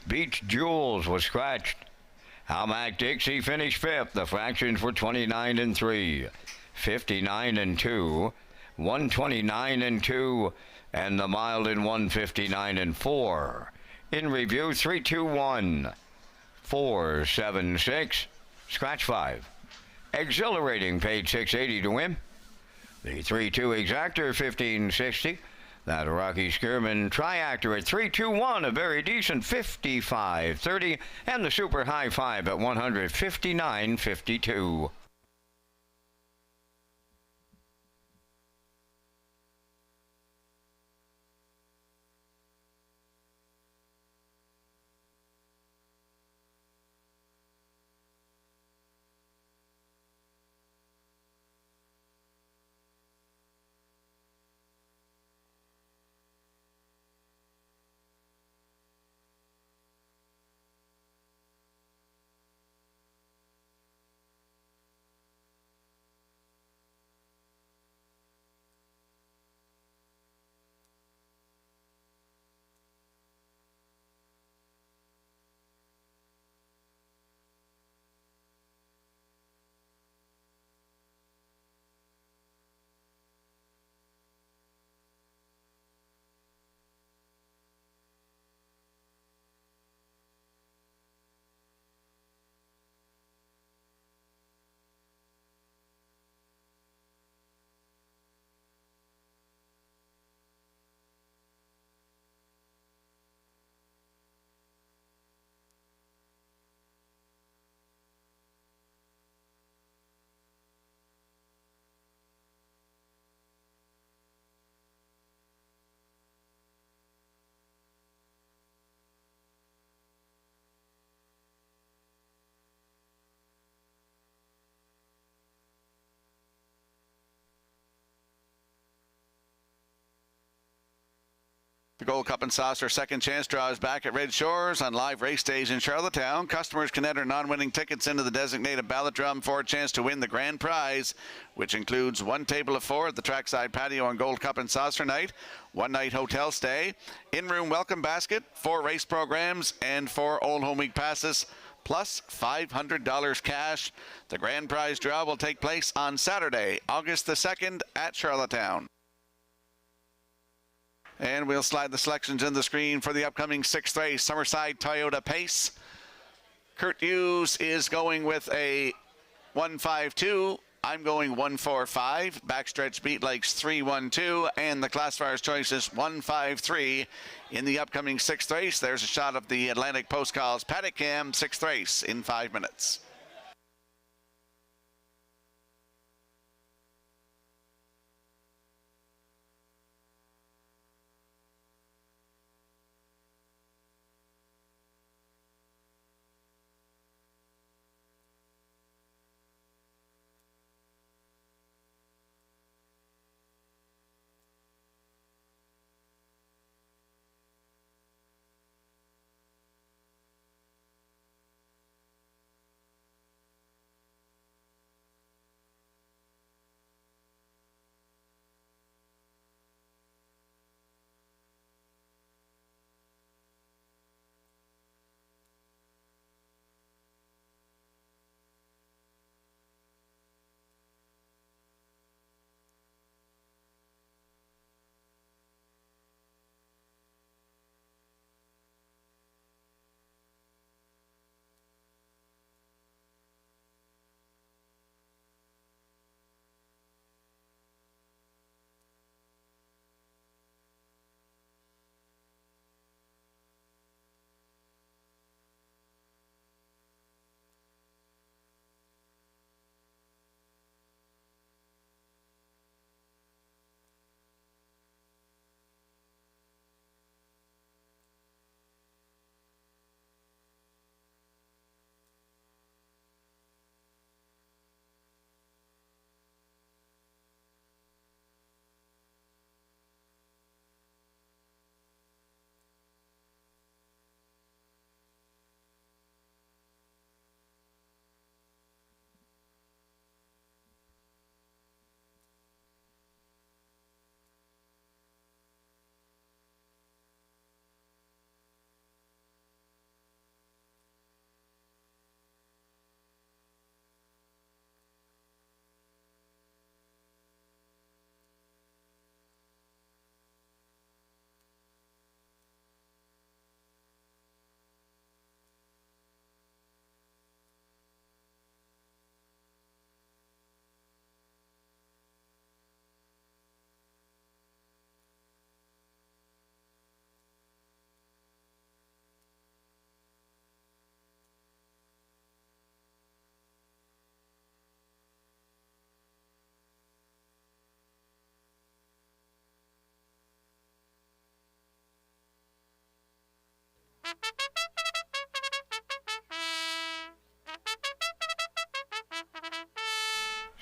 Beach Jewels was scratched. Almac Dixie finished fifth. The fractions were 29 and 3, 59 and 2, 129 and 2, and the mild in 159 and 4. In review, 321, 476, scratch 5. Exhilarating paid $680 to win. The 3-2 exactor, $1560. That Rocky Skirman Triactor at 321, a very decent $55.30, and the Super High Five at $159.52. The Gold Cup and Saucer Second Chance draw is back at Red Shores on live race days in Charlottetown. Customers can enter non-winning tickets into the designated ballot drum for a chance to win the grand prize, which includes one table of 4 at the trackside patio on Gold Cup and Saucer night, one night hotel stay, in-room welcome basket, 4 race programs, and 4 Old Home Week passes, plus $500 cash. The grand prize draw will take place on Saturday, August the 2nd at Charlottetown. And we'll slide the selections in the screen for the upcoming 6th race, Summerside Toyota Pace. Kurt Hughes is going with a 152. I'm going 145. Backstretch Beat Lakes 312. And the classifier's choice is 153. In the upcoming 6th race, there's a shot of the Atlantic Post Calls Paddock Cam 6th race in 5 minutes.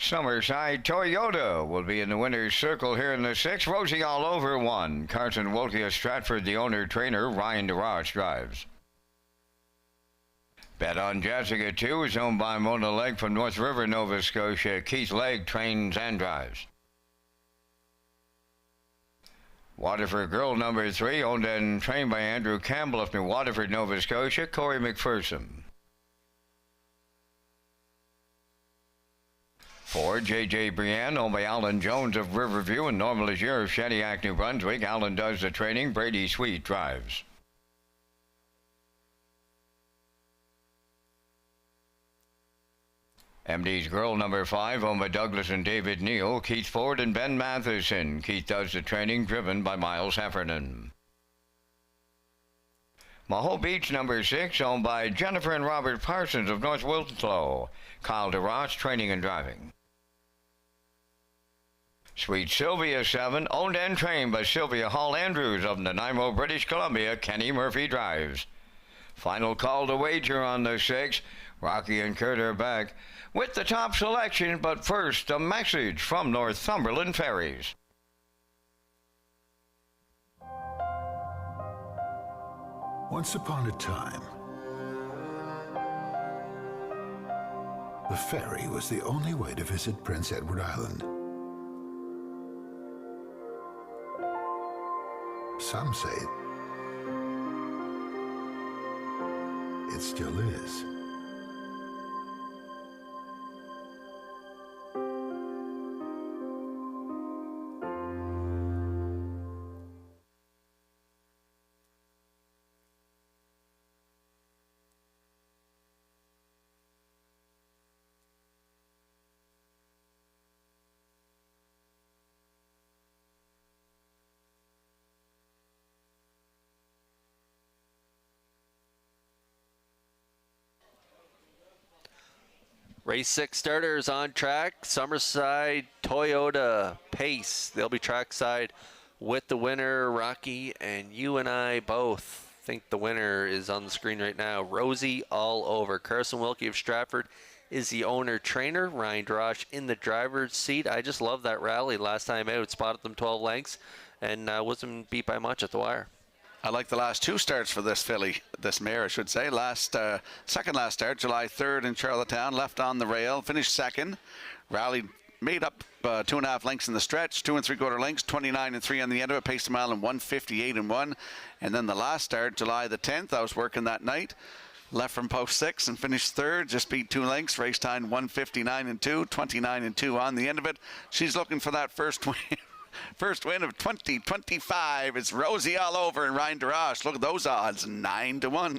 Summerside Toyota will be in the winner's circle here in the 6th. Rosie all over 1. Carson Wolke of Stratford, the owner-trainer. Ryan DeRoche drives. Bet on Jessica 2 is owned by Mona Legg from North River, Nova Scotia. Keith Legg trains and drives. Waterford Girl number 3, owned and trained by Andrew Campbell of New Waterford, Nova Scotia. Corey McPherson. 4, J.J. Brienne, owned by Alan Jones of Riverview and Norma Legier of Shediac, New Brunswick. Alan does the training. Brady Sweet drives. MD's Girl number 5, owned by Douglas and David Neal. Keith Ford and Ben Matheson. Keith does the training, driven by Miles Heffernan. Maho Beach number 6, owned by Jennifer and Robert Parsons of North Wiltlow. Kyle DeRoche training and driving. Sweet Sylvia 7, owned and trained by Sylvia Hall Andrews of Nanaimo, British Columbia. Kenny Murphy drives. Final call to wager on the 6. Rocky and Kurt are back with the top selection, but first a message from Northumberland Ferries. Once upon a time, the ferry was the only way to visit Prince Edward Island. Some say it still is. Race 6 starters on track. Summerside Toyota Pace. They'll be trackside with the winner, Rocky, and you and I both think the winner is on the screen right now. Rosie all over. Carson Wilke of Stratford is the owner-trainer. Ryan DeRoche in the driver's seat. I just love that rally last time out. Spotted them 12 lengths and wasn't beat by much at the wire. I like the last 2 starts for this filly, this mare, I should say. Second last start, July 3rd in Charlottetown, left on the rail, finished second, rallied, made up 2.5 lengths in the stretch, 2 3/4 lengths, 29 3 on the end of it, paced a mile in 1:58 1. And then the last start, July the 10th, I was working that night, left from post 6 and finished third, just beat 2 lengths, race time 1:59 2, 29 2 on the end of it. She's looking for that first win. First win of 2025. It's Rosie all over and Ryan DeRoche. Look at those odds, 9 1.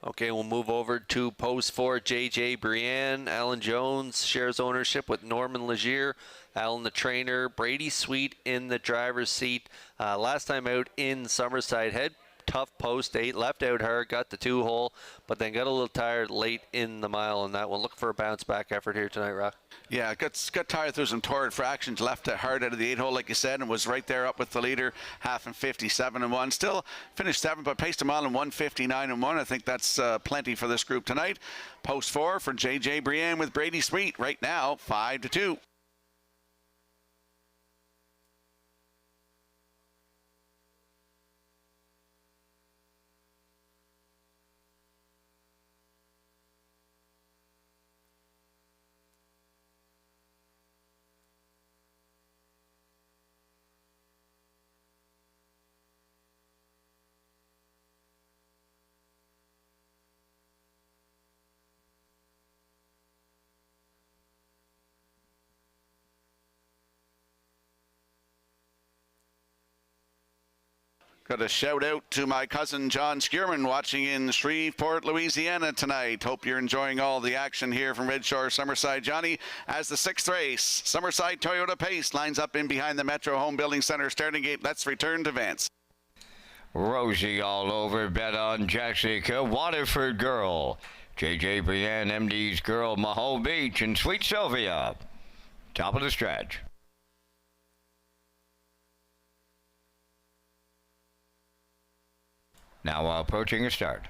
Okay, we'll move over to post 4, J.J. Brienne. Alan Jones shares ownership with Norman Legier. Alan the trainer. Brady Sweet in the driver's seat. Last time out in Summerside, had tough post 8, left out hard, got the 2-hole, but then got a little tired late in the mile on that one. Look for a bounce back effort here tonight, Rock. Yeah, got tired through some torrid fractions, left it hard out of the 8-hole, like you said, and was right there up with the leader, half in 57 1. Still finished 7th, but paced a mile in 1:59 1. I think that's plenty for this group tonight. Post 4 for J.J. Brienne with Brady Sweet right now, 5 2. Got a shout out to my cousin John Skierman watching in Shreveport, Louisiana tonight. Hope you're enjoying all the action here from Red Shore Summerside. Johnny, as the 6th race, Summerside Toyota Pace lines up in behind the Metro Home Building Center starting gate. Let's return to Vance. Rosie all over, bet on Jessica, Waterford Girl, JJ Brienne, MD's Girl, Maho Beach, and Sweet Sylvia. Top of the stretch. Now approaching a start.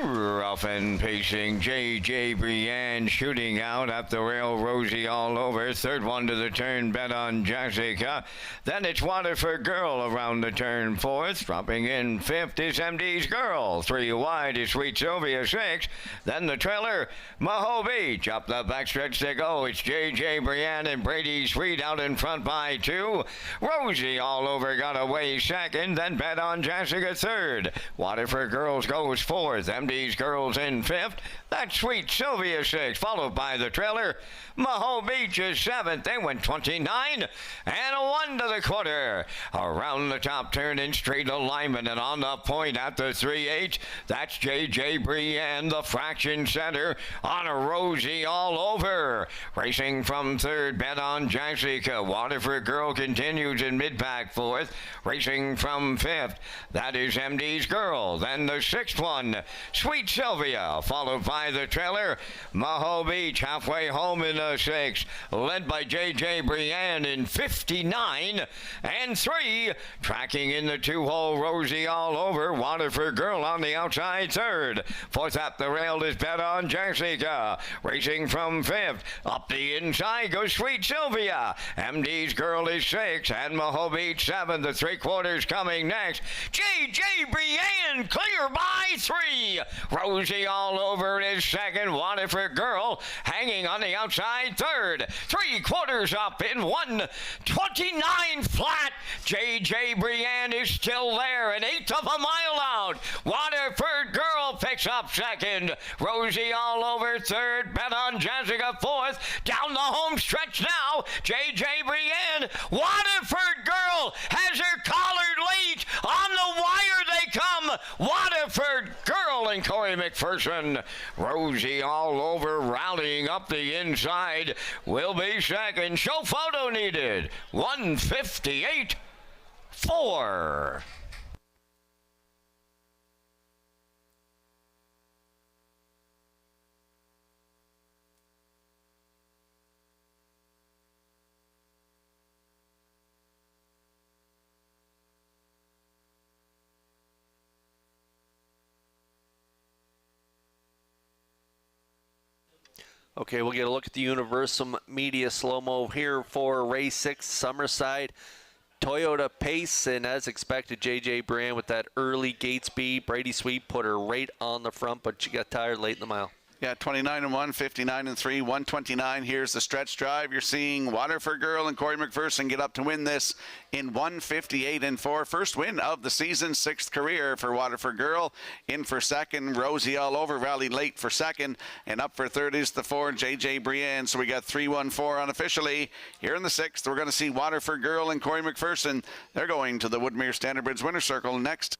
Rough and pacing, J.J. Brienne shooting out at the rail, Rosie all over. Third one to the turn, bet on Jessica. Then it's Waterford Girl around the turn. Fourth, dropping in fifth is MD's Girl. 3 wide is Sweet Sylvia, 6. Then the trailer, Maho Beach. Up the backstretch they go. It's J.J. Brienne and Brady Sweet out in front by 2. Rosie all over got away second. Then bet on Jessica third. Waterford Girls goes fourth. MD's Girls in fifth. That's Sweet Sylvia 6th, followed by the trailer. Maho Beach is 7th. They went 29 and a 1 to the quarter. Around the top turn in straight alignment and on the point at the 3/8. That's J.J. Brienne, the fraction center on a Rosie all over. Racing from third, bet on Jessica. Waterford Girl continues in mid-pack fourth. Racing from fifth, that is MD's Girl. Then the 6th one, Sweet Sylvia, followed by the trailer, Maho Beach, halfway home in the 6th, led by J.J. Brienne in 59 and 3, tracking in the 2-hole, Rosie all over, Waterford Girl on the outside third. Fourth up the rail is bet on Jessica, racing from fifth, up the inside goes Sweet Sylvia, MD's Girl is 6, and Maho Beach 7, the 3/4 coming next, J.J. Brienne clear by 3, Rosie all over is second. Waterford Girl hanging on the outside third. 3/4 up in 1:29 flat. J.J. Brienne is still there, an 1/8 of a mile out. Waterford Girl picks up second. Rosie all over third. Bet on Jessica fourth. Down the home stretch now. J.J. Brienne. Waterford Girl has her collared late. On the wire they come. Waterford Girl and Corey McPherson. Rosie all over, rallying up the inside. Will be second. Show photo needed. 1:58.4. Okay, we'll get a look at the Universal Media slow-mo here for race 6, Summerside Toyota Pace, and as expected, J.J. Brienne with that early gate speed. Brady Sweet put her right on the front, but she got tired late in the mile. Yeah, 29 and 1, 59 and 3, 129. Here's the stretch drive. You're seeing Waterford Girl and Corey McPherson get up to win this in 1:58 and 4. First win of the season, 6th career for Waterford Girl. In for second, Rosie all over, rallied late for second, and up for third is the 4, J.J. Brienne. So we got 3-1-4 unofficially. Here in the 6th, we're going to see Waterford Girl and Corey McPherson. They're going to the Woodmere Standard Bridge Winner's Circle next.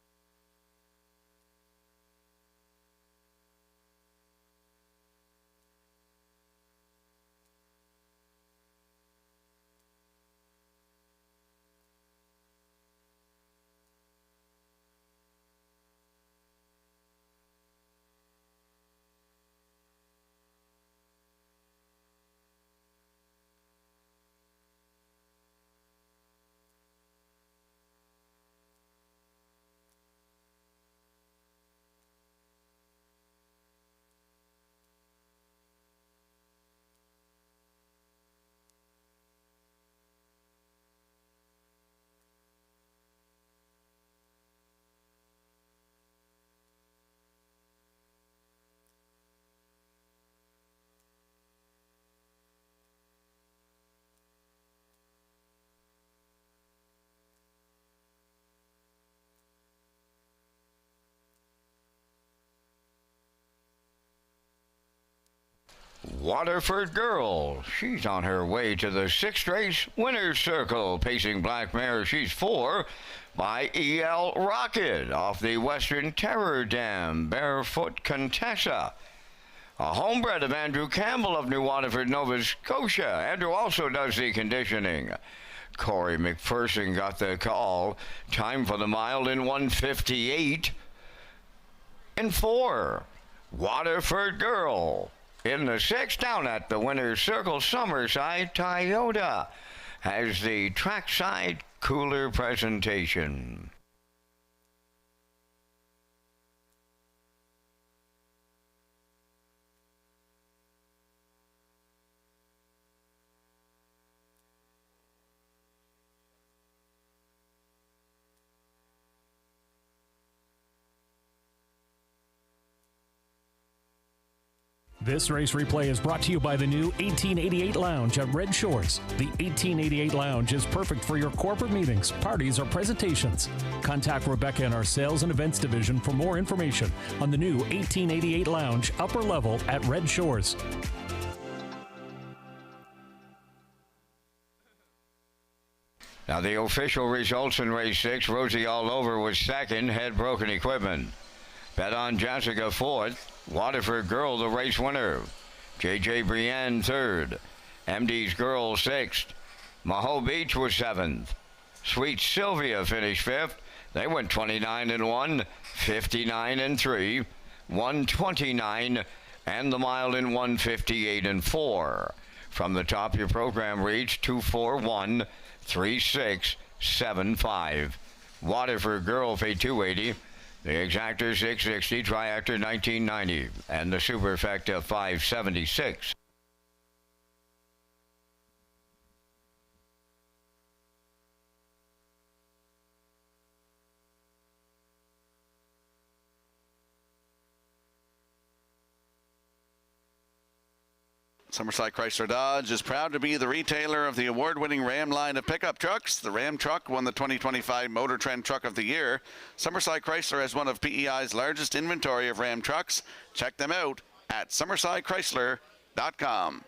Waterford Girl. She's on her way to the 6th race winner's circle. Pacing Black Mare, she's 4 by E.L. Rocket off the Western Terror Dam. Barefoot Contessa. A homebred of Andrew Campbell of New Waterford, Nova Scotia. Andrew also does the conditioning. Corey McPherson got the call. Time for the mile in 1:58 and 4. Waterford Girl. In the 6th, down at the winner's circle, Summerside Toyota has the trackside cooler presentation. This race replay is brought to you by the new 1888 Lounge at Red Shores. The 1888 Lounge is perfect for your corporate meetings, parties, or presentations. Contact Rebecca in our Sales and Events Division for more information on the new 1888 Lounge upper level at Red Shores. Now the official results in race 6, Rosie All Over was 2nd, had broken equipment. Bet on Jessica 4th. Waterford Girl, the race winner. J.J. Brienne 3rd. MD's Girl 6th. Maho Beach was 7th. Sweet Sylvia finished 5th. They went 29-1, 59-3, 129, and the mile in 1:58-4. From the top, your program reads 241-3675. Waterford Girl paid $280. The Exactor 660, Triactor 1990, and the Superfecta 576. Summerside Chrysler Dodge is proud to be the retailer of the award-winning Ram line of pickup trucks. The Ram truck won the 2025 Motor Trend Truck of the Year. Summerside Chrysler has one of PEI's largest inventory of Ram trucks. Check them out at summersidechrysler.com.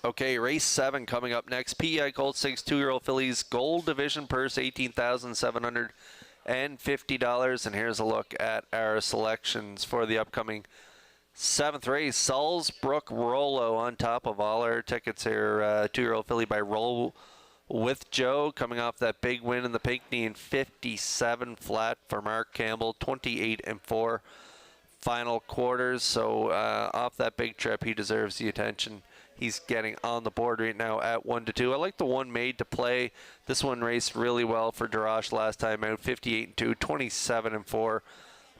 Okay, race 7 coming up next. PEI Colt 6 2-year-old fillies, gold division purse, $18,750. And here's a look at our selections for the upcoming 7th race. Salzbrook Rollo on top of all our tickets here. 2-year-old filly by Roll with Joe, coming off that big win in the Pinckney in 57 flat for Mark Campbell, 28-4 final quarters. So off that big trip, he deserves the attention he's getting on the board right now at 1-2. I like the one made to play. This one raced really well for Darash last time out, 58-2, 27-4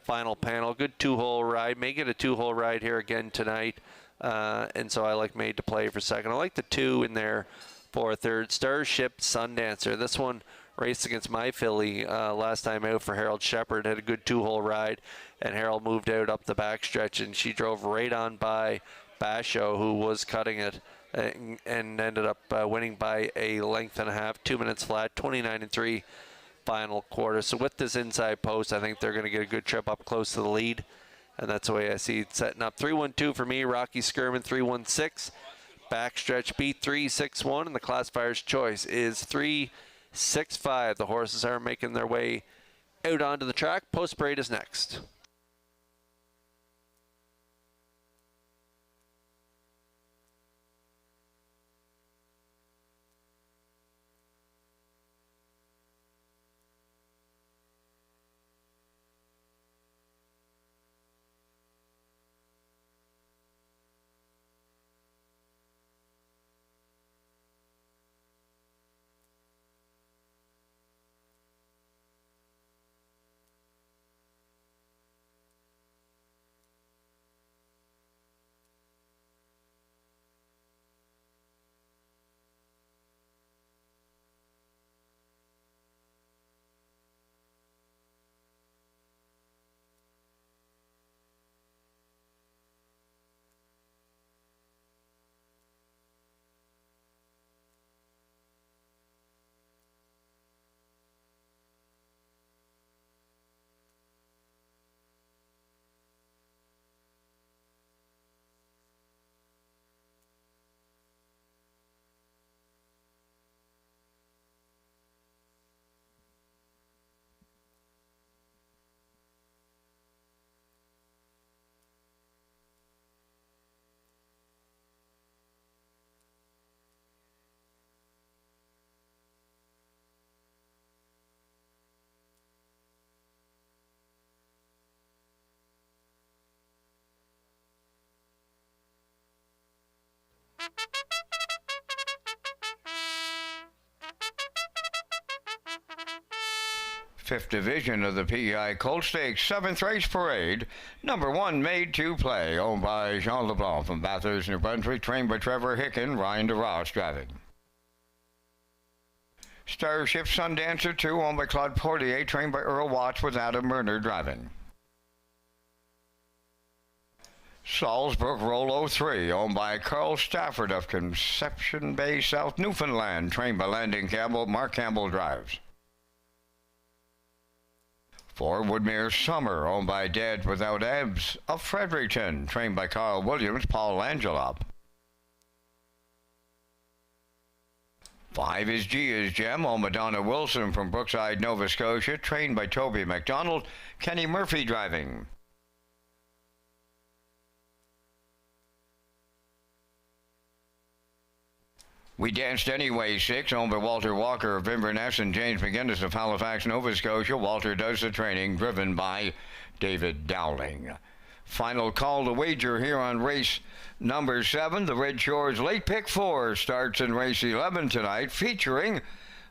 final panel. Good 2-hole ride. May get a 2-hole ride here again tonight. And so I like made to play for second. I like the 2 in there for third. Starship Sundancer. This one raced against my filly last time out for Harold Shepard. Had a good 2-hole ride, and Harold moved out up the backstretch, and she drove right on by Basho, who was cutting it, and ended up winning by a length and a half, 2 minutes flat, 29-3 final quarter. So with this inside post, I think they're going to get a good trip up close to the lead, and that's the way I see it setting up. 3-1-2 for me. Rocky Skirman 3-1-6. Backstretch beat 3-6-1, and the classifier's choice is 3-6-5. The horses are making their way out onto the track. Post parade is next. Fifth division of the PEI Colt Stakes 7th race parade. Number 1, Made to Play, owned by Jean LeBlanc from Bathurst, New Brunswick, trained by Trevor Hicken, Ryan DeRoss driving. Starship Sundancer 2, owned by Claude Portier, trained by Earl Watts with Adam Murner driving. Salzburg Rollo 3, owned by Carl Stafford of Conception Bay, South Newfoundland, trained by Landon Campbell, Mark Campbell drives. 4, Woodmere Summer, owned by Dead Without Ebbs of Fredericton, trained by Carl Williams, Paul Angelop. 5 is G is Gem, owned by Donna Wilson from Brookside, Nova Scotia, trained by Toby McDonald, Kenny Murphy driving. We Danced Anyway 6, owned by Walter Walker of Inverness and James McGinnis of Halifax, Nova Scotia. Walter does the training, driven by David Dowling. Final call to wager here on race number 7. The Red Shores Late Pick 4 starts in race 11 tonight, featuring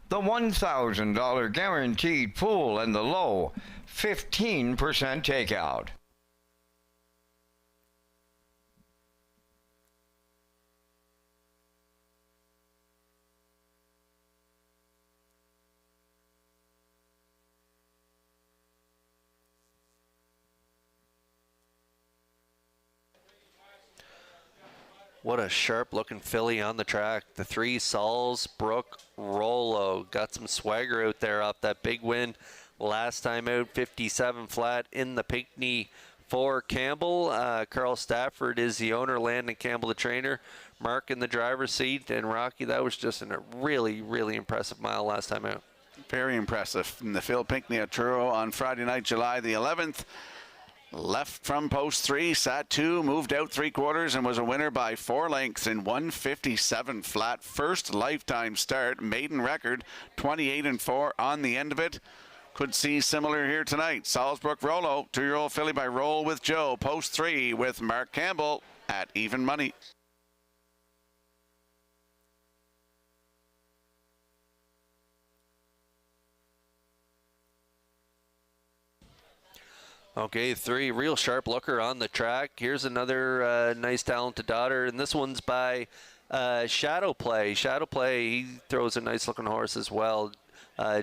the $1,000 guaranteed pool and the low 15% takeout. What a sharp-looking filly on the track. The 3, Salzbrook Rollo. Got some swagger out there off that big win last time out, 57 flat in the Pinckney for Campbell. Carl Stafford is the owner, Landon Campbell the trainer, Mark in the driver's seat, and Rocky, that was just a really, really impressive mile last time out. Very impressive. In the Phil Pinckney at Truro on Friday night, July the 11th. Left from post 3, sat 2, moved out 3/4, and was a winner by 4 lengths in 157 flat. First lifetime start, maiden record, 28-4 on the end of it. Could see similar here tonight. Salzbrook Rollo, 2-year-old filly by Roll with Joe. Post 3 with Mark Campbell at even money. Okay, 3, real sharp looker on the track. Here's another nice talented daughter, and this one's by Shadow Play. Shadow Play, he throws a nice looking horse as well.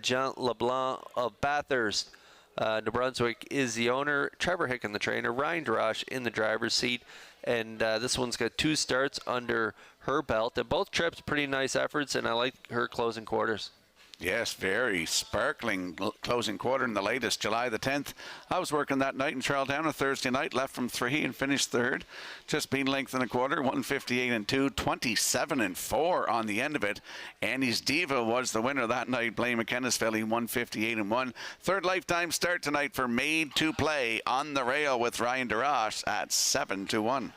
Jean LeBlanc of Bathurst, New Brunswick, is the owner. Trevor Hicken, the trainer. Ryan Darash in the driver's seat. And this one's got 2 starts under her belt. And both trips, pretty nice efforts, and I like her closing quarters. Yes, very sparkling closing quarter in the latest, July the 10th. I was working that night in Charlottetown on Thursday night, left from 3 and finished 3rd. Just being length and a quarter, 158-2, 27-4 on the end of it. Annie's Diva was the winner that night. Blaine McKenna's filly, 158-1. Third lifetime start tonight for Made to Play on the rail with Ryan Darash at 7-1.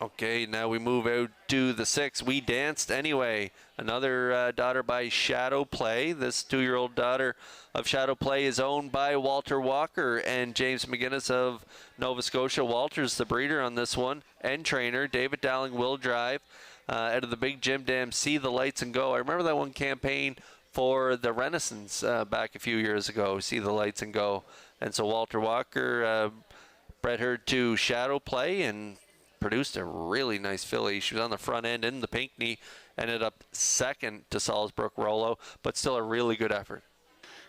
Okay, now we move out to the 6. We Danced Anyway. Another daughter by Shadow Play. This 2-year-old daughter of Shadow Play is owned by Walter Walker and James McGinnis of Nova Scotia. Walter's the breeder on this one and trainer. David Dowling will drive out of the big Jim Dam. See the Lights and Go. I remember that one campaign for the Renaissance back a few years ago. See the Lights and Go. And so Walter Walker bred her to Shadow Play and produced a really nice filly. She was on the front end in the Pinckney, ended up second to Salzbrook Rollo, but still a really good effort.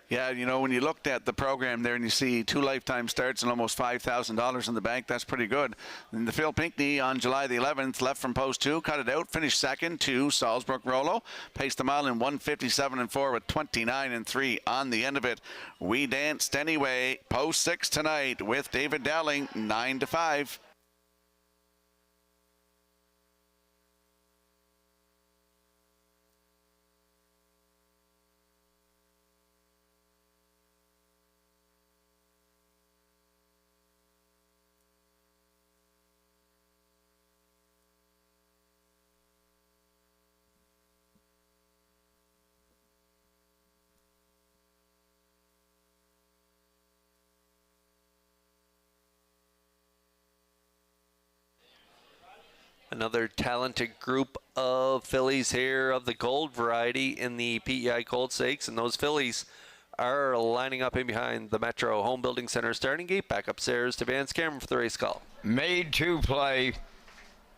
Yeah, you know, when you looked at the program there and you see 2 lifetime starts and almost $5,000 in the bank, that's pretty good. And the Phil Pinckney on July the 11th left from post 2, cut it out, finished second to Salzbrook Rollo, paced the mile in 157-4 with 29-3 on the end of it. We Danced Anyway, post 6 tonight with David Dowling, 9-5. Another talented group of fillies here of the gold variety in the PEI Gold Stakes, and those fillies are lining up in behind the Metro Home Building Center starting gate. Back upstairs to Vance Cameron for the race call. Made to Play,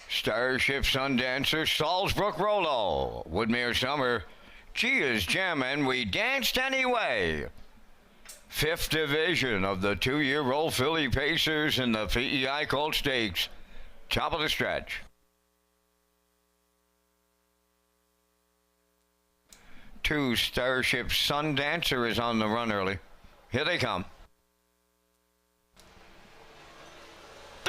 Starship Sundancer, Salzbrook Rollo, Woodmere Summer, Gia's Gem, and We Danced Anyway. 5th division of the 2-year-old filly pacers in the PEI Gold Stakes. Top of the stretch. 2 Starship Sundancer is on the run early. Here they come.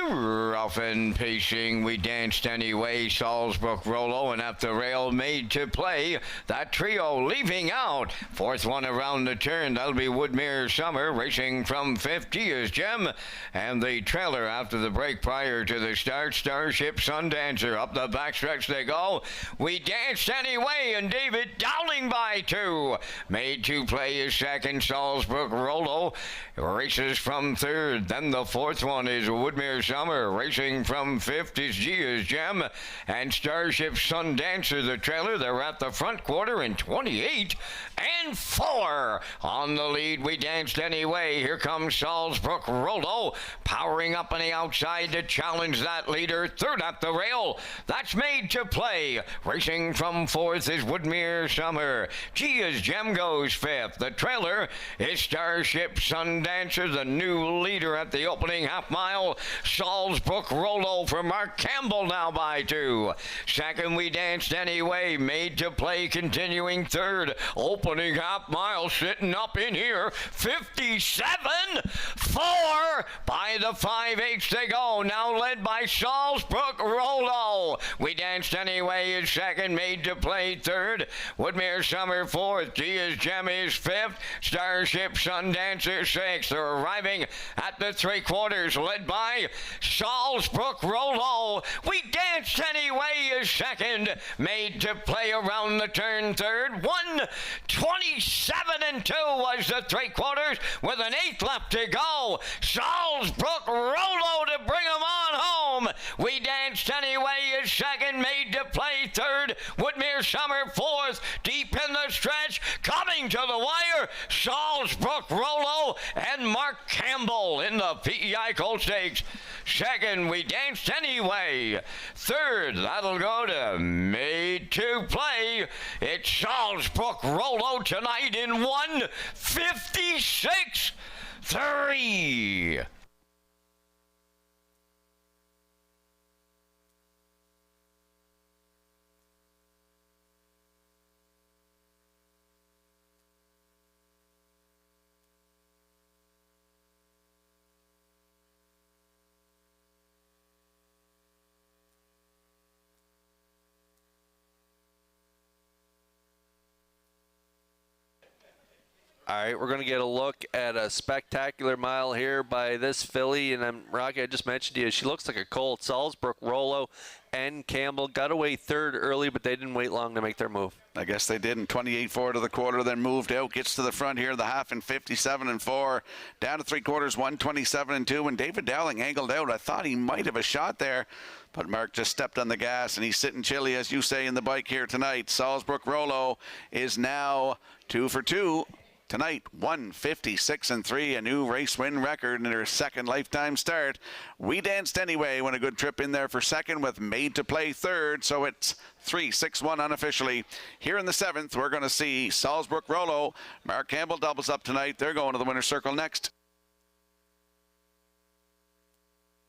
Rough and pacing, We Danced Anyway, Salzbrook Rollo, and up the rail, Made to Play. That trio leaving out. 4th one around the turn, that'll be Woodmere Summer, racing from 5th, Gia's Gem, and the trailer after the break prior to the start, Starship Sundancer. Up the backstretch they go. We Danced Anyway, and David Dowling by 2. Made to Play is second, Salzbrook Rollo races from 3rd. Then the 4th one is Woodmere Summer, racing from 5th is Gia's Gem, and Starship Sundancer, the trailer. They're at the front quarter in 28-4. On the lead, We Danced Anyway. Here comes Salzbrook Rollo, powering up on the outside to challenge that leader. 3rd at the rail, that's Made to Play. Racing from 4th is Woodmere Summer. Gia's Gem goes 5th. The trailer is Starship Sundancer, the new leader at the opening half mile. Salzbrook Rollo for Mark Campbell now by 2. Second, We Danced Anyway. Made to Play continuing 3rd. Opening half mile sitting up in here. 57-4 by the 5/8 they go. Now led by Salzbrook Rollo. We Danced Anyway is second. Made to Play 3rd. Woodmere Summer 4th. Gia's Gem is 5th. Starship Sundancer 6th. They're arriving at the 3/4, led by Salisbrook Rollo, We Danced Anyway is second. Made to Play around the turn third. 1:27.2 was the three quarters with an eighth left to go. Salisbrook Rollo to bring them on home. We Danced Anyway is second. Made to Play third. Woodmere Summer fourth. Deep in the stretch. Coming to the wire. Salisbrook Rollo and Mark Campbell in the PEI Colt Stakes. Second, We Danced Anyway. Third, that'll go to Made to Play. It's Salisbrook Rollo tonight in 1:56.3. All right, we're going to get a look at a spectacular mile here by this filly. And Rocky, I just mentioned to you, she looks like a colt. Salisbrook Rollo and Campbell got away third early, but they didn't wait long to make their move. I guess they didn't. 28-4 to the quarter, then moved out. Gets to the front here, the half in 57-4. Down to three quarters, 1:27.2. And David Dowling angled out. I thought he might have a shot there, but Mark just stepped on the gas, and he's sitting chilly, as you say, in the bike here tonight. Salisbrook Rollo is now 2 for 2. Tonight, 1:56.3, a new race win record in her second lifetime start. We Danced Anyway won a good trip in there for second with Made to Play third, so it's 3-6-1 unofficially. Here in the seventh, we're going to see Salisbrook Rollo. Mark Campbell doubles up tonight. They're going to the winner's circle next.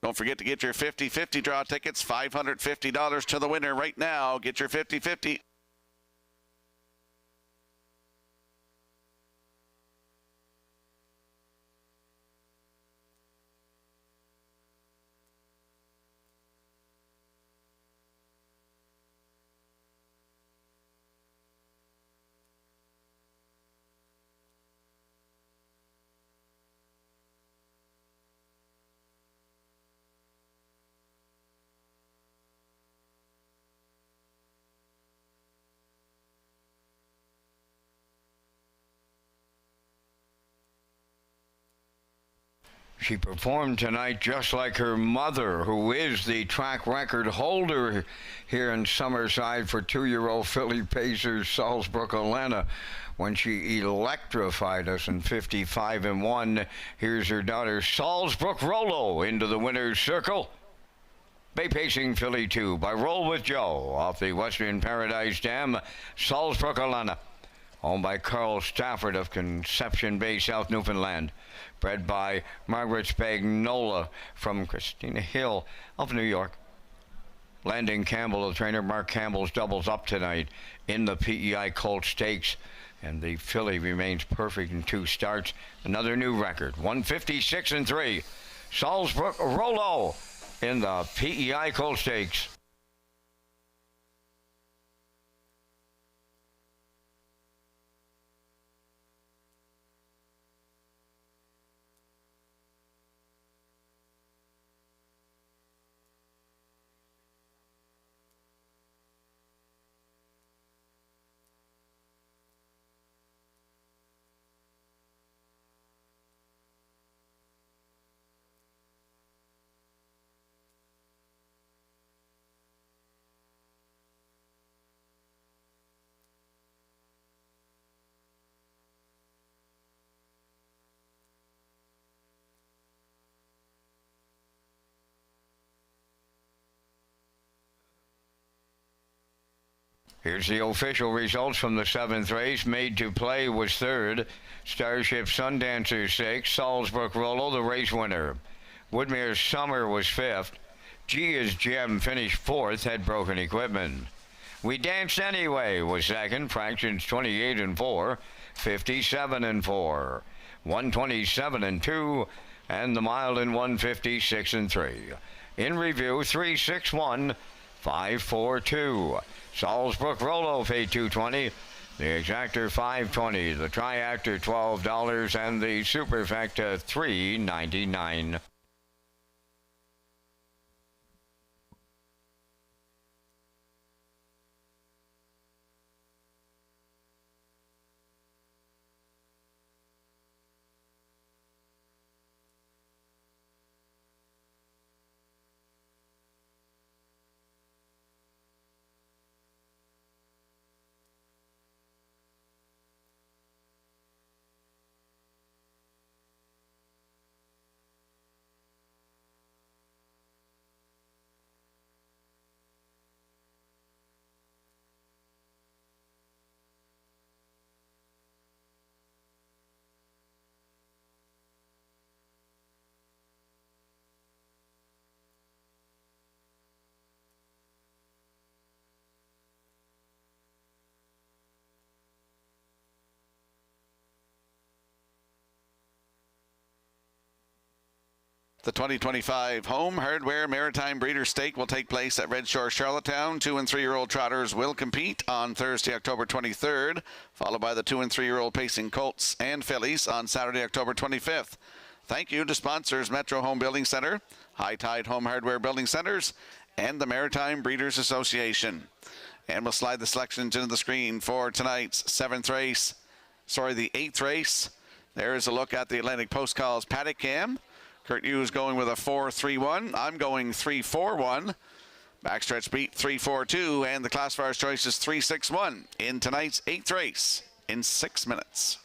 Don't forget to get your 50-50 draw tickets, $550 to the winner right now. Get your 50-50. She performed tonight just like her mother, who is the track record holder here in Summerside for two-year-old filly Pacers Salisbrook Atlanta, when she electrified us in 55-1. Here's her daughter Salisbrook Rollo into the winner's circle. Bay Pacing filly 2 by Roll with Joe off the Western Paradise Dam, Salisbrook Atlanta. Owned by Carl Stafford of Conception Bay, South Newfoundland. Bred by Margaret Spagnola from Christina Hill of New York. Landon Campbell, the trainer. Mark Campbell's doubles up tonight in the PEI Colt Stakes. And the filly remains perfect in 2 starts. Another new record, 1:56.3. Salisbrook Rollo in the PEI Colt Stakes. Here's the official results from the 7th race. Made to Play was 3rd. Starship Sundancer 6th. Salisbrook Rollo, the race winner. Woodmere Summer was 5th. G is Gem finished 4th, had broken equipment. We Danced Anyway was 2nd. Fractions 28-4. 57-4. 127-2. And the mile in 1:56.3. In review, 3-6-1. 5-4-2. Salisbrook Rollo paid $220. The exactor $520. The triactor $12, and the superfecta $3.99. The 2025 Home Hardware Maritime Breeder Stake will take place at Red Shore, Charlottetown. 2- and 3-year-old trotters will compete on Thursday, October 23rd, followed by the 2- and 3-year-old pacing colts and fillies on Saturday, October 25th. Thank you to sponsors Metro Home Building Center, High Tide Home Hardware Building Centers, and the Maritime Breeders Association. And we'll slide the selections into the screen for tonight's 8th race. There is a look at the Atlantic Post Calls paddock cam. Kurt Hughes going with a 4-3-1. I'm going 3-4-1. Backstretch beat 3-4-2, and the classifier's choice is 3-6-1 in tonight's 8th race in 6 minutes.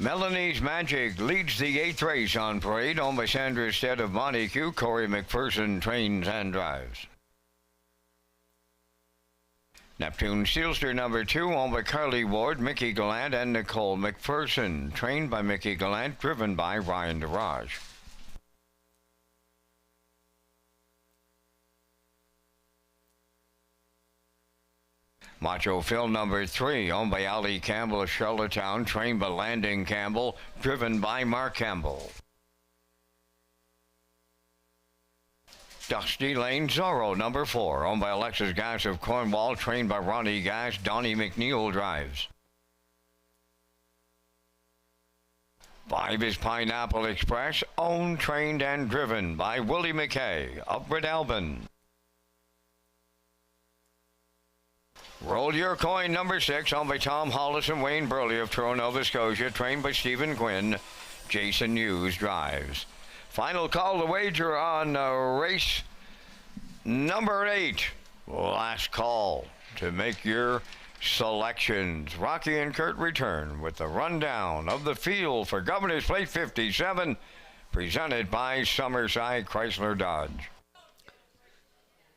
Melanie's Magic leads the 8th race on parade, owned by Sandra Stead of Montague. Corey McPherson trains and drives. Neptune Steelster number 2, owned by Carly Ward, Mickey Gallant, and Nicole McPherson. Trained by Mickey Gallant, driven by Ryan DeRaj. Macho Phil number 3, owned by Ali Campbell of Charlottetown, trained by Landon Campbell, driven by Mark Campbell. Dusty Lane Zorro number 4, owned by Alexis Gass of Cornwall, trained by Ronnie Gass. Donnie McNeil drives. 5 is Pineapple Express, owned, trained, and driven by Willie McKay of Breadalbin. Roll Your Coin number 6, owned by Tom Hollis and Wayne Burley of Truro, Nova Scotia, trained by Stephen Quinn. Jason Hughes drives. Final call to wager on race number 8. Last call to make your selections. Rocky and Kurt return with the rundown of the field for Governor's Plate 57, presented by Summerside Chrysler Dodge.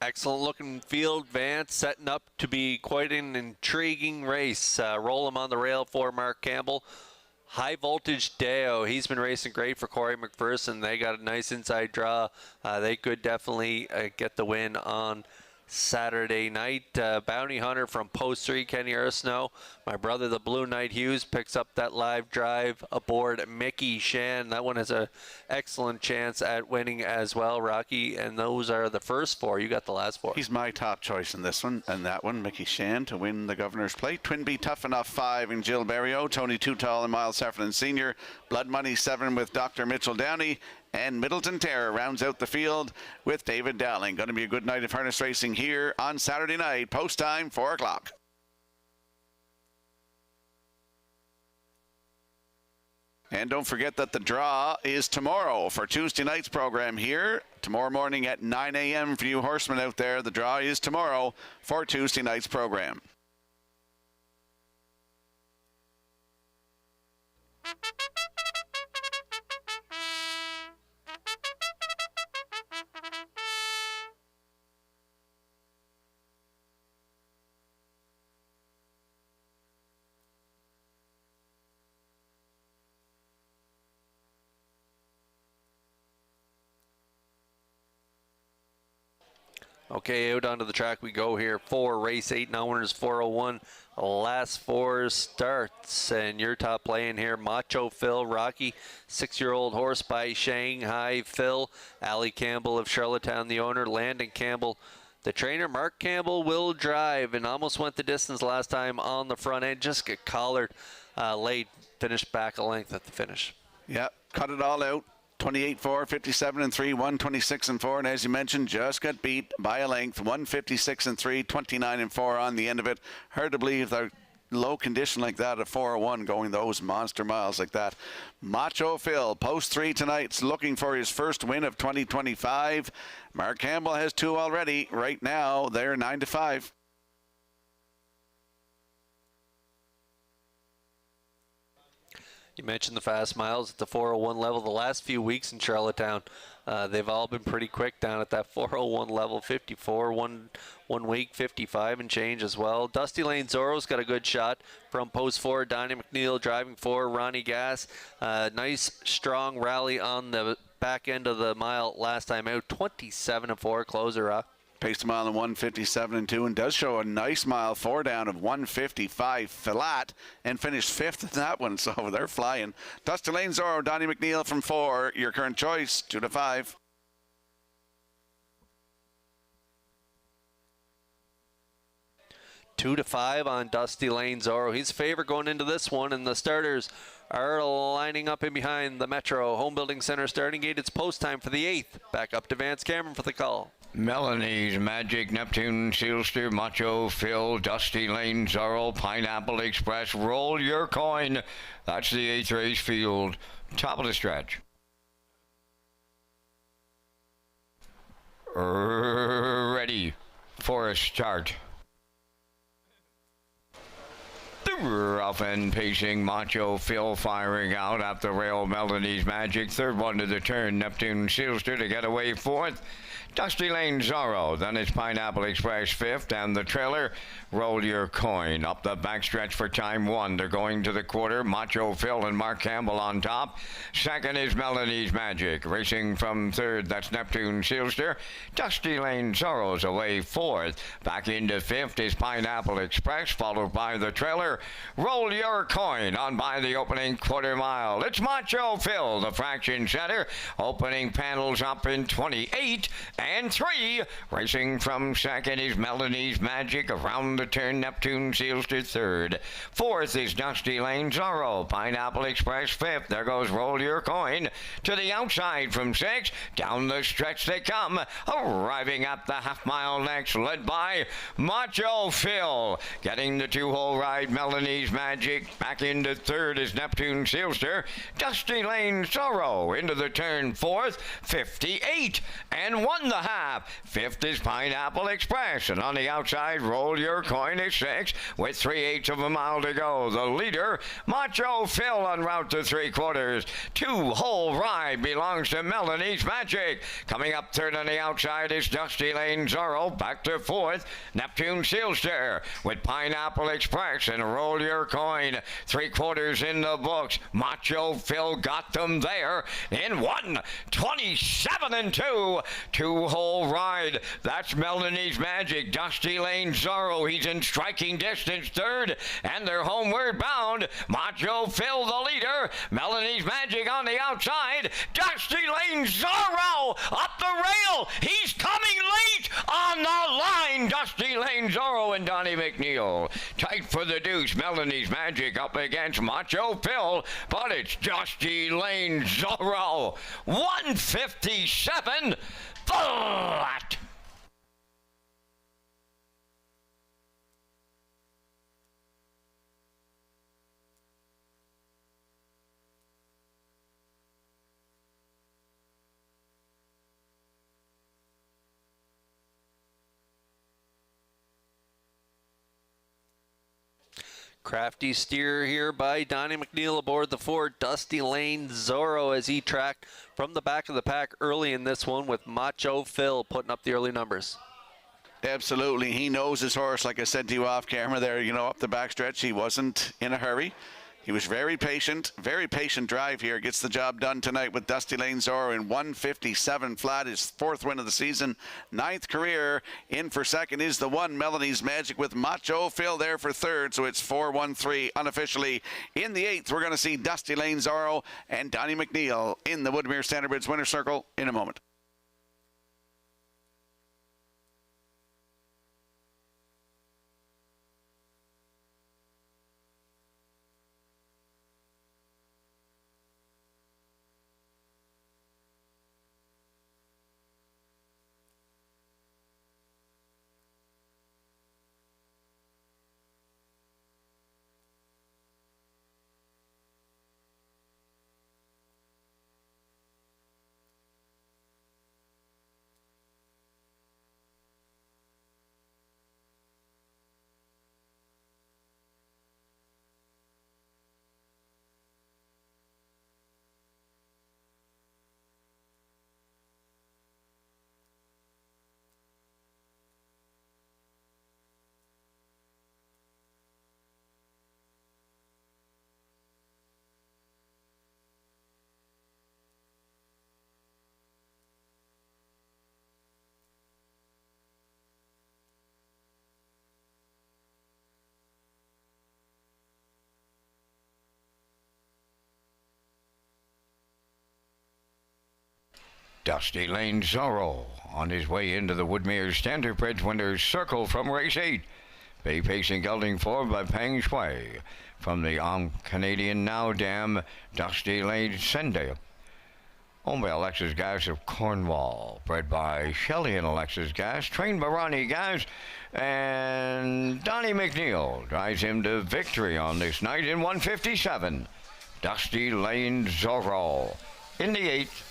Excellent looking field, Vance, setting up to be quite an intriguing race. Roll him on the rail for Mark Campbell. High Voltage Deo, he's been racing great for Corey McPherson. They got a nice inside draw. They could definitely get the win on Saturday night. Bounty Hunter from Post 3, Kenny Arsenault. My brother, the Blue Knight Hughes, picks up that live drive aboard Mickey Shan. That one has an excellent chance at winning as well, Rocky. And those are the first 4. You got the last 4. He's my top choice in this one and that one. Mickey Shan to win the Governor's Plate. Twinbee Tough Enough 5 in Jill Berrio. Tony Too Tall and Miles Heffernan Sr. Blood Money 7 with Dr. Mitchell Downey. And Middleton Terror rounds out the field with David Dowling. Going to be a good night of harness racing here on Saturday night. Post time, 4 o'clock. And don't forget that the draw is tomorrow for Tuesday night's program here. Tomorrow morning at 9 a.m. for you horsemen out there. The draw is tomorrow for Tuesday night's program. Okay, out onto the track we go here for race 8. Now winners 401. Last 4 starts. And your top playing here, Macho Phil, Rocky, 6-year-old horse by Shanghai Phil. Ali Campbell of Charlottetown, the owner. Landon Campbell, the trainer. Mark Campbell will drive and almost went the distance last time on the front end. Just get collared late. Finished back a length at the finish. Yep, cut it all out. 28-4, 57-3, 126-4, and as you mentioned, just got beat by a length. 156-3, 29-4 on the end of it. Hard to believe they're low condition like that at 401 going those monster miles like that. Macho Phil, post 3 tonight's looking for his first win of 2025. Mark Campbell has 2 already. Right now, they're 9-5. You mentioned the fast miles at the 401 level. The last few weeks in Charlottetown, they've all been pretty quick down at that 401 level. 54 one week, 55 and change as well. Dusty Lane Zorro's got a good shot from post 4. Donnie McNeil driving 4. Ronnie Gass, nice strong rally on the back end of the mile last time out. 27-4 closer. Paced a mile in 157-2 and does show a nice mile 4 down of 155 flat and finished 5th in that one, so they're flying. Dusty Lane Zorro, Donnie McNeil from 4. Your current choice, 2-5. Two to 5 on Dusty Lane Zorro. He's favorite going into this one, and the starters are lining up in behind the Metro Home Building Center starting gate. It's post time for the 8th. Back up to Vance Cameron for the call. Melanie's Magic, Neptune Sealster, Macho Phil, Dusty Lane Zorro, Pineapple Express. Roll your coin. That's the 8th race field. Top of the stretch. Ready for a start. Rough and pacing, Macho Phil firing out up the rail, Melanie's Magic. Third one to the turn, Neptune Sealster to get away fourth. Dusty Lane Zorro, then it's Pineapple Express fifth, and the trailer, Roll Your Coin. Up the backstretch for time one. They're going to the quarter. Macho Phil and Mark Campbell on top. Second is Melanie's Magic. Racing from third, that's Neptune Sealster. Dusty Lane Zorro's away fourth. Back into fifth is Pineapple Express, followed by the trailer, Roll Your Coin on by the opening quarter mile. It's Macho Phil, the fraction setter. Opening panels up in 28 and 3. Racing from second is Melanie's Magic. Around the turn, Neptune Sealster third. Fourth is Dusty Lane Zorro. Pineapple Express fifth. There goes Roll Your Coin. To the outside from 6. Down the stretch they come. Arriving at the half-mile next, led by Macho Phil. Getting the two-hole ride, Melanie's Magic. Back into third is Neptune Sealster. Dusty Lane Zorro into the turn fourth. 58 and 1 the half. Fifth is Pineapple Express. And on the outside, Roll Your Coin is 6 with 3/8 of a mile to go. The leader, Macho Phil, en route to 3/4. Two-hole ride belongs to Melanie's Magic. Coming up third on the outside is Dusty Lane Zorro. Back to fourth, Neptune Sealster with Pineapple Express and Roll Your Coin. 3/4 in the books. Macho Phil got them there in 1:27 and 2. Two-hole ride. That's Melanie's Magic. Dusty Lane Zorro, he's in striking distance third, and they're homeward bound. Macho Phil the leader. Melanie's Magic on the outside. Dusty Lane Zorro up the rail. He's coming late on the line. Dusty Lane Zorro and Donnie McNeil. Tight for the deuce. Melanie's Magic up against Macho Phil, but it's Dusty Lane Zorro. 157 flat. Crafty steer here by Donnie McNeil aboard the Ford Dusty Lane Zorro as he tracked from the back of the pack early in this one with Macho Phil putting up the early numbers. Absolutely. He knows his horse, like I said to you off camera there, up the backstretch. He wasn't in a hurry. He was very patient drive here. Gets the job done tonight with Dusty Lane Zorro in 157 flat. His fourth win of the season, 9th career. In for second is the one, Melanie's Magic, with Macho Phil there for third. So it's 4-1-3 unofficially. In the 8th, we're going to see Dusty Lane Zorro and Donnie McNeil in the Woodmere Standardbridge winner's circle in a moment. Dusty Lane Zorro on his way into the Woodmere Standardbridge winner's circle from race 8. Bay pacing gelding forward by Peng Shui. From the Canadian Now Dam, Dusty Lane Sendale. Owned by Alexis Gas of Cornwall. Bred by Shelley and Alexis Gas. Trained by Ronnie Gas. And Donnie McNeil drives him to victory on this night in 157. Dusty Lane Zorro in the 8th.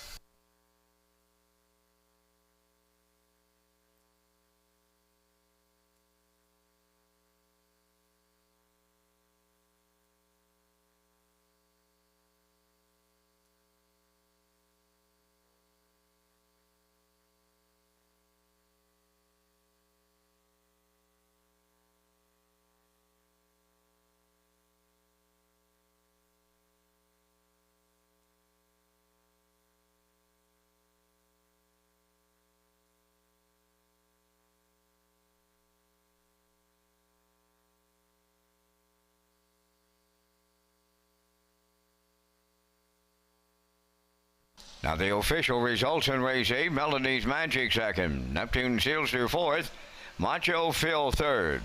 Now the official results in race 8, Melody's Magic second, Neptune Sealster fourth, Macho Phil third,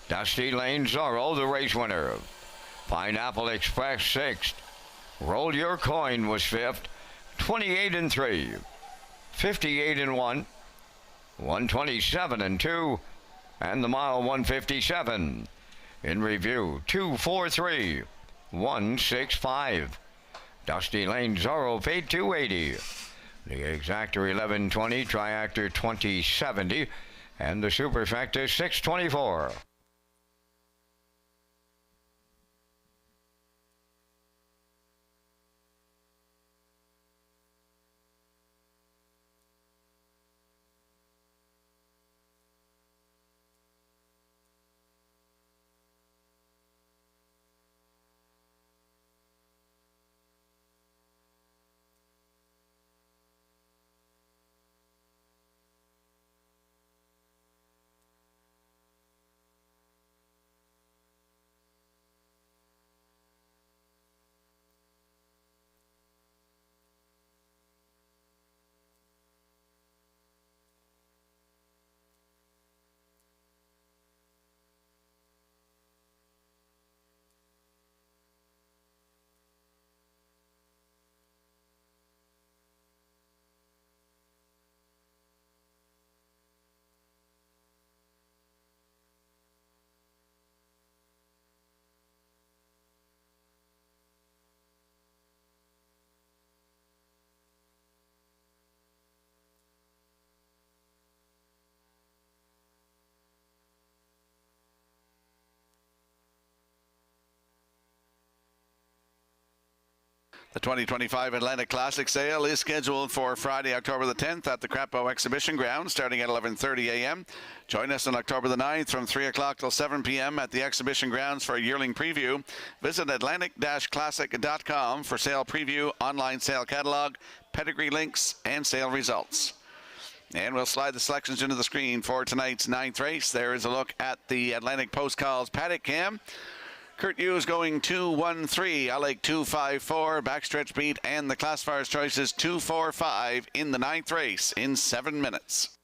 Dusty Lane Zorro the race winner, Pineapple Express sixth, Roll Your Coin was fifth, 28 and 3, 58 and 1, 127 and 2, and the mile 157. In review, 243, 165. Dusty Lane Zorro paid 280. The Exactor 1120, Triactor 2070, and the Superfecta 624. The 2025 Atlantic Classic sale is scheduled for Friday, October the 10th at the Crapo Exhibition Ground, starting at 11:30 a.m. Join us on October the 9th from 3 o'clock till 7 p.m. at the Exhibition Grounds for a yearling preview. Visit Atlantic-Classic.com for sale preview, online sale catalog, pedigree links, and sale results. And we'll slide the selections into the screen for tonight's 9th race. There is a look at the Atlantic Post Calls paddock cam. Kurt Hughes going 2-1-3, Alec 2-5-4, backstretch beat, and the classifier's choices 2-4-5 in the 9th race in 7 minutes.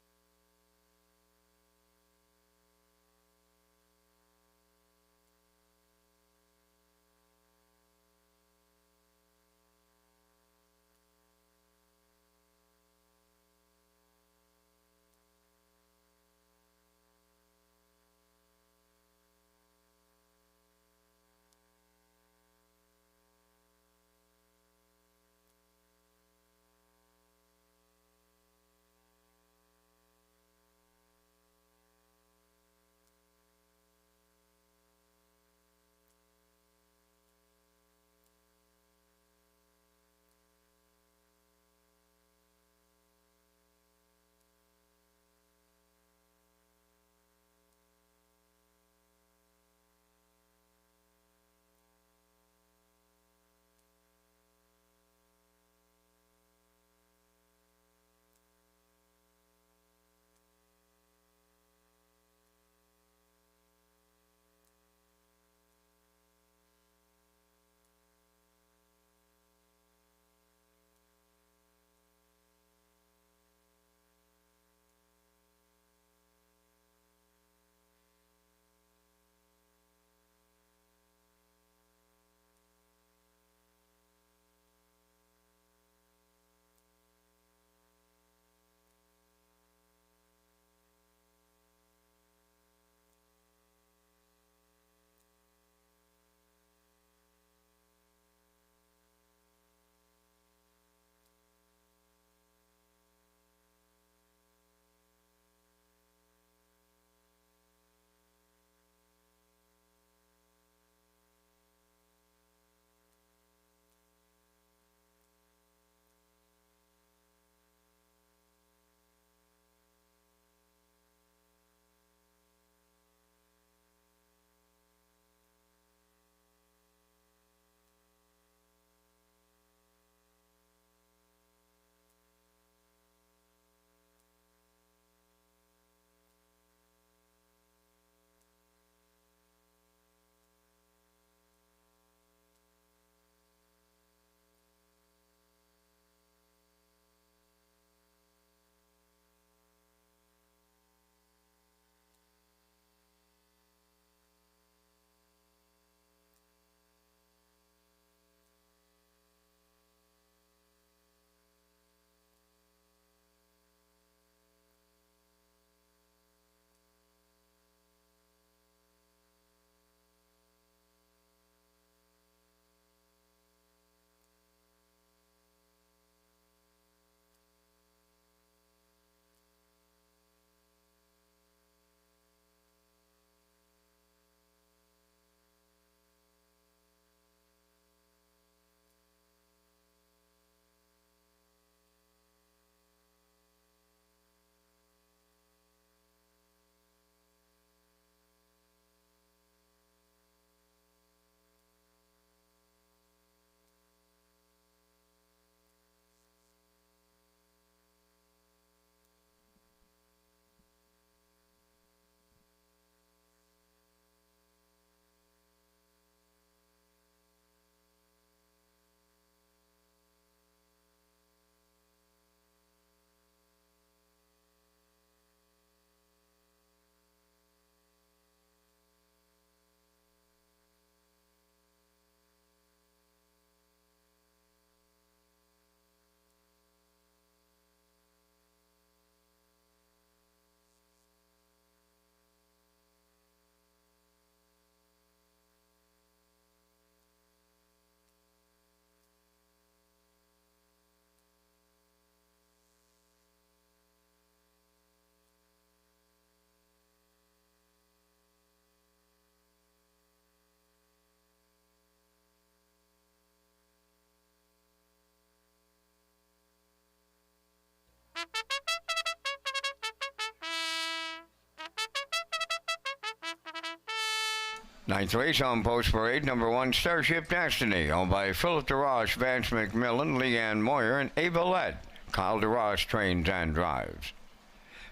Ninth race on Post Parade, number 1, Starship Destiny, owned by Philip DeRoche, Vance McMillan, Leanne Moyer, and Ava Lett. Kyle DeRoche trains and drives.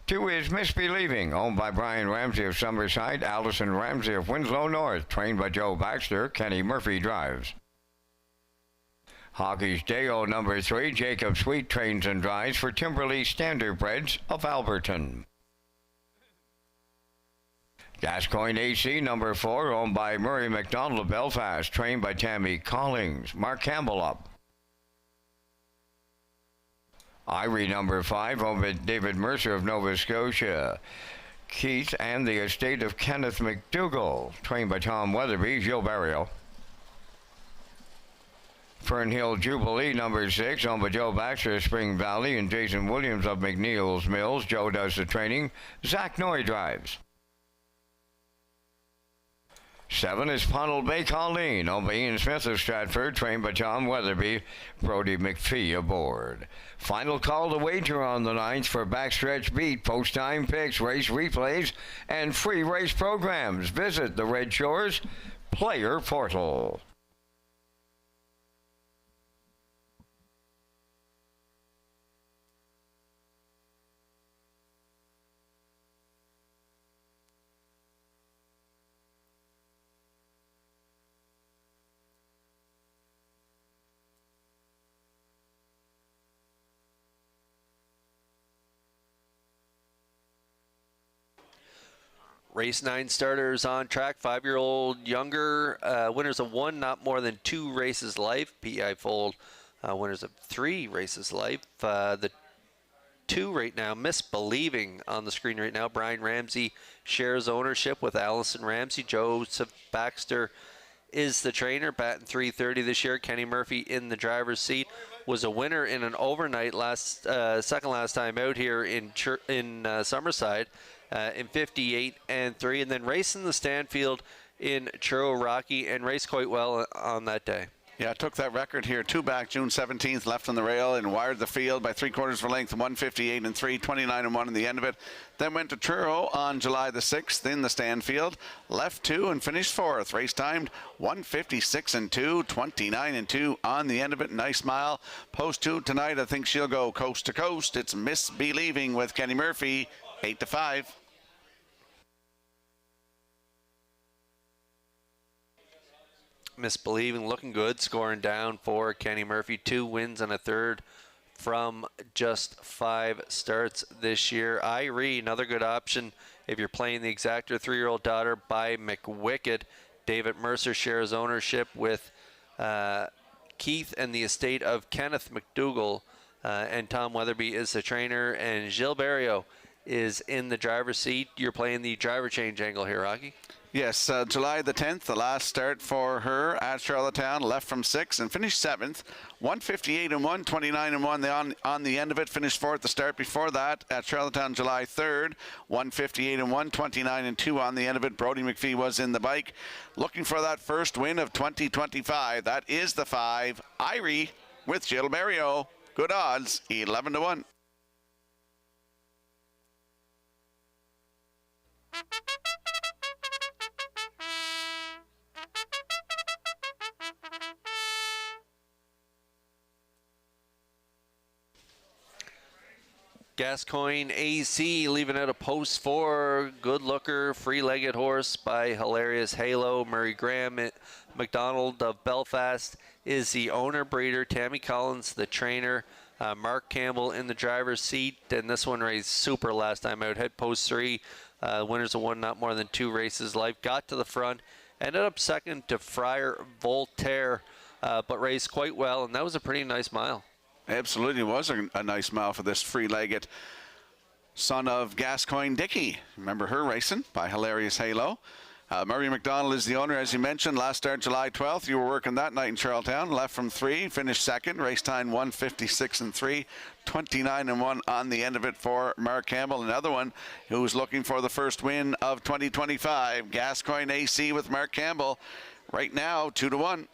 2 is Misbelieving, owned by Brian Ramsey of Summerside, Allison Ramsey of Winslow North, trained by Joe Baxter. Kenny Murphy drives. Hockey's Day-O number 3, Jacob Sweet trains and drives for Timberley Standardbreds of Alberton. Gascoigne AC number 4, owned by Murray McDonald of Belfast, trained by Tammy Collings. Mark Campbell up. Irie number 5, owned by David Mercer of Nova Scotia. Keith and the estate of Kenneth McDougall, trained by Tom Weatherby. Gilles Barrio. Fernhill Jubilee number 6, owned by Joe Baxter of Spring Valley and Jason Williams of McNeil's Mills. Joe does the training. Zach Noy drives. 7 is Ponnell Bay Colleen, owned by Ian Smith of Stratford, trained by Tom Weatherby. Brody McPhee aboard. Final call to wager on the 9th for backstretch beat, post-time picks, race replays, and free race programs. Visit the Red Shores Player Portal. Race 9 starters on track, 5-year-old younger, winners of 1, not more than 2 races life. PEI Fold, winners of 3 races life. The 2 right now, Misbelieving on the screen right now. Brian Ramsey shares ownership with Allison Ramsey. Joseph Baxter is the trainer, batting .330 this year. Kenny Murphy in the driver's seat. Was a winner in an overnight second last time out here in Summerside. In 58 and 3, and then racing the Stanfield in Churro Rocky and raced quite well on that day. Yeah, took that record here 2 back June 17th, left on the rail and wired the field by 3/4 of a length, 158 and 3, 29 and 1 in the end of it. Then went to Truro on July the 6th in the Stanfield, left 2 and finished 4th. Race timed 156 and 2, 29 and 2 on the end of it. Nice mile. Post 2 tonight, I think she'll go coast to coast. It's Misbelieving with Kenny Murphy, 8-5. Misbelieving looking good, scoring down for Kenny Murphy. 2 wins and a third from just 5 starts this year. Irie, another good option if you're playing the exactor. 3-year-old daughter by McWicked. David Mercer shares ownership with Keith and the estate of Kenneth McDougall. And Tom Weatherby is the trainer. And Gilles Barrio is in the driver's seat. You're playing the driver change angle here, Rocky. Yes, July the 10th, the last start for her at Charlottetown, left from 6 and finished 7th. 158 and 1, 29 and 1 on the end of it. Finished 4th the start before that at Charlottetown, July 3rd. 158 and 1, 29 and 2 on the end of it. Brody McPhee was in the bike. Looking for that first win of 2025. That is the 5. Irie with Gilles Barrio. Good odds, 11 to 1. Gascoigne AC leaving out a post 4. Good looker, free-legged horse by Hilarious Halo. Murray Graham McDonald of Belfast is the owner, breeder. Tammy Collins, the trainer. Mark Campbell in the driver's seat. And this one raced super last time out. Head post 3. Winners of 1, not more than 2 races life. Got to the front. Ended up second to Friar Voltaire, but raced quite well. And that was a pretty nice mile. Absolutely was a nice mile for this free-legged son of Gascoigne Dickey. Remember her racing by Hilarious Halo. Murray McDonald is the owner, as you mentioned. Last start July 12th. You were working that night in Charlottetown. Left from 3, finished 2nd. Race time 156 and 3, 29 and 1 on the end of it for Mark Campbell. Another one who's looking for the first win of 2025. Gascoigne AC with Mark Campbell. Right now, 2 to 1.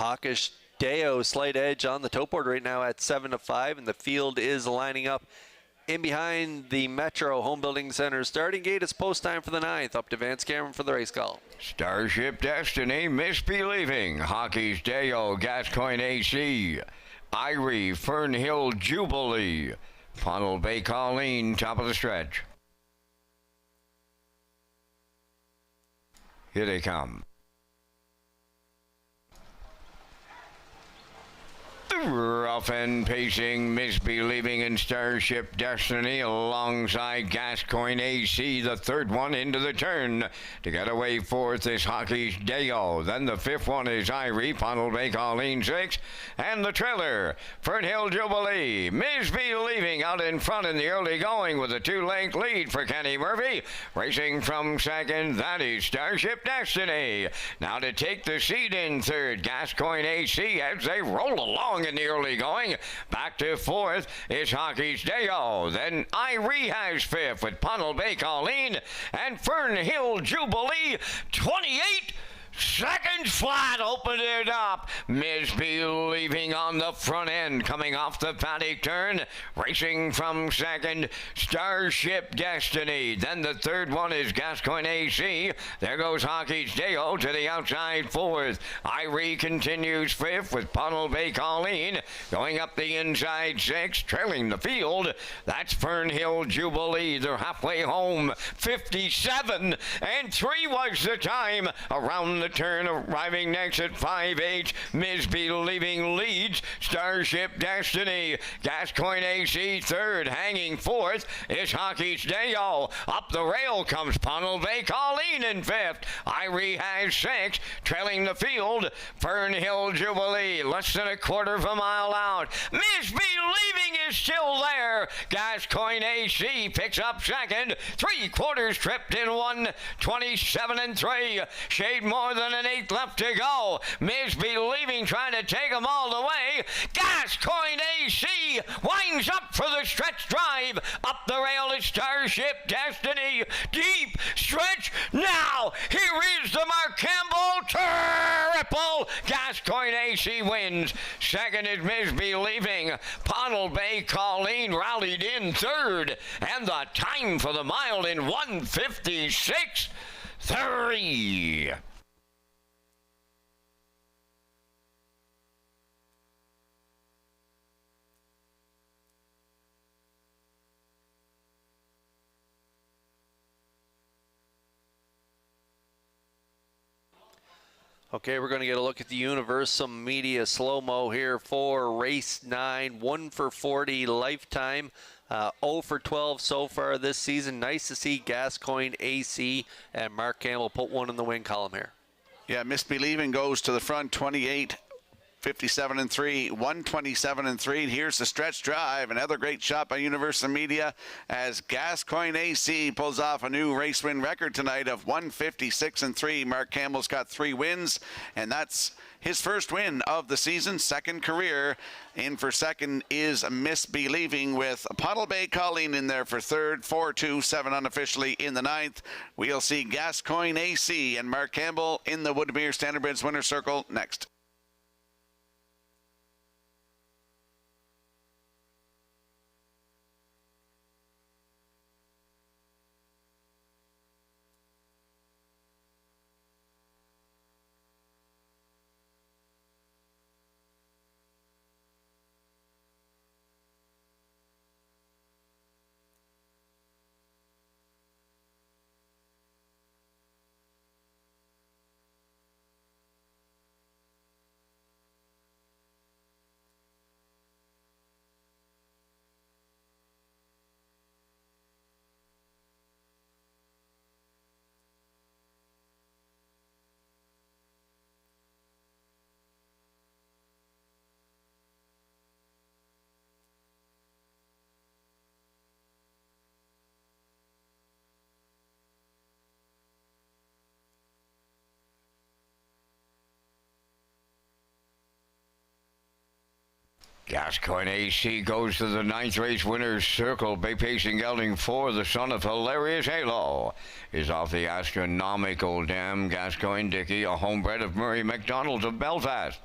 Hawkish Deo slight edge on the tote board right now at 7-5, and the field is lining up in behind the Metro Home Building Center starting gate. It's post time for the 9th. Up to Vance Cameron for the race call. Starship Destiny, Misbelieving, Hockey's Deo, Gascoigne AC, Irie, Fernhill Jubilee, Funnel Bay Colleen, top of the stretch. Here they come. Rough and pacing, Misbelieving and Starship Destiny alongside Gascoigne AC, the third one into the turn. To get away fourth is Hockey's Deo. Then the fifth one is Irie, Funnel Bay Colleen 6. And the trailer, Fernhill Jubilee. Misbelieving out in front in the early going with a 2-length lead for Kenny Murphy. Racing from second, that is Starship Destiny. Now to take the seat in third, Gascoigne AC as they roll along in the early going. Back to fourth is Hockey's Deo. Then Irie has fifth with Funnel Bay Colleen and Fernhill Jubilee. 28 seconds flat, opened it up. Misbelieving on the front end, coming off the paddock turn. Racing from second, Starship Destiny. Then the third one is Gascoigne AC. There goes Hockey's Deo to the outside fourth. Irie continues fifth with Funnel Bay Colleen. Going up the inside sixth, trailing the field. That's Fernhill Jubilee. They're halfway home. 57 and 3 was the time. Around the turn, arriving next at 5-8. Misbelieving leads Starship Destiny. Gascoigne AC third, hanging fourth is Hockey's Deo. Up the rail comes Funnel Bay Colleen in fifth. Irie has sixth, trailing the field. Fernhill Jubilee less than a quarter of a mile out. Misbelieving is still there. Gascoigne AC picks up second. 3/4 tripped in 1:27 and 3. Shade more than an eighth left to go. Misbelieving trying to take them all the way. Gascoigne AC winds up for the stretch drive. Up the rail is Starship Destiny. Deep stretch now. Here is the Mark Campbell triple. Gascoigne AC wins. Second is Misbelieving. Funnel Bay Colleen rallied in third. And the time for the mile in 1:56.3. Okay, we're going to get a look at the Universum Media slow-mo here for race 9. 1 for 40 lifetime. 0 for 12 so far this season. Nice to see Gascoigne AC and Mark Campbell put one in the win column here. Yeah, Misbelieving goes to the front, 28. 57 and 3, 127 and 3. Here's the stretch drive. Another great shot by Universal Media as Gascoigne AC pulls off a new race win record tonight of 156 and 3. Mark Campbell's got 3 wins, and that's his first win of the season, second career. In for second is Misbelieving with Funnel Bay Colleen in there for third, 4-2-7 unofficially in the 9th. We'll see Gascoigne AC and Mark Campbell in the Woodmere Standardbridge winner's circle next. Gascoigne AC goes to the 9th race winner's circle. Bay Pacing Gelding 4, the son of Hilarious Halo, is off the astronomical dam. Gascoigne Dickey, a homebred of Murray McDonald of Belfast.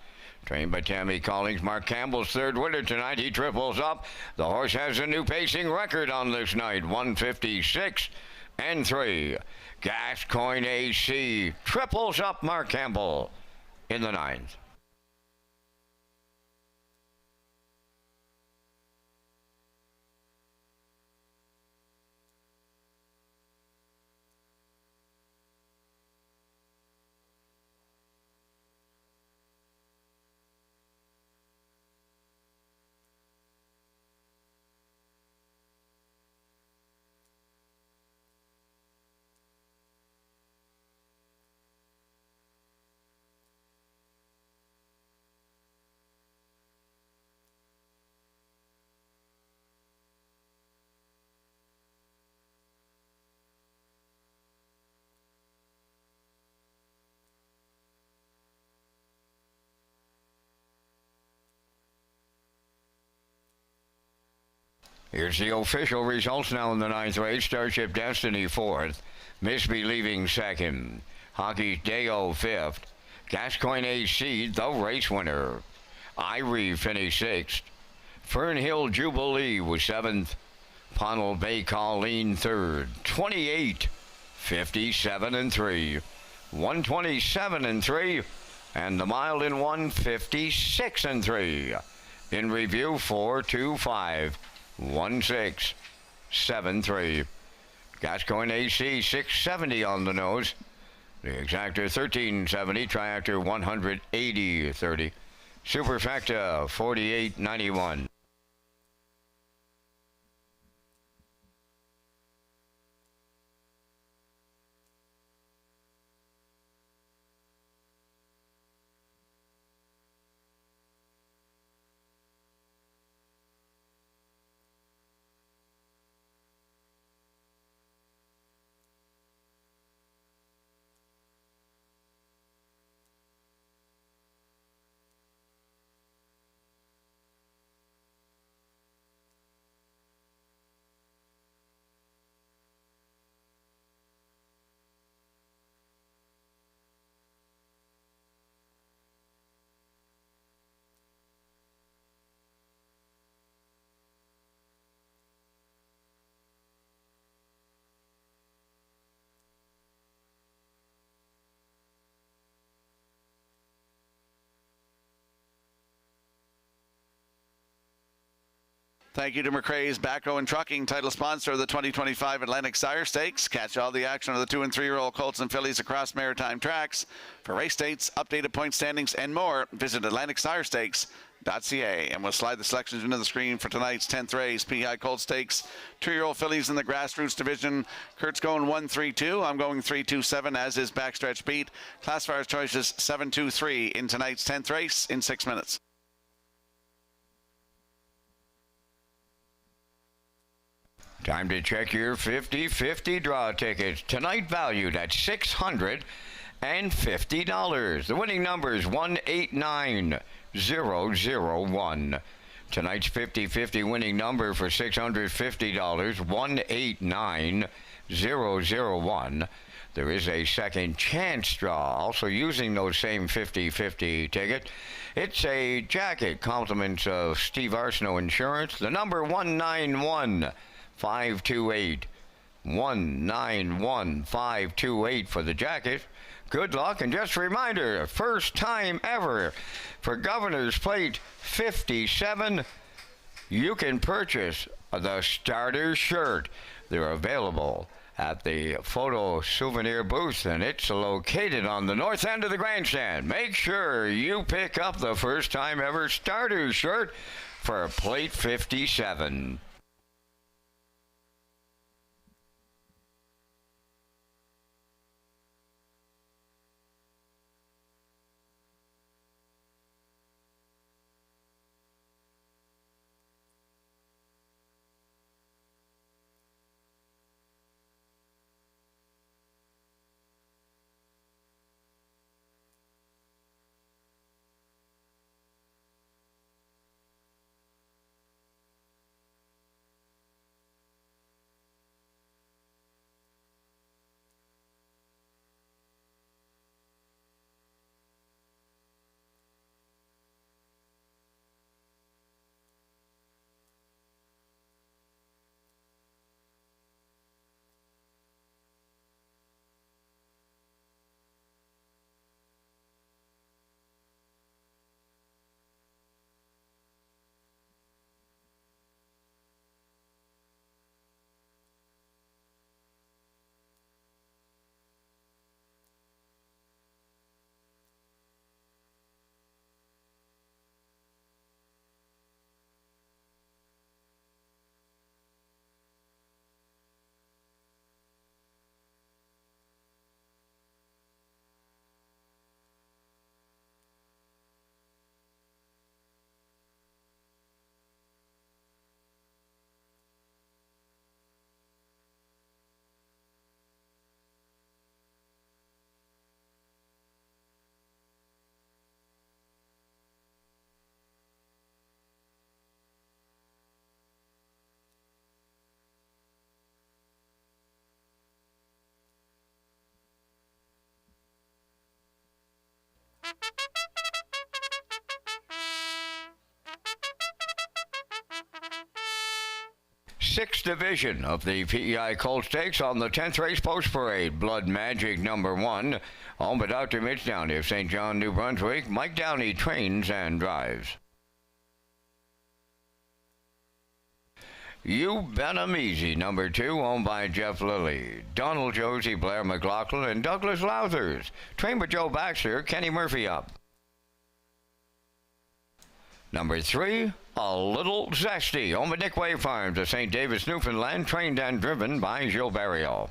Trained by Tammy Collings, Mark Campbell's third winner tonight. He triples up. The horse has a new pacing record on this night, 156-3. Gascoigne AC triples up Mark Campbell in the ninth. Here's the official results now in the ninth race. Starship Destiny fourth. Misbelieving second. Hockey's Deo fifth. Gascoigne AC, the race winner. Irie finished sixth. Fernhill Jubilee was seventh. Pownell Bay Colleen third. 28-57-3. 127-3. And the mile in 156-3. In review, 4-2-5-1-6-7-3. Gascoigne AC 670 on the nose. The exactor 1370. Triactor 180-30. Superfecta 48.91. Thank you to McRae's Backrow and Trucking, title sponsor of the 2025 Atlantic Sire Stakes. Catch all the action of the 2- and 3-year-old colts and fillies across maritime tracks. For race dates, updated point standings, and more, visit AtlanticSireStakes.ca. And we'll slide the selections into the screen for tonight's 10th race. PI Colt Stakes, 2-year-old fillies in the grassroots division. Kurt's going 1-3-2. I'm going 3-2-7, as is Backstretch Beat. Classifier's choices 7-2-3 in tonight's 10th race in 6 minutes. Time to check your 50-50 draw tickets. Tonight valued at $650. The winning number is 189001. Tonight's 50-50 winning number for $650, 189001. There is a second chance draw, also using those same 50-50 ticket. It's a jacket, compliments of Steve Arsenault Insurance. The number 191528. 191528 for the jacket. Good luck, and just a reminder, first time ever for Governor's Plate 57, you can purchase the starter shirt. They're available at the photo souvenir booth, and it's located on the north end of the grandstand. Make sure you pick up the first time ever starter shirt for Plate 57. 6th division of the PEI Colt Stakes on the 10th race post parade. Blood Magic number 1. Owned by Dr. Mitch Downey of St. John, New Brunswick. Mike Downey trains and drives. You Bet 'em Easy, number 2, owned by Jeff Lilly. Donald Josie, Blair McLaughlin, and Douglas Lowthers. Trained by Joe Baxter, Kenny Murphy up. Number 3, A Little Zesty, owned by Nick Way Farms of St. Davis, Newfoundland, trained and driven by Gilles Barriol.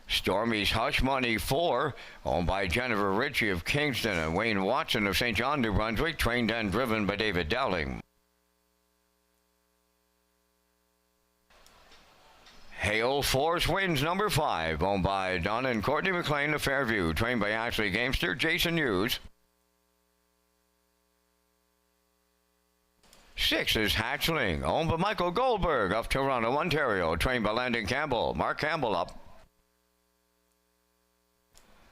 Stormy's Hush Money 4, owned by Jennifer Ritchie of Kingston and Wayne Watson of St. John, New Brunswick, trained and driven by David Dowling. Hail Force Wins number 5, owned by Donna and Courtney McLean of Fairview, trained by Ashley Gamester, Jason Hughes. 6 is Hatchling, owned by Michael Goldberg of Toronto, Ontario, trained by Landon Campbell. Mark Campbell up.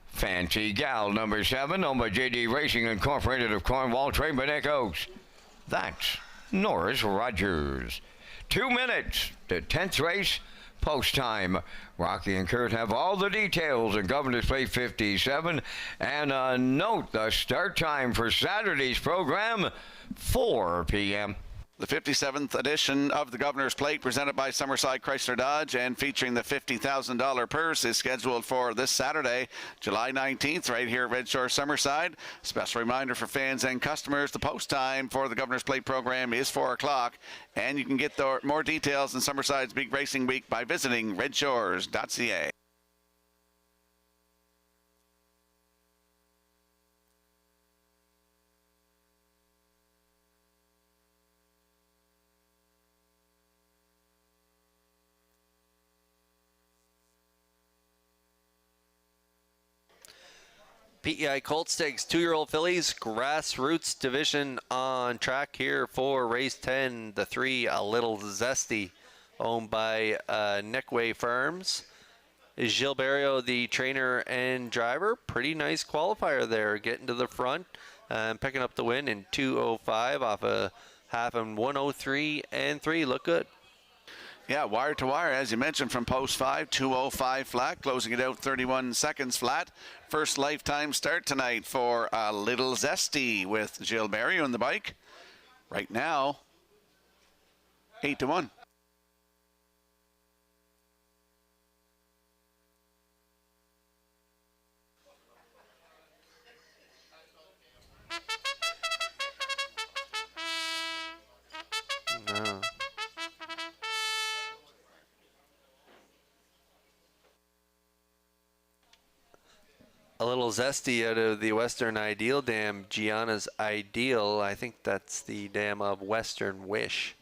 Fancy Gal number 7, owned by JD Racing Incorporated of Cornwall, trained by Nick Oakes. That's Norris Rogers. 2 minutes, the 10th race, post time. Rocky and Kurt have all the details in Governor's Plate 57. And note the start time for Saturday's program, 4 p.m. The 57th edition of the Governor's Plate, presented by Summerside Chrysler Dodge and featuring the $50,000 purse, is scheduled for this Saturday, July 19th, right here at Red Shore, Summerside. Special reminder for fans and customers, the post time for the Governor's Plate program is 4 o'clock, and you can get more details in Summerside's Big Racing Week by visiting Redshores.ca. PEI Colt Stakes, 2-year-old fillies, grassroots division on track here for race 10. The 3, A Little Zesty, owned by Neckway Farms. Gilles Barriol, the trainer and driver. Pretty nice qualifier there, getting to the front and picking up the win in 2:05 off a half in 1:03 and 3. Look good. Yeah, wire to wire, as you mentioned, from post 5, 2:05 flat, closing it out 31 seconds flat. First lifetime start tonight for A Little Zesty with Gilles Barriol on the bike. Right now, 8-1. No. A Little Zesty out of the Western Ideal Dam, Gianna's Ideal. I think that's the dam of Western Wish,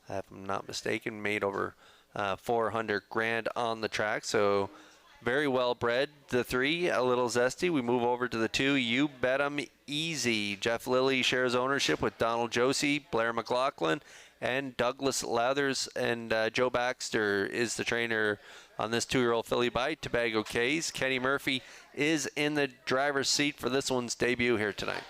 if I'm not mistaken. Made over 400 grand on the track, so very well bred. The 3, A Little Zesty. We move over to the 2, You Bet 'em Easy. Jeff Lilly shares ownership with Donald Josie, Blair McLaughlin, and Douglas Lathers, and Joe Baxter is the trainer on this 2-year-old filly by Tobago Cays. Kenny Murphy is in the driver's seat for this one's debut here tonight.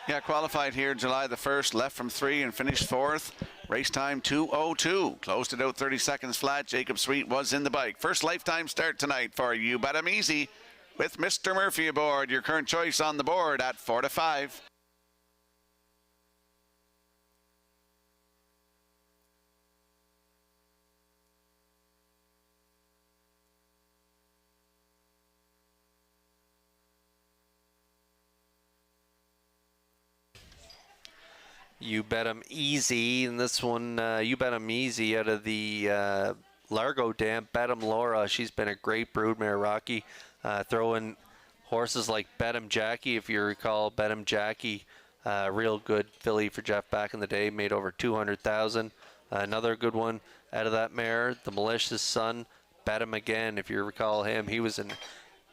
Yeah, qualified here July the 1st, left from 3 and finished 4th. Race time 2:02. Closed it out 30 seconds flat. Jacob Sweet was in the bike. First lifetime start tonight for You Bet 'em Easy with Mr. Murphy aboard. Your current choice on the board at 4-5. You Bet 'em Easy, and this one, You Bet 'em Easy out of the Largo Dam. Bet 'em Laura, she's been a great broodmare, Rocky. Throwing horses like Bet 'em Jackie, if you recall, Bet 'em Jackie, real good filly for Jeff back in the day, made over 200,000. Another good one out of that mare, the Malicious Son, Bet 'em Again, if you recall him. He was an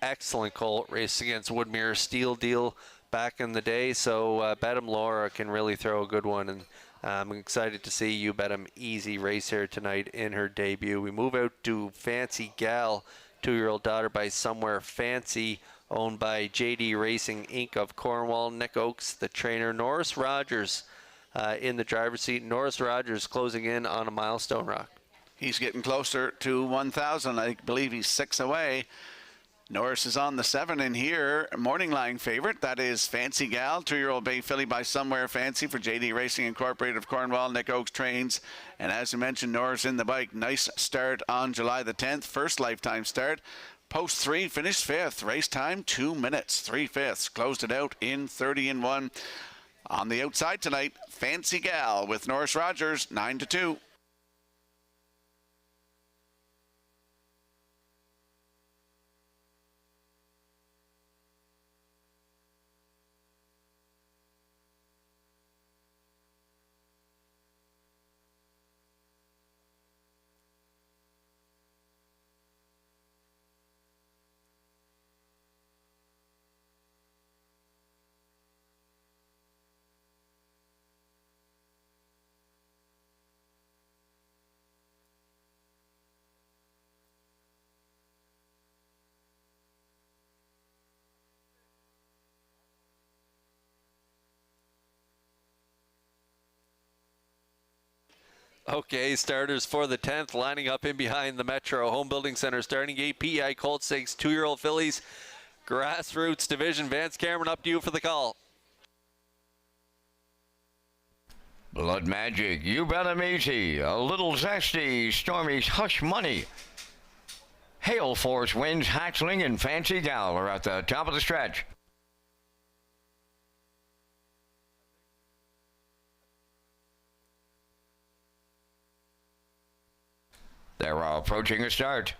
excellent colt, raced against Woodmere Steel Deal back in the day, so Bet 'em Laura can really throw a good one, and I'm excited to see You Bet 'em Easy race here tonight in her debut. We move out to Fancy Gal, 2-year-old daughter by Somewhere Fancy, owned by JD Racing Inc. of Cornwall. Nick Oakes, the trainer. Norris Rogers, in the driver's seat. Norris Rogers closing in on a milestone, Rock. He's getting closer to 1,000. I believe he's 6 away. Norris is on the 7 in here. Morning line favorite, that is Fancy Gal, 2-year-old bay filly by Somewhere Fancy for JD Racing Incorporated of Cornwall, Nick Oakes trains. And as you mentioned, Norris in the bike. Nice start on July the 10th, first lifetime start. Post 3, finished 5th. Race time 2 minutes, 3/5. Closed it out in 30-1. On the outside tonight, Fancy Gal with Norris Rogers, 9-2. Okay, starters for the 10th, lining up in behind the Metro Home Building Center starting gate. PEI Colt Stakes, 2-year-old fillies, grassroots division. Vance Cameron, up to you for the call. Blood Magic, You Bet 'Em Easy, A Little Zesty, Stormy's Hush Money. Hail Force wins. Hatchling and Fancy Gal are at the top of the stretch. They're approaching a start.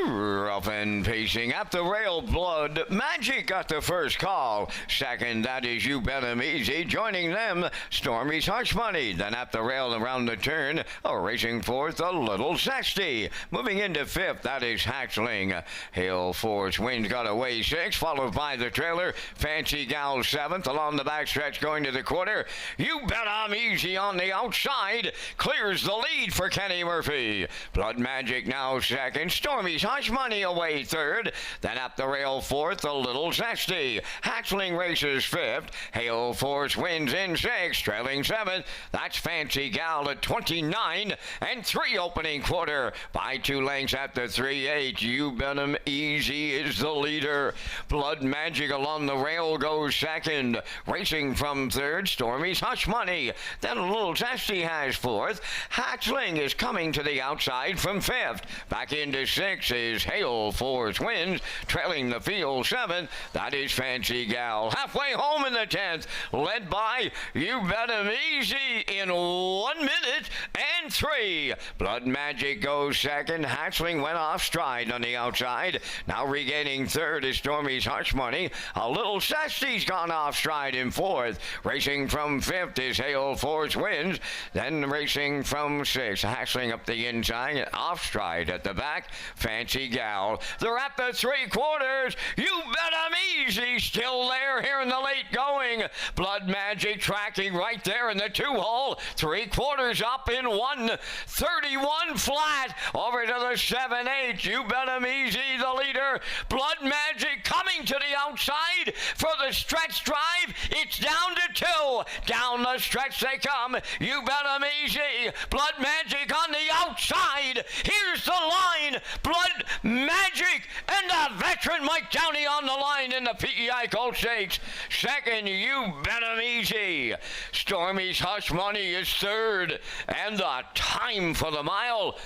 Rough and pacing at the rail. Blood Magic got the first call. Second, that is You Bet 'Em Easy. Joining them, Stormy's Hush Money. Then at the rail around the turn, racing fourth, A Little Zesty. Moving into fifth, that is Hatchling. Hail Force wins, got away 6, followed by the trailer. Fancy Gal 7th along the backstretch going to the quarter. You Bet 'Em Easy on the outside clears the lead for Kenny Murphy. Blood Magic now second. Stormy's Hush Money away third. Then up the rail fourth, A Little Zesty. Hatchling races fifth. Hail Force wins in 6th, trailing 7th. That's Fancy Gal at 29-3 opening quarter. By 2 lengths at the 3/8. You Bet 'Em Easy is the leader. Blood Magic along the rail goes second. Racing from third, Stormy's Hush Money. Then A Little Zesty has fourth. Hatchling is coming to the outside from fifth. Back into 6 is Hail Force wins, trailing the field 7th. That is Fancy Gal. Halfway home in the 10th, led by You Bet 'Em Easy in 1 minute and 3. Blood Magic goes second. Hatchling went off stride on the outside. Now regaining third is Stormy's Hush Money. A Little Zesty's gone off stride in 4th. Racing from 5th is Hail Force wins. Then racing from 6th, Hatchling up the inside, off stride at the back. Fancy Gal. They're at the 3/4. You Bet 'Em Easy still there here in the late going. Blood Magic tracking right there in the 2-hole. 3/4 up in 1:31 flat. Over to the 7/8. You Bet 'Em Easy, the leader. Blood Magic coming to the outside for the stretch drive. It's down to 2. Down the stretch they come. You Bet 'Em Easy. Blood Magic on the outside. Here's the line. Blood Magic and the veteran Mike Downey on the line in the PEI Colt Stakes. Second, You Bet 'Em Easy. Stormy's Hush Money is third. And the time for the mile,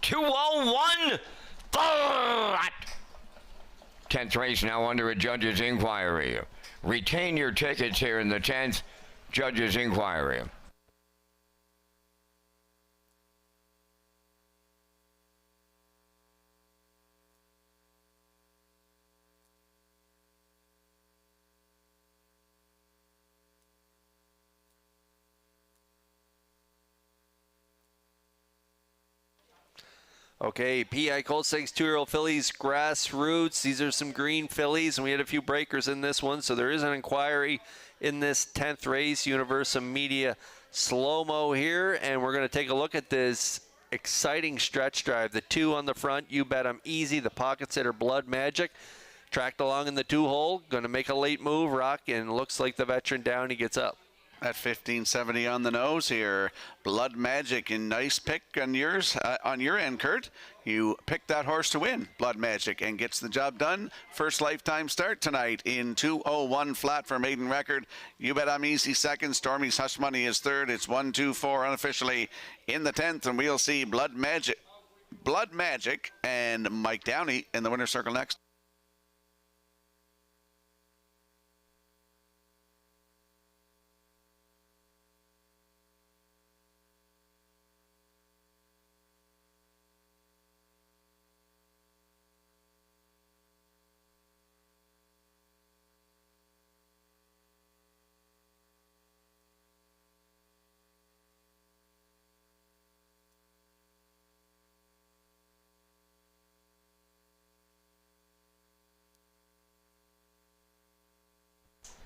2:01 flat. 10th race now under a judge's inquiry. Retain your tickets here in the 10th judge's inquiry. Okay, PEI Colt Stakes 2-year-old fillies, grassroots. These are some green fillies, and we had a few breakers in this one, so there is an inquiry in this 10th race. Universum Media slow-mo here, and we're going to take a look at this exciting stretch drive. The 2 on the front, You Bet 'Em Easy. The pocket sitter, Blood Magic. tracked along in the 2-hole, going to make a late move, Rock, and looks like the veteran Downey gets up. At 1570 on the nose here. Blood Magic, and nice pick on yours, on your end, Kurt. You picked that horse to win, Blood Magic, and gets the job done. First lifetime start tonight in 2:01 flat for maiden record. You Bet I'm Easy second. Stormy's Hush Money is third. It's 1-2-4 unofficially in the 10th, and we'll see Blood Magic and Mike Downey in the winner's circle next.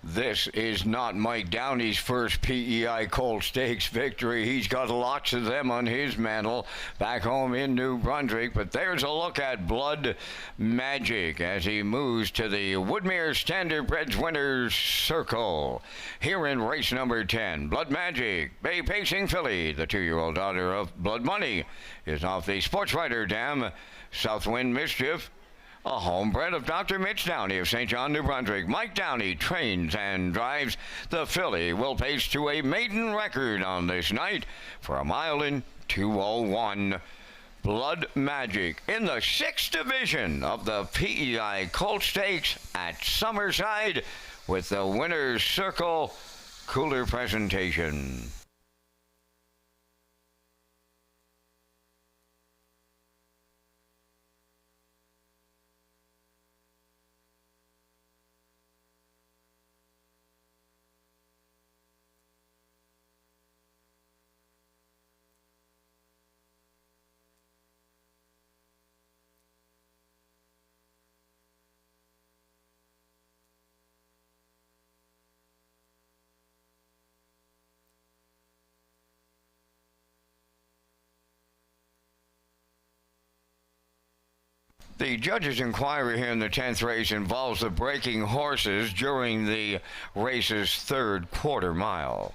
This is not Mike Downey's first PEI Colt Stakes victory. He's got lots of them on his mantle back home in New Brunswick. But there's a look at Blood Magic as he moves to the Woodmere Standardbreds Winners Circle. Here in race number 10, Blood Magic, Bay Pacing filly, the 2-year-old daughter of Blood Money, is off the Sports Rider dam. Southwind Mischief, a homebred of Dr. Mitch Downey of St. John, New Brunswick. Mike Downey trains and drives. The filly will pace to a maiden record on this night for a mile in 2:01. Blood Magic in the 6th division of the PEI Colt Stakes at Summerside with the Winner's Circle cooler presentation. The judge's inquiry here in the 10th race involves the breaking horses during the race's 3rd quarter mile.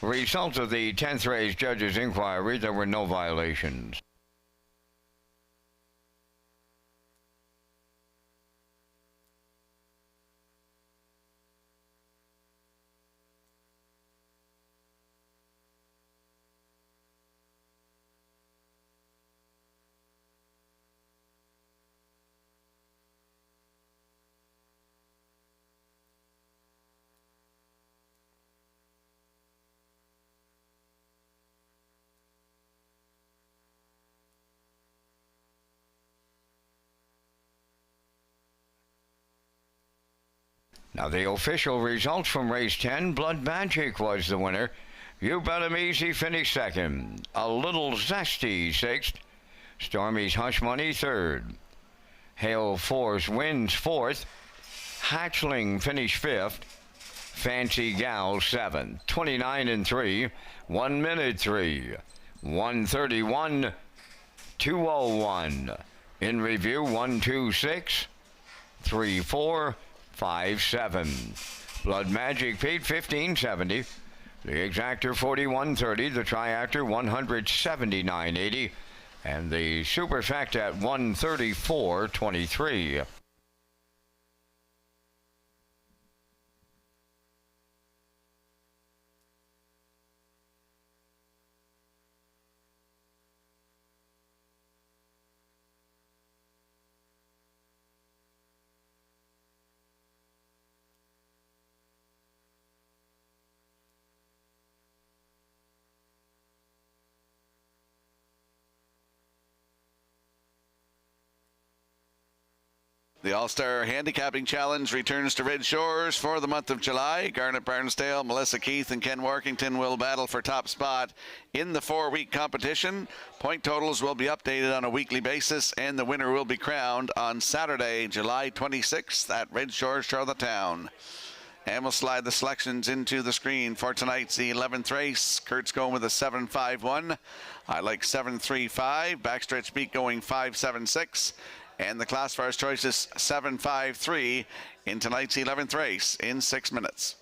Results of the 10th race judge's inquiry, there were no violations. Now the official results from race 10, Blood Magic was the winner. You Bet 'Em Easy finished second. A Little Zesty sixth. Stormy's Hush Money third. Hail Force Wins fourth. Hatchling finished fifth. Fancy Gal seventh. 29 and 3. 1 minute 3. 131. 201. In review 126. 34. 57. Blood Magic paid 1570. The Exactor 4130. The Triactor 179.80. And the Superfect at 134.23. The All-Star Handicapping Challenge returns to Red Shores for the month of July. Garnet Barnsdale, Melissa Keith, and Ken Workington will battle for top spot in the 4-week competition. Point totals will be updated on a weekly basis, and the winner will be crowned on Saturday, July 26th at Red Shores, Charlottetown. And we'll slide the selections into the screen for tonight's 11th race. Kurt's going with a 7.51. I like 7.35. Backstretch beat going 5.76. And the classifiers choice is 7.53 in tonight's 11th race in 6 minutes.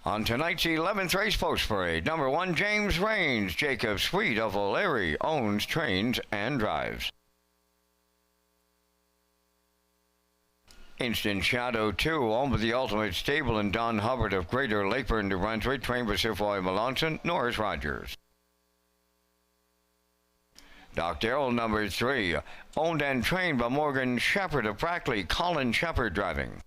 On tonight's 11th race post parade, number 1, James Rains, Jacob Sweet of O'Leary, owns, trains, and drives. Instant Shadow 2, owned by the Ultimate Stable and Don Hubbard of Greater Lakeburn, New Brunswick, trained by Sir Foy Melanson, Norris Rogers. Doc Darrell, number 3, owned and trained by Morgan Shepherd of Brackley, Colin Shepherd driving.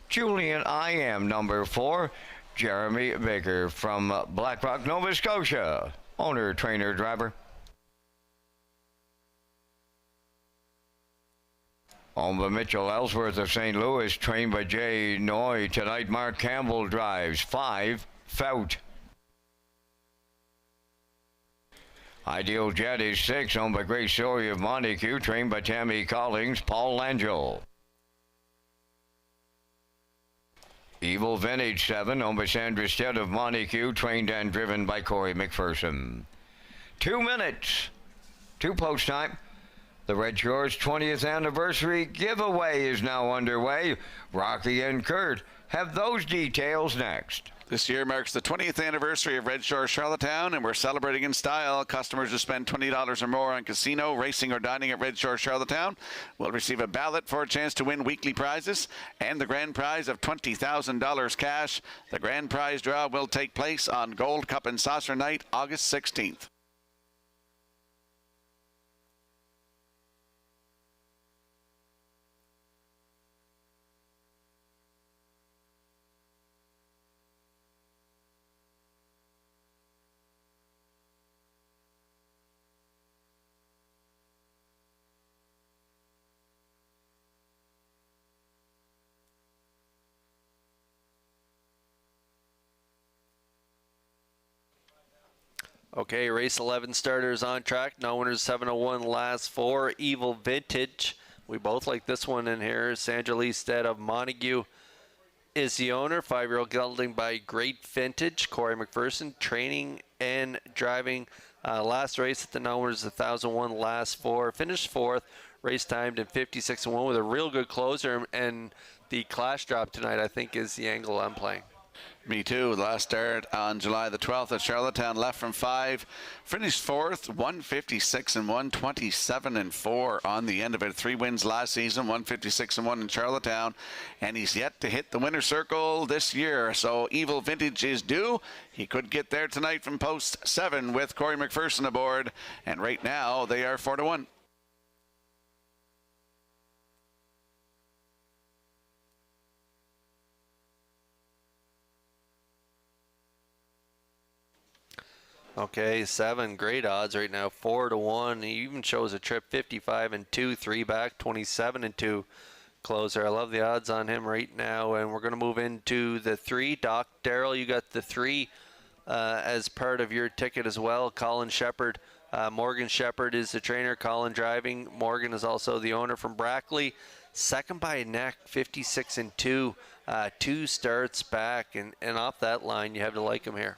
Julian I Am, number 4, Jeremy Baker from Blackrock, Nova Scotia, owner, trainer, driver. Owned by Mitchell Ellsworth of St. Louis, trained by Jay Noy. Tonight, Mark Campbell drives 5, Fout. Ideal Jet is 6, owned by Grace Story of Montague, trained by Tammy Collings, Paul Langell. Evil Vintage 7, owned by Sandra Stead of Montague, trained and driven by Corey McPherson. 2 minutes, 2 post time. The Red Shores 20th anniversary giveaway is now underway. Rocky and Kurt have those details next. This year marks the 20th anniversary of Red Shores Charlottetown, and we're celebrating in style. Customers who spend $20 or more on casino, racing, or dining at Red Shores Charlottetown will receive a ballot for a chance to win weekly prizes and the grand prize of $20,000 cash. The grand prize draw will take place on Gold Cup and Saucer Night, August 16th. Okay, race 11 starters on track. No winners, 701 last 4. Evil Vintage. We both like this one in here. Sandra Lee Stead of Montague is the owner. 5-year-old gelding by Great Vintage. Corey McPherson training and driving. Last race at the no winners, 1001 last 4. Finished 4th. Race timed in 56-1 with a real good closer. And the clash drop tonight, I think, is the angle I'm playing. Me too. Last start on July the 12th at Charlottetown, left from 5. Finished 4th, 156-1, 27-4 on the end of it. 3 wins last season, 156-1 in Charlottetown, and he's yet to hit the winner's circle this year. So Evil Vintage is due. He could get there tonight from post 7 with Corey McPherson aboard, and right now they are 4-1. Okay, 7 great odds right now, 4-1. He even shows a trip 55-2, 3 back, 27-2 closer. I love the odds on him right now, and we're going to move into the 3. Doc Darrell, you got the 3 as part of your ticket as well. Colin Shepherd, Morgan Shepherd is the trainer. Colin driving. Morgan is also the owner from Brackley. Second by a neck, 56-2, 2 starts back, and off that line, you have to like him here.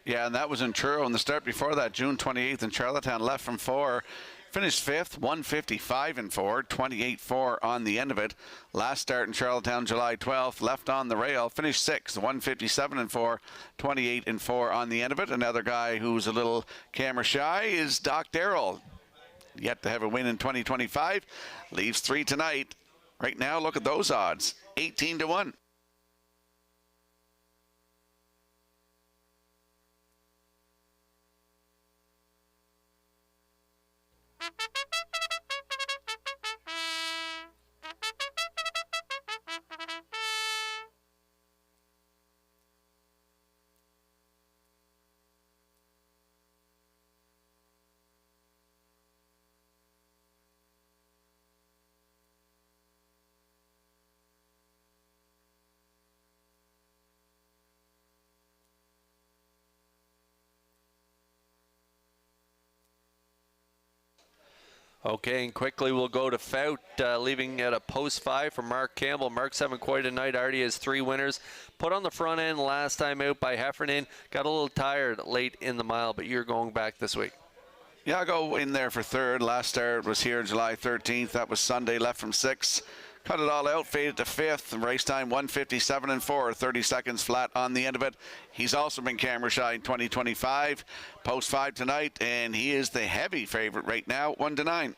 Yeah, and that was in Truro. And the start before that, June 28th in Charlottetown, left from 4. Finished 5th, 155-4, 28-4 on the end of it. Last start in Charlottetown, July 12th, left on the rail. Finished 6th, 157-4, 28-4 on the end of it. Another guy who's a little camera shy is Doc Darrell. Yet to have a win in 2025. Leaves 3 tonight. Right now, look at those odds, 18-1. Okay, and quickly we'll go to Fout, leaving at a post 5 for Mark Campbell. Mark's having quite a night. Already has 3 winners. Put on the front end last time out by Heffernan. Got a little tired late in the mile, but you're going back this week. Yeah, I'll go in there for 3rd. Last start was here July 13th. That was Sunday, left from 6. Cut it all out, faded to 5th. And race time 157-4, 30 seconds flat on the end of it. He's also been camera shy in 2025. Post 5 tonight, and he is the heavy favorite right now, 1-9.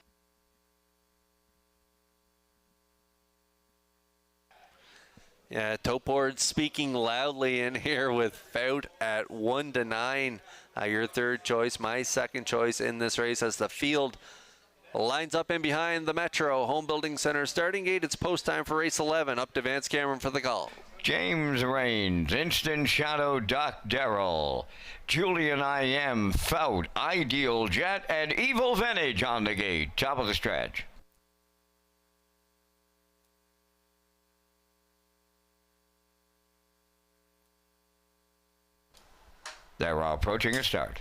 Yeah, tote board speaking loudly in here with Fout at 1-9. Your third choice, my second choice in this race as the field lines up in behind the Metro Home Building Center starting gate. It's post time for race 11. Up to Vance Cameron for the call. James Rains, Instant Shadow, Doc Darrell, Julian I.M., Fout, Ideal Jet, and Evil Vintage on the gate. Top of the stretch. They're approaching a start.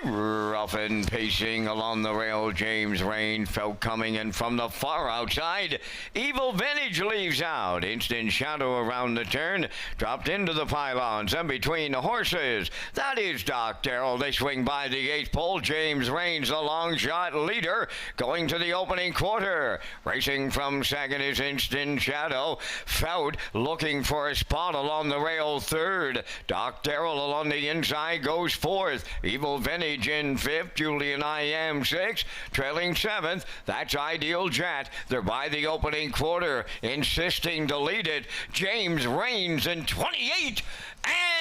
Rough and pacing along the rail, James Rain felt coming in from the far outside. Evil Vintage leaves out. Instant Shadow around the turn, dropped into the pylons and between the horses. That is Doc Darrell. They swing by the 8th pole. James Rain's the long shot leader going to the opening quarter. Racing from second is Instant Shadow. Fout looking for a spot along the rail, third. Doc Darrell along the inside goes fourth. Evil Vintage in fifth, Julian I.M. sixth, trailing seventh. That's Ideal Jet. They're by the opening quarter, insisting to lead it. James Rains in 28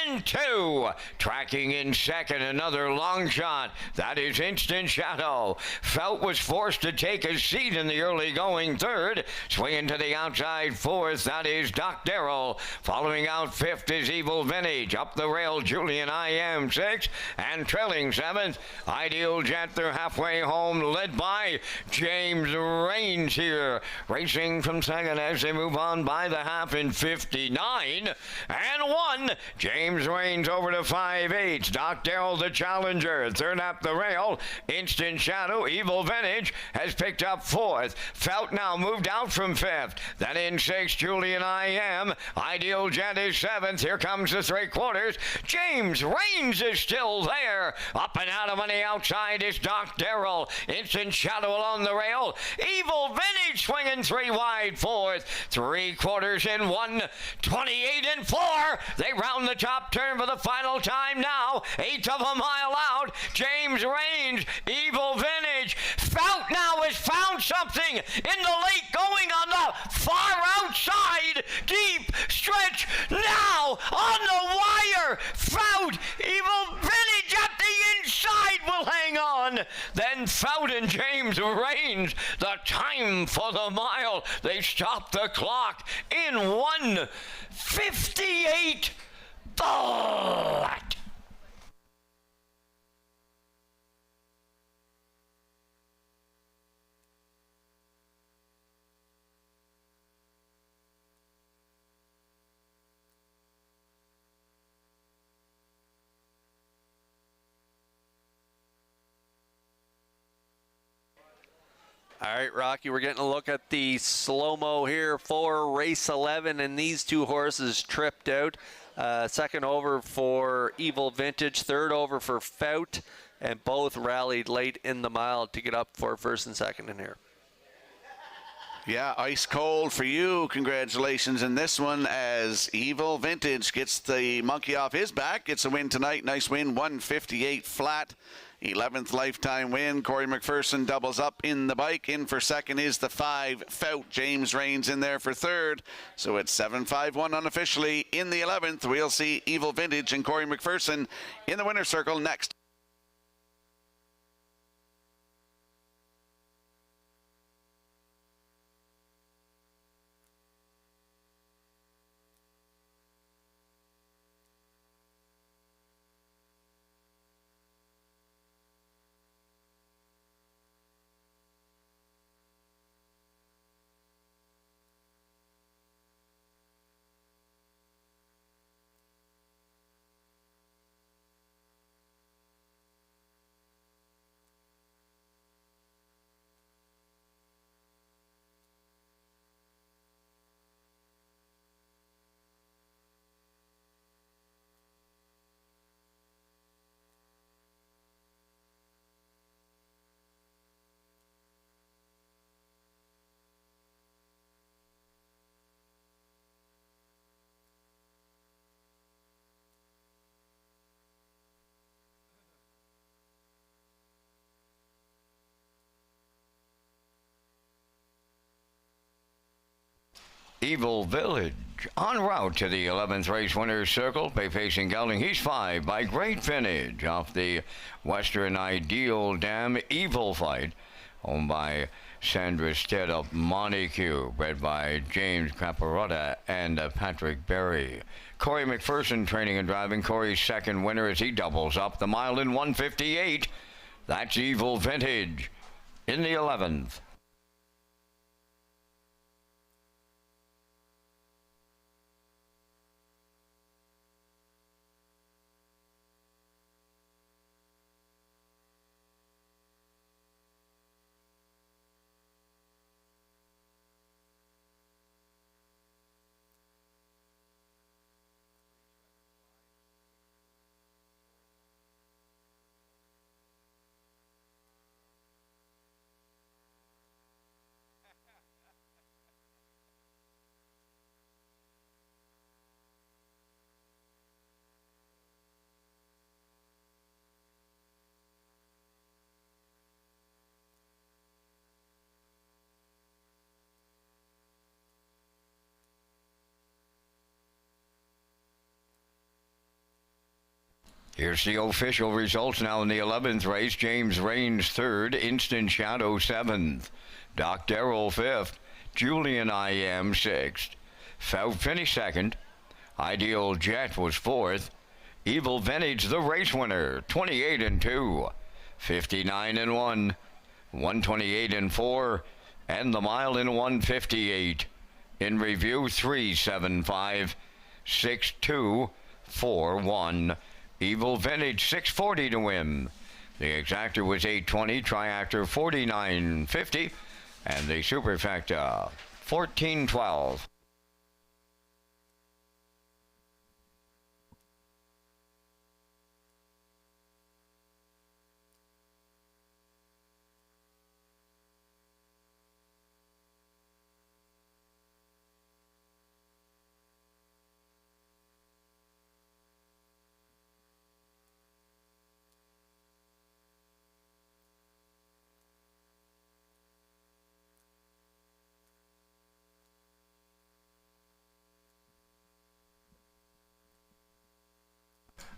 and 2. Tracking in second, another long shot. That is Instant Shadow. Fout was forced to take a seat in the early going third. Swinging to the outside fourth, that is Doc Darrell. Following out fifth is Evil Vintage. Up the rail, Julian I.M. sixth, and trailing seventh, Ideal Jet. They're halfway home, led by James Rains here. Racing from second as they move on by the half in 59 and 1. James Rains over to 5/8. Doc Darrell the challenger. Third up the rail. Instant Shadow. Evil Vintage has picked up fourth. Fout now moved out from fifth. Then in sixth, Julian I.M. Ideal Jet is seventh. Here comes the three quarters. James Rains is still there. Up and out of on the outside is Doc Darrell. Instant Shadow along the rail. Evil Vintage swinging three wide fourth. Three quarters in 1:28 and 4. They round the top turn for the final time now. Eighth of a mile out. James Rains, Evil Vintage. Fout now has found something in the late going on the far outside. Deep stretch now on the wire. Fout, Evil Vintage at the inside will hang on. Then Fout and James Rains, the time for the mile. They stop the clock in 1:58. Flat. All right, Rocky, we're getting a look at the slow-mo here for race 11, and these two horses tripped out. Second over for Evil Vintage, third over for Fout, and both rallied late in the mile to get up for first and second in here. Yeah, ice cold for you. Congratulations in this one as Evil Vintage gets the monkey off his back. Gets a win tonight. Nice win, 158 flat. 11th lifetime win. Corey McPherson doubles up in the bike. In for second is the 5 Fout. James Rains in there for third. So it's 7-5-1 unofficially. In the 11th, we'll see Evil Vintage and Corey McPherson in the winner's circle next. Evil Village. En route to the 11th race winner's circle, by facing Gelding. He's 5 by Great Vintage off the Western Ideal Dam. Evil Fight, owned by Sandra Stead of Montague, bred by James Caparotta and Patrick Berry. Corey McPherson training and driving. Corey's second winner as he doubles up the mile in 1:58. That's Evil Vintage in the 11th. Here's the official results now in the 11th race. James Raines 3rd, Instant Shadow 7th, Doc Darrell 5th, Julian I Am 6th, Feld finished 2nd, Ideal Jet was 4th, Evil Vintage the race winner, 28-2, 59-1, 128-4, and the mile in 1:58. In review, 3:75, 6:2, 4:1. Evil Vintage 640 to win. The exactor was 820, triactor 49.50, and the superfecta 14.12.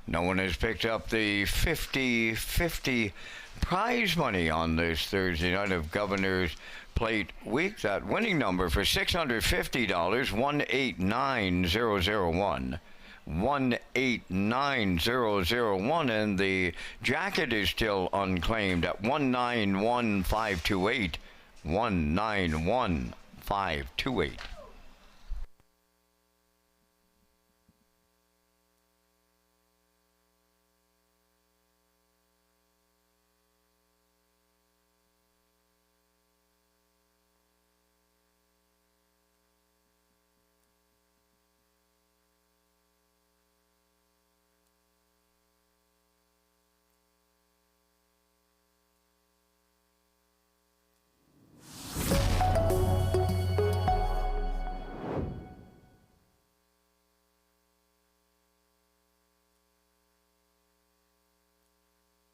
No one has picked up the 50-50 prize money on this Thursday night of Governor's Plate Week. That winning number for $650, 189001. 189001, and the jacket is still unclaimed at 191528. 191528.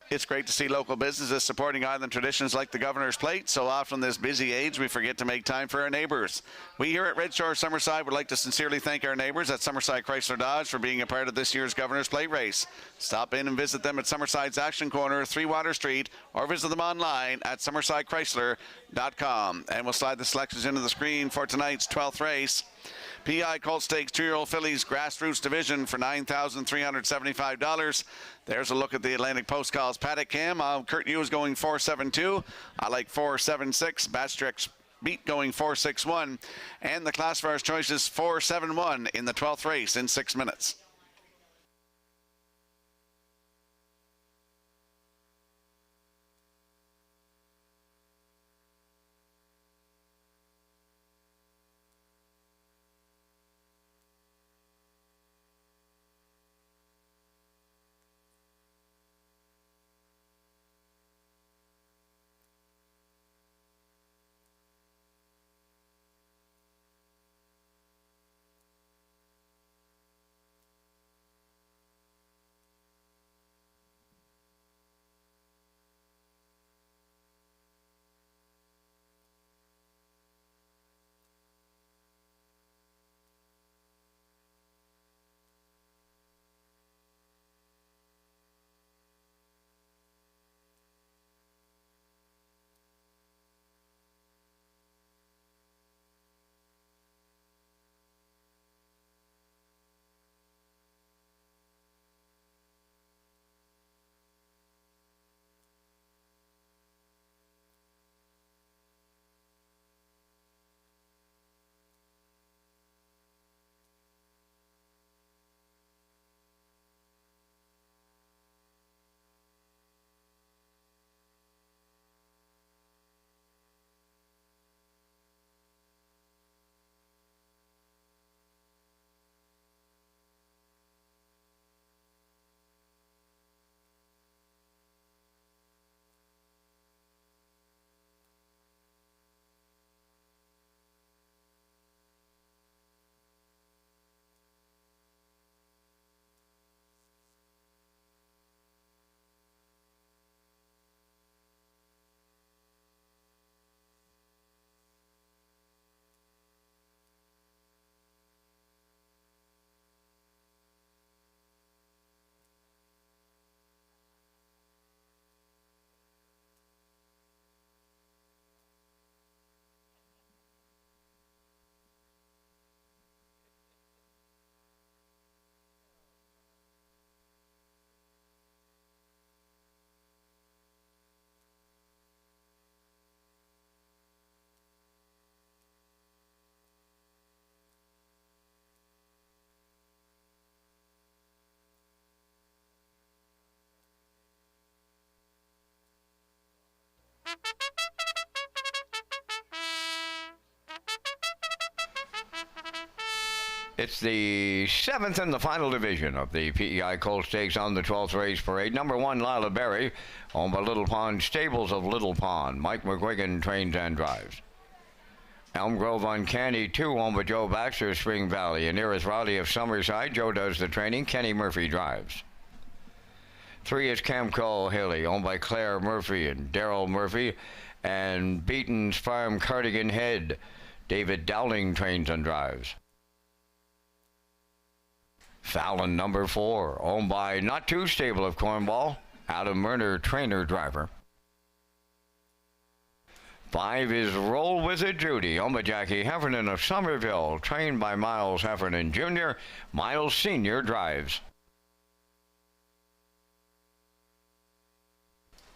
It's great to see local businesses supporting island traditions like the Governor's Plate. So often this busy age, we forget to make time for our neighbors. We here at Red Shores Summerside would like to sincerely thank our neighbors at Summerside Chrysler Dodge for being a part of this year's Governor's Plate race. Stop in and visit them at Summerside's Action Corner, 3 Water Street, or visit them online at summersidechrysler.com. And we'll slide the selections into the screen for tonight's 12th race. PI Colt Stakes 2-year-old fillies grassroots division for $9,375. There's a look at the Atlantic Post Calls paddock cam. Kurt Hughes going 4.72. I like 4.76. Bastrix Beat going 4.61. And the class for our choices 4.71 in the 12th race in 6 minutes. It's the 7th and the final division of the PEI Colt Stakes on the 12th race parade. Number 1, Lila Berry, owned by Little Pond Stables of Little Pond. Mike McGuigan trains and drives. Elm Grove Uncanny 2, owned by Joe Baxter, Spring Valley. And Nearest Raleigh of Summerside, Joe does the training. Kenny Murphy drives. 3 is Camco Haley, owned by Claire Murphy and Daryl Murphy. And Beaton's Farm Cardigan Head, David Dowling trains and drives. Fallon number 4, owned by Not Too Stable of Cornwall, Adam Murner, trainer driver. 5 is Roll With It Judy, owned by Jackie Heffernan of Somerville, trained by Miles Heffernan Jr. Miles Sr. drives.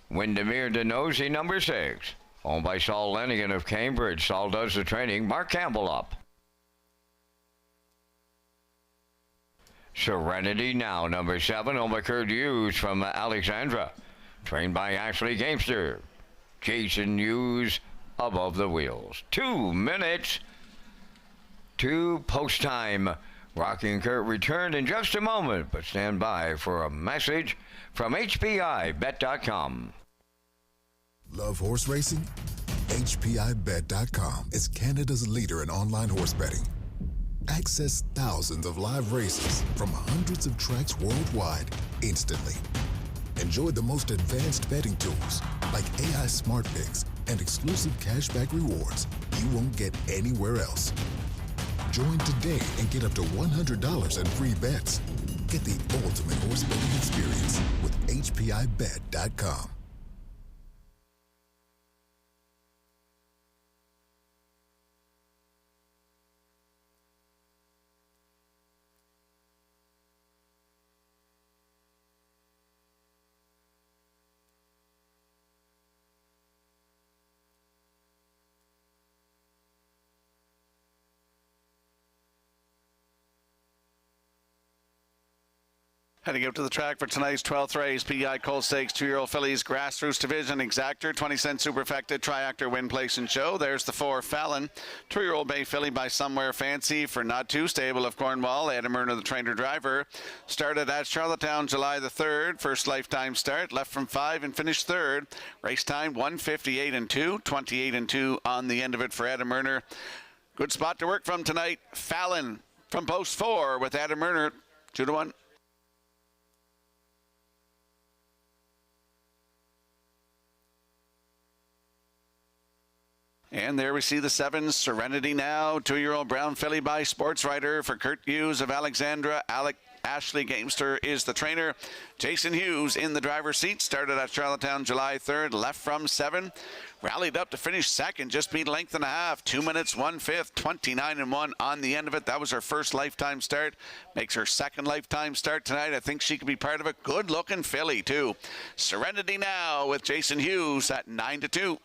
Windermere Denosy number 6, owned by Saul Lenigan of Cambridge. Saul does the training. Mark Campbell up. Serenity Now, number 7, owned by Kurt Hughes from Alexandra, trained by Ashley Gamester. Jason Hughes above the wheels. 2 minutes to post time. Rocky and Kurt returned in just a moment, but stand by for a message from HPIBet.com. Love horse racing? HPIBet.com is Canada's leader in online horse betting. Access thousands of live races from hundreds of tracks worldwide instantly. Enjoy the most advanced betting tools like AI Smart Picks and exclusive cashback rewards you won't get anywhere else. Join today and get up to $100 in free bets. Get the ultimate horse betting experience with HPIBet.com. Heading out to the track for tonight's 12th race, PEI Colt Stakes 2-year-old fillies, Grassroots Division, Exactor, 20-cent Superfected, Triactor, Win, Place, and Show. There's the 4, Fallon, 2-year-old Bay filly by Somewhere Fancy for Not Too Stable of Cornwall. Adam Murner, the trainer driver, started at Charlottetown July the 3rd. First lifetime start, left from 5 and finished 3rd. Race time 1:58 and 2, 28 and 2 on the end of it for Adam Murner. Good spot to work from tonight. Fallon from post 4 with Adam Murner, 2-1. And there we see the 7, Serenity Now, 2-year-old brown filly by Sports Writer for Kurt Hughes of Alexandra. Ashley Gamester is the trainer. Jason Hughes in the driver's seat. Started at Charlottetown July 3rd, left from 7. Rallied up to finish 2nd, just beat length and a half. 2 minutes, 1/5, 29 and 1 on the end of it. That was her first lifetime start. Makes her 2nd lifetime start tonight. I think she could be part of a good-looking filly, too. Serenity Now with Jason Hughes at 9-2.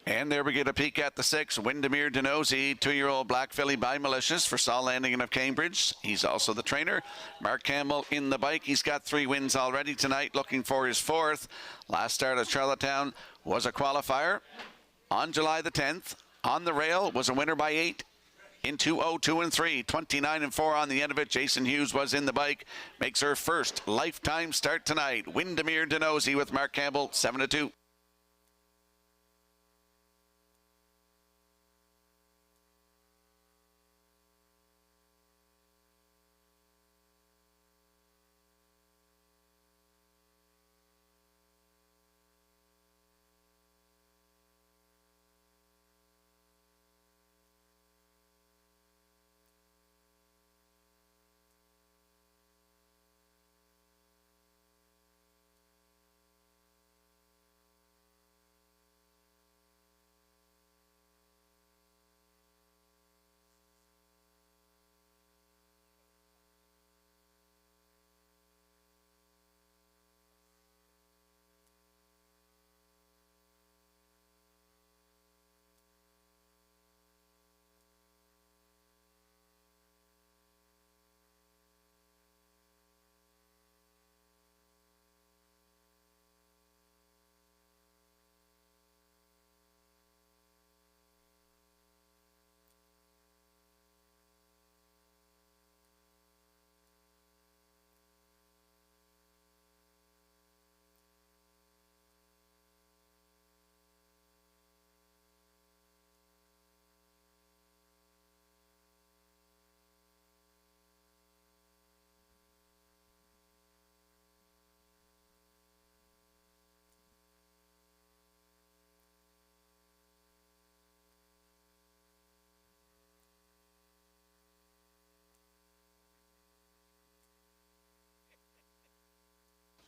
And there we get a peek at the 6, Windermere Denosy, 2-year-old black filly by Malicious for Saul Lannigan of Cambridge. He's also the trainer. Mark Campbell in the bike. He's got 3 wins already tonight, looking for his 4th. Last start at Charlottetown was a qualifier on July the 10th. On the rail, was a winner by 8. In 2:02 and 3, 29 and 4 on the end of it. Jason Hughes was in the bike. Makes her first lifetime start tonight. Windermere Denosy with Mark Campbell, 7-2.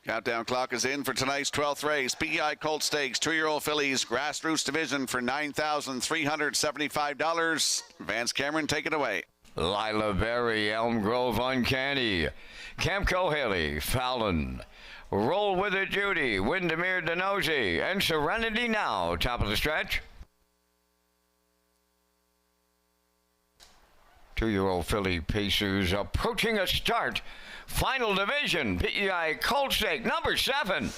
Countdown clock is in for tonight's 12th race. PEI Colt Stakes, 2-year-old fillies, grassroots division for $9,375. Vance Cameron, take it away. Lila Berry, Elm Grove Uncanny, Camco Haley, Fallon, Roll With It Judy, Windermere Denozy, and Serenity Now, top of the stretch. 2-year-old filly Pacers approaching a start. Final division, PEI Colt Stake, number 7.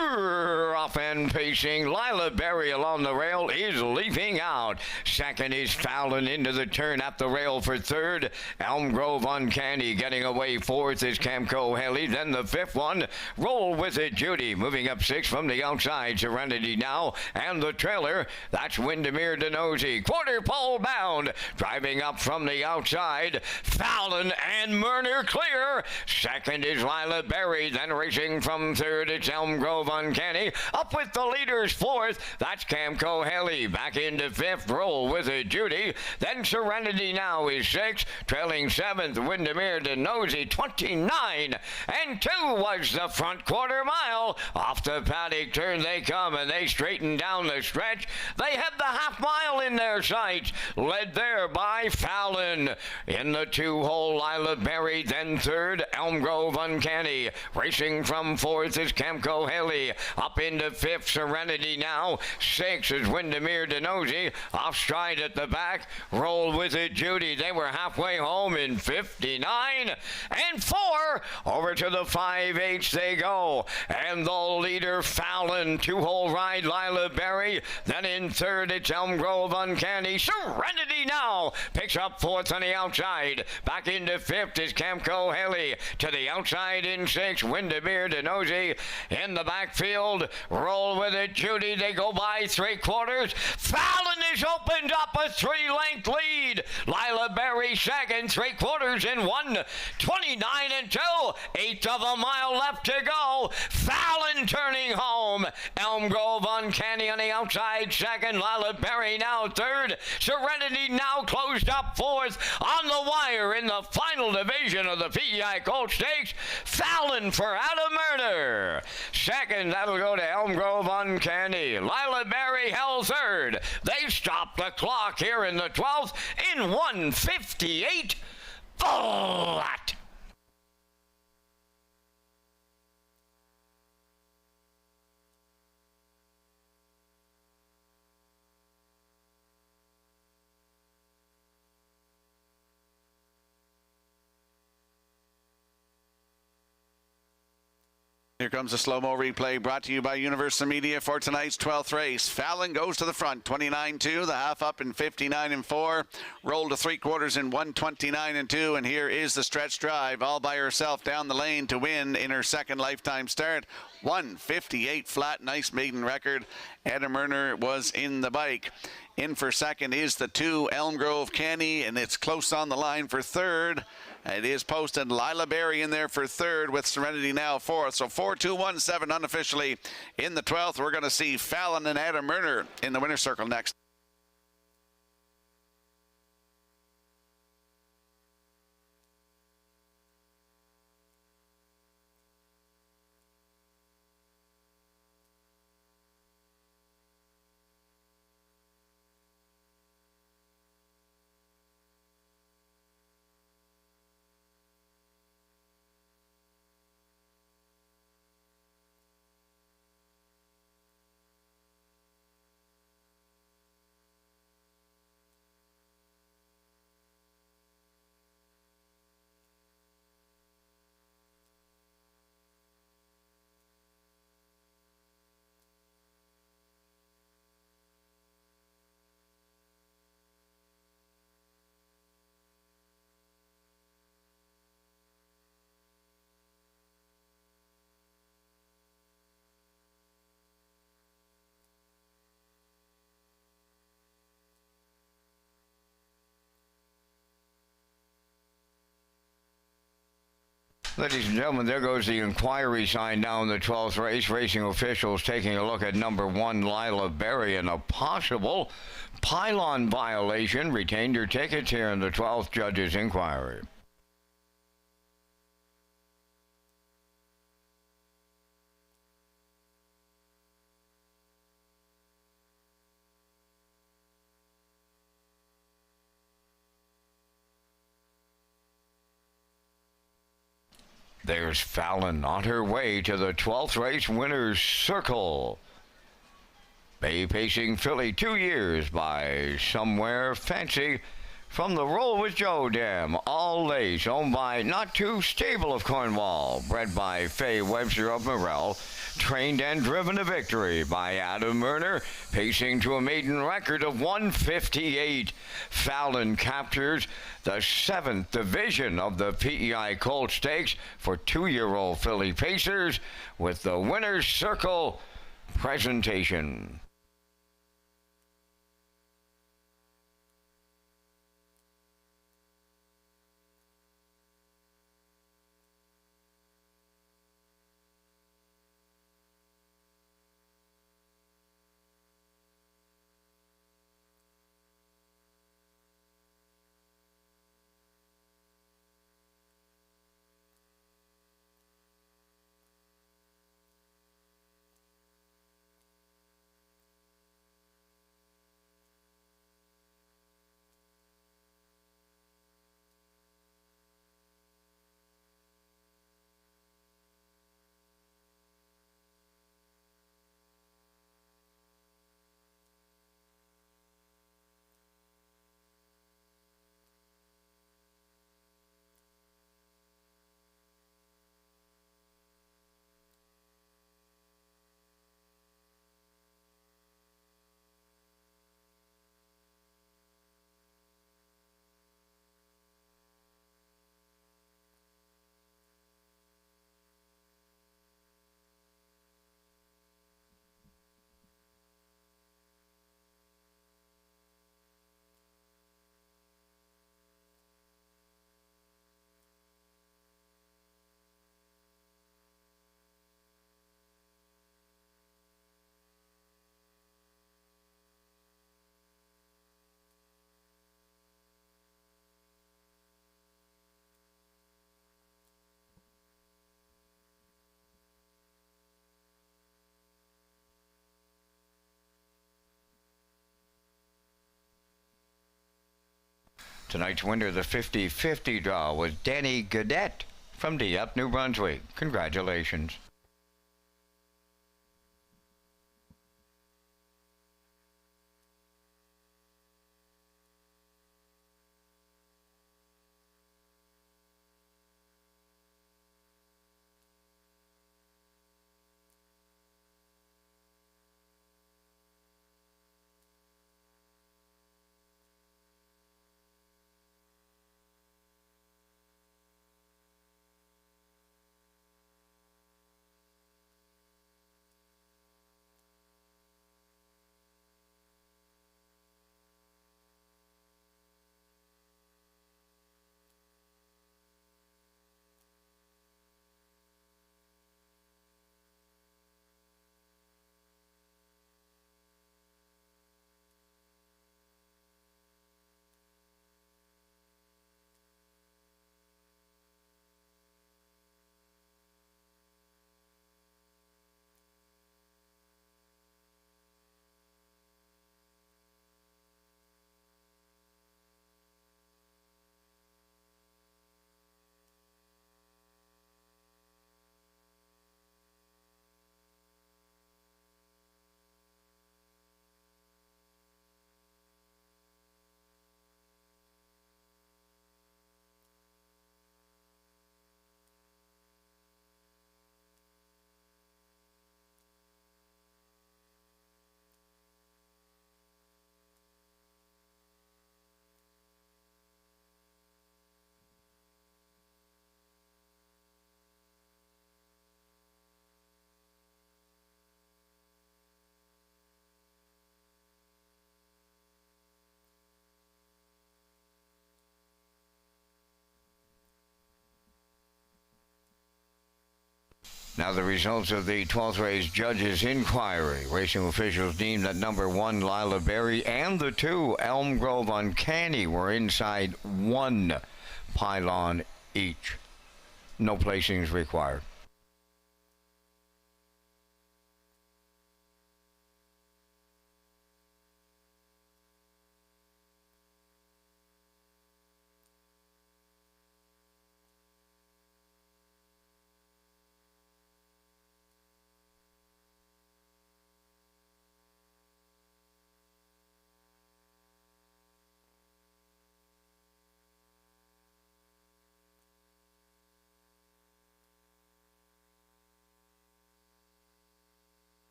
Off and pacing, Lila Berry along the rail is leaping out. Second is Fallon into the turn at the rail for third. Elm Grove Uncanny getting away. Fourth is Camco Haley. Then the fifth one, Roll With It Judy. Moving up 6 from the outside, Serenity Now. And the trailer, that's Windermere Denozy. Quarter pole bound. Driving up from the outside, Fallon and Murner clear. Second is Lila Berry. Then racing from third, it's Elm Grove Uncanny. Up with the leaders, fourth. That's Camco Haley. Back into fifth. Roll With It Judy. Then Serenity Now is sixth. Trailing seventh, Windermere Denozy, 29. And 2 was the front quarter mile. Off the paddock turn they come, and they straighten down the stretch. They have the half mile in their sights. Led there by Fallon. In the 2-hole, Lila Berry. Then third, Elm Grove Uncanny. Racing from fourth is Camco Haley. Up into fifth, Serenity Now. 6 is Windermere Denozy. Off stride at the back, Roll With It Judy. They were halfway home in 59. And 4, over to the 5/8 they go. And the leader, Fallon. 2-hole ride, Lila Berry. Then in third, it's Elm Grove Uncanny. Serenity Now picks up fourth on the outside. Back into fifth is Camco Haley. To the outside in 6, Windermere Denozy. In the backfield, Roll With It Judy. They go by 3/4. Fallon has opened up a 3-length lead. Lila Berry second, 3/4 in 1:29 and 2. 1/8 of a mile left to go. Fallon turning home. Elm Grove Uncanny on the outside second. Lila Berry now third. Serenity Now closed up fourth. On the wire in the final division of the PEI Colt Stakes, Fallon for Adam Murner. Second, that'll go to Elm Grove Uncanny. Lila Berry held third. They stopped the clock here in the 12th in 1:58 flat. Here comes a slow-mo replay brought to you by Universal Media for tonight's 12th race. Fallon goes to the front, 29-2, the half up in 59-4, rolled to 3/4 in 1:29-2, and here is the stretch drive all by herself down the lane to win in her second lifetime start. 1:58 flat, nice maiden record. Adam Murner was in the bike. In for second is the 2 Elm Grove Canny, and it's close on the line for third. It is posted Lila Berry in there for third with Serenity Now fourth. So 4-2-1-7 unofficially in the 12th. We're going to see Fallon and Adam Murner in the winner's circle next. Ladies and gentlemen, there goes the inquiry sign down the 12th race. Racing officials taking a look at number 1, Lila Berry, and a possible pylon violation. Retained your tickets here in the 12th judge's inquiry. There's Fallon on her way to the 12th race winner's circle. Bay pacing filly 2 years by Somewhere Fancy from the Roll with Joe dam. All lace owned by Not Too Stable of Cornwall. Bred by Faye Webster of Morel. Trained and driven to victory by Adam Murner, pacing to a maiden record of 158. Fallon captures the 7th division of the PEI Colt Stakes for 2-year-old filly pacers with the winner's circle presentation. Tonight's winner, the 50-50 draw, was Danny Gaudette from Dieppe, New Brunswick. Congratulations. Now the results of the 12th race judges' inquiry. Racing officials deemed that number 1 Lila Berry and the 2 Elm Grove Uncanny were inside 1 pylon each. No placings required.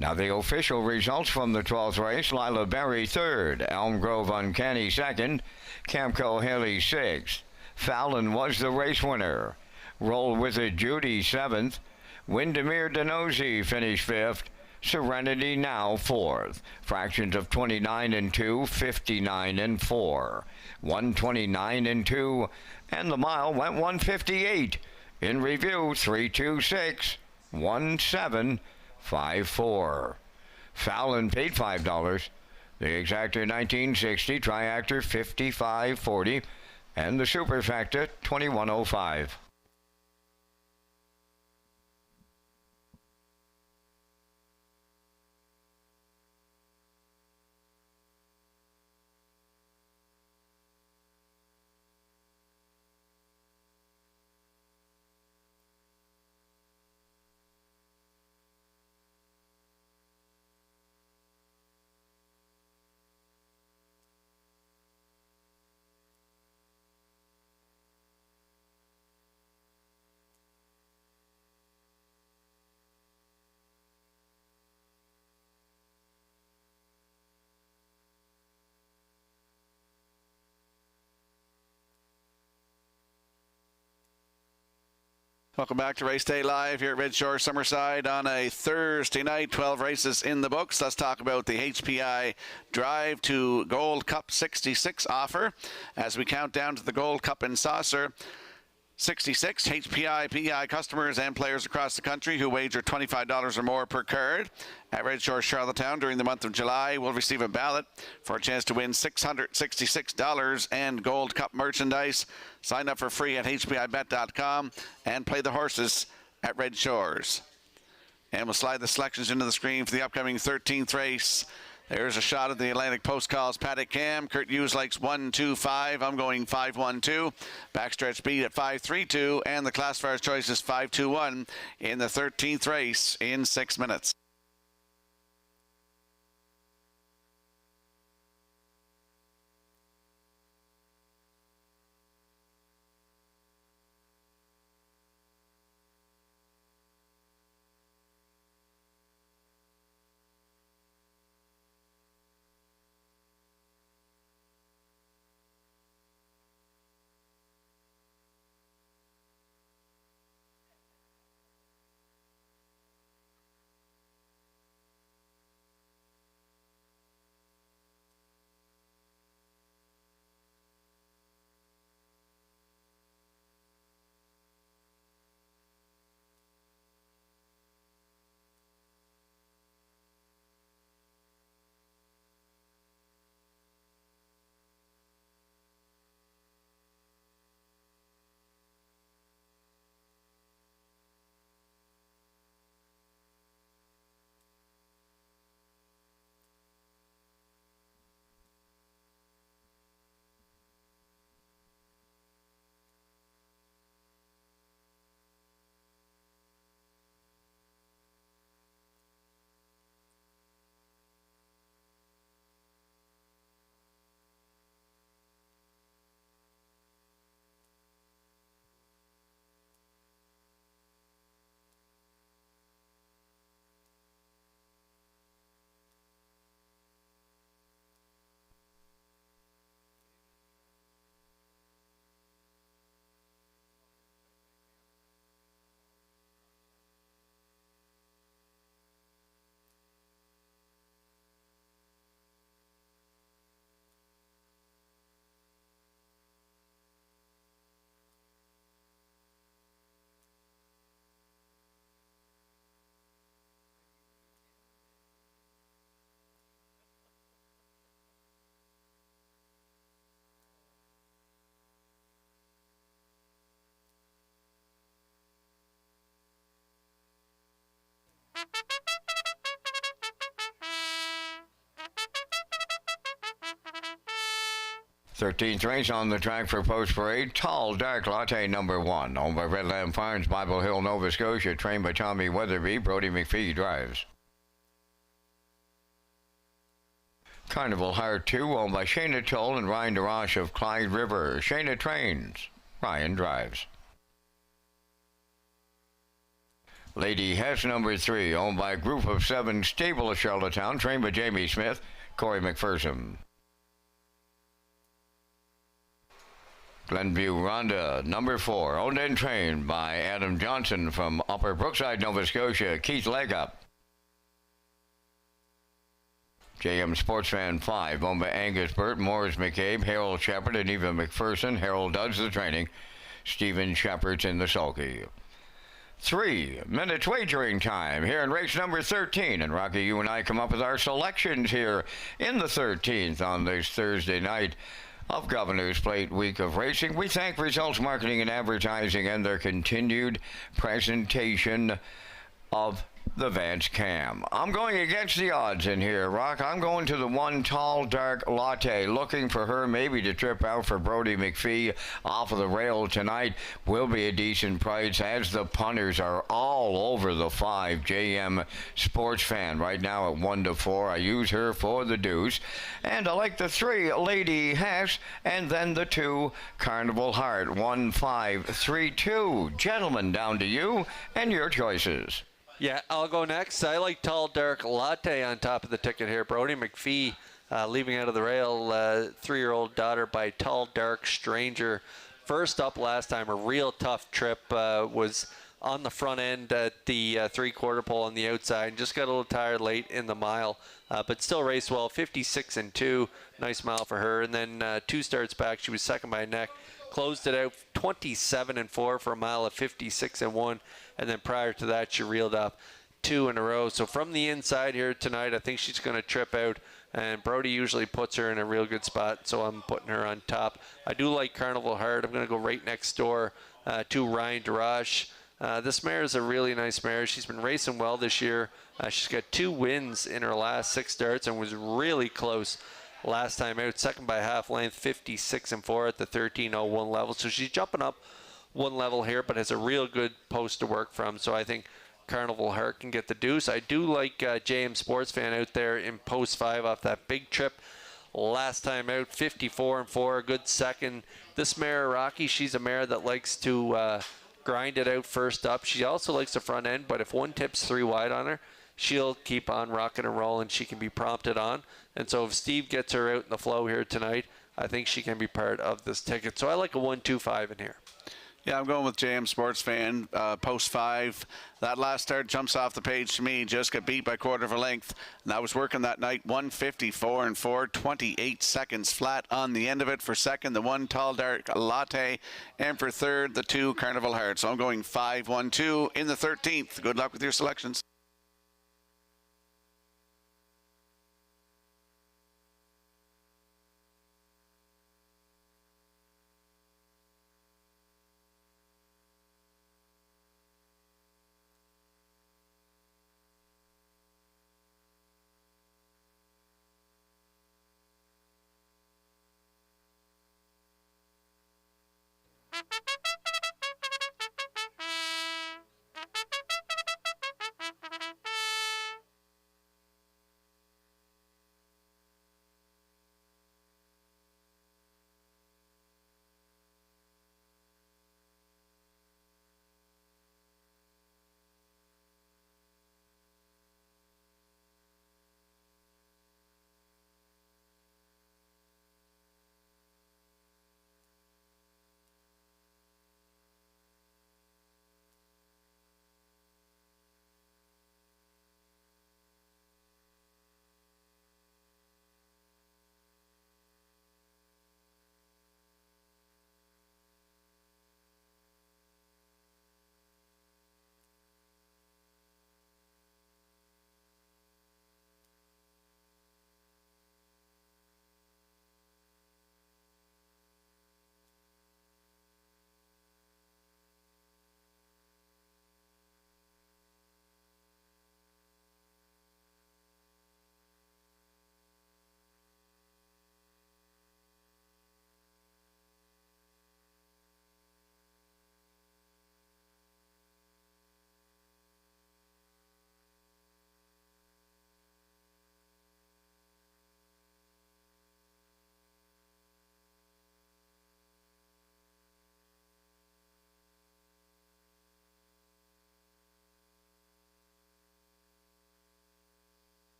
Now the official results from the 12th race: Lila Berry third, Elm Grove Uncanny second, Camco Haley sixth. Fallon was the race winner. Roll With It Judy seventh, Windermere Denozy finished fifth, Serenity Now fourth. Fractions of 29 and 2, 59 and 4, 129 and 2, and the mile went 158. In review, 326, 1754. Fallon paid $5. The exactor 1960, triactor 5540, and the superfactor 2105. Welcome back to Race Day Live here at Red Shore Summerside on a Thursday night. 12 races in the books. Let's talk about the HPI Drive to Gold Cup 66 offer as we count down to the Gold Cup and Saucer 66. HPI PI customers and players across the country who wager $25 or more per card at Red Shore Charlottetown during the month of July will receive a ballot for a chance to win $666 and Gold Cup merchandise. Sign up for free at hpibet.com and play the horses at Red Shores. And we'll slide the selections into the screen for the upcoming 13th race. There's a shot of the Atlantic Post Calls paddock cam. Kurt Hughes likes 1-2-5. I'm going 5-1-2. Backstretch beat at 5-3-2. And the classifier's choice is 5-2-1 in the 13th race in 6 minutes. Thirteenth race on the track for Post Parade. Tall Dark Latte number 1, owned by Redland Farms, Bible Hill, Nova Scotia, trained by Tommy Weatherby. Brody McPhee drives. Carnival Heart 2, owned by Shayna Toll and Ryan DeRoche of Clyde River. Shayna trains, Ryan drives. Lady Hess number 3, owned by a group of 7, stable of Charlottetown, trained by Jamie Smith, Corey McPherson. Glenview Ronda number 4, owned and trained by Adam Johnson from Upper Brookside, Nova Scotia, Keith Legup. JM Sportsfan 5, owned by Angus Burt, Morris McCabe, Harold Shepard, and Eva McPherson. Harold does the training. Stephen Shepard's in the sulky. 3 minutes wagering time here in race number 13. And Rocky, you and I come up with our selections here in the 13th on this Thursday night of Governor's Plate week of racing. We thank Results Marketing and Advertising and their continued presentation of the Vance Cam. I'm going against the odds in here, Rock. I'm going to the 1 Tall Dark Latte, looking for her maybe to trip out for Brody McPhee off of the rail tonight. Will be a decent price as the punters are all over the 5 JM Sports Fan right now at 1 to 4. I use her for the deuce. And I like the 3 Lady Hess and then the 2 Carnival Heart. 1, 5, 3, 2. Gentlemen, down to you and your choices. Yeah, I'll go next. I like Tall Dark Latte on top of the ticket here. Brody McPhee leaving out of the rail. 3-year-old daughter by Tall Dark Stranger. First up last time, a real tough trip. Was on the front end at the 3/4 pole on the outside. Just got a little tired late in the mile, but still raced well. 56-2. Nice mile for her. And then 2 starts back, she was second by a neck. Closed it out 27-4 for a mile of 56-1. And then prior to that, she reeled up 2 in a row. So from the inside here tonight, I think she's going to trip out. And Brody usually puts her in a real good spot, so I'm putting her on top. I do like Carnival Heart. I'm going to go right next door to Ryan Darash. This mare is a really nice mare. She's been racing well this year. She's got 2 wins in her last 6 starts and was really close last time out. Second by half length, 56-4 at the 13:01 level. So she's jumping up 1 level here, but has a real good post to work from. So I think Carnival Heart can get the deuce. I do like JM Sports Fan out there in post 5 off that big trip last time out. 54-4, a good second. This mare, Rocky, she's a mare that likes to grind it out first up. She also likes the front end, but if one tips 3 wide on her, she'll keep on rocking and rolling. She can be prompted on. And so if Steve gets her out in the flow here tonight, I think she can be part of this ticket. So I like a 1-2-5 in here. Yeah, I'm going with JM Sports Fan, post 5. That last start jumps off the page to me. Just got beat by quarter of a length. And I was working that night, 154-4, 28 seconds flat on the end of it. For second, the 1 Tall Dark Latte. And for third, the 2 Carnival Heart. So I'm going 5-1-2 in the 13th. Good luck with your selections.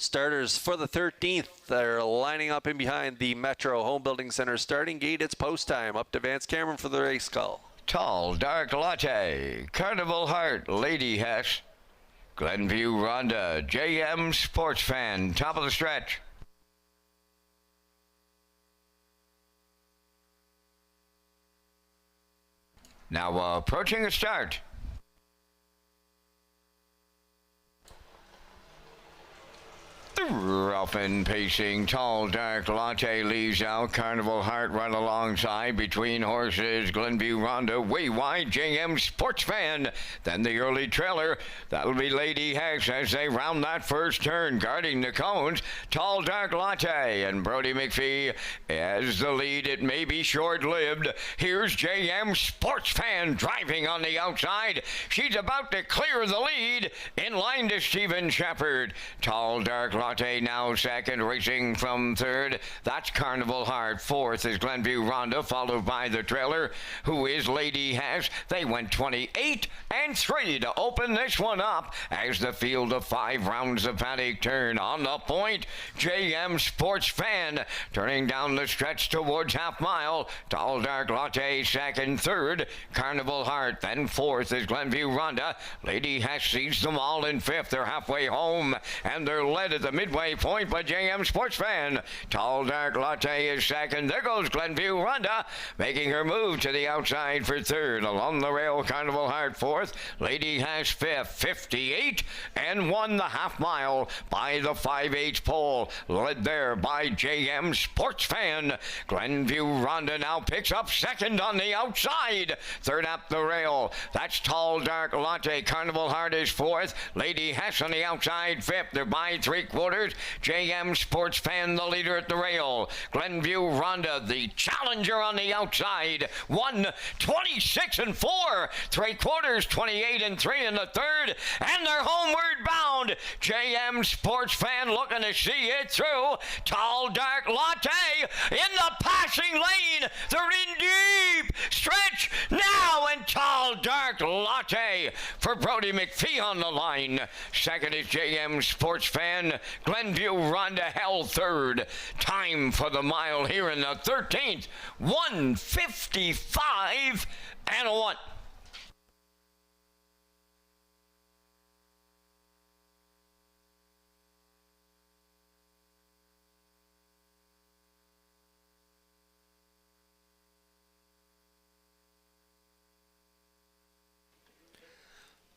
Starters for the 13th. They're lining up in behind the Metro Home Building Center starting gate. It's post time. Up to Vance Cameron for the race call. Tall Dark Latte, Carnival Heart, Lady Hess, Glenview Rhonda, JM Sports Fan, top of the stretch. Now approaching a start. Ruffin pacing, Tall Dark Latte leaves out. Carnival Heart right alongside. Between horses, Glenview Rhonda way wide. JM Sports Fan. Then the early trailer. That'll be Lady Hex as they round that first turn. Guarding the cones, Tall Dark Latte and Brody McPhee as the lead. It may be short-lived. Here's JM Sports Fan driving on the outside. She's about to clear the lead. In line to Stephen Shepard. Tall Dark Latte now second, racing from third. That's Carnival Heart. Fourth is Glenview Rhonda, followed by the trailer, who is Lady Hess. They went 28 and 3 to open this one up as the field of 5 rounds the paddock turn. On the point, JM Sports Fan turning down the stretch towards half mile. Tall Dark Latte second, third, Carnival Heart. Then fourth is Glenview Rhonda. Lady Hess sees them all in fifth. They're halfway home and they're led at the midway point by JM Sports Fan. Tall Dark Latte is second. There goes Glenview Rhonda making her move to the outside for third. Along the rail, Carnival Heart fourth. Lady Hess fifth. 58 and won the half mile by the 5/8 pole. Led there by JM Sports Fan. Glenview Rhonda now picks up second on the outside. Third up the rail. That's Tall Dark Latte. Carnival Heart is fourth. Lady Hess on the outside fifth. They're by 3/4. JM Sports Fan, the leader at the rail. Glenview Rhonda, the challenger on the outside. 26 and 4. 3/4, 28 and 3 in the third. And they're homeward bound. JM Sports Fan looking to see it through. Tall Dark Latte in the passing lane. They're in deep. Stretch now, and Tall Dark Latte for Brody McPhee on the line. Second is JM Sports Fan. Glenview Rhonda held third. Time for the mile here in the 13th. 1:55 and a 1.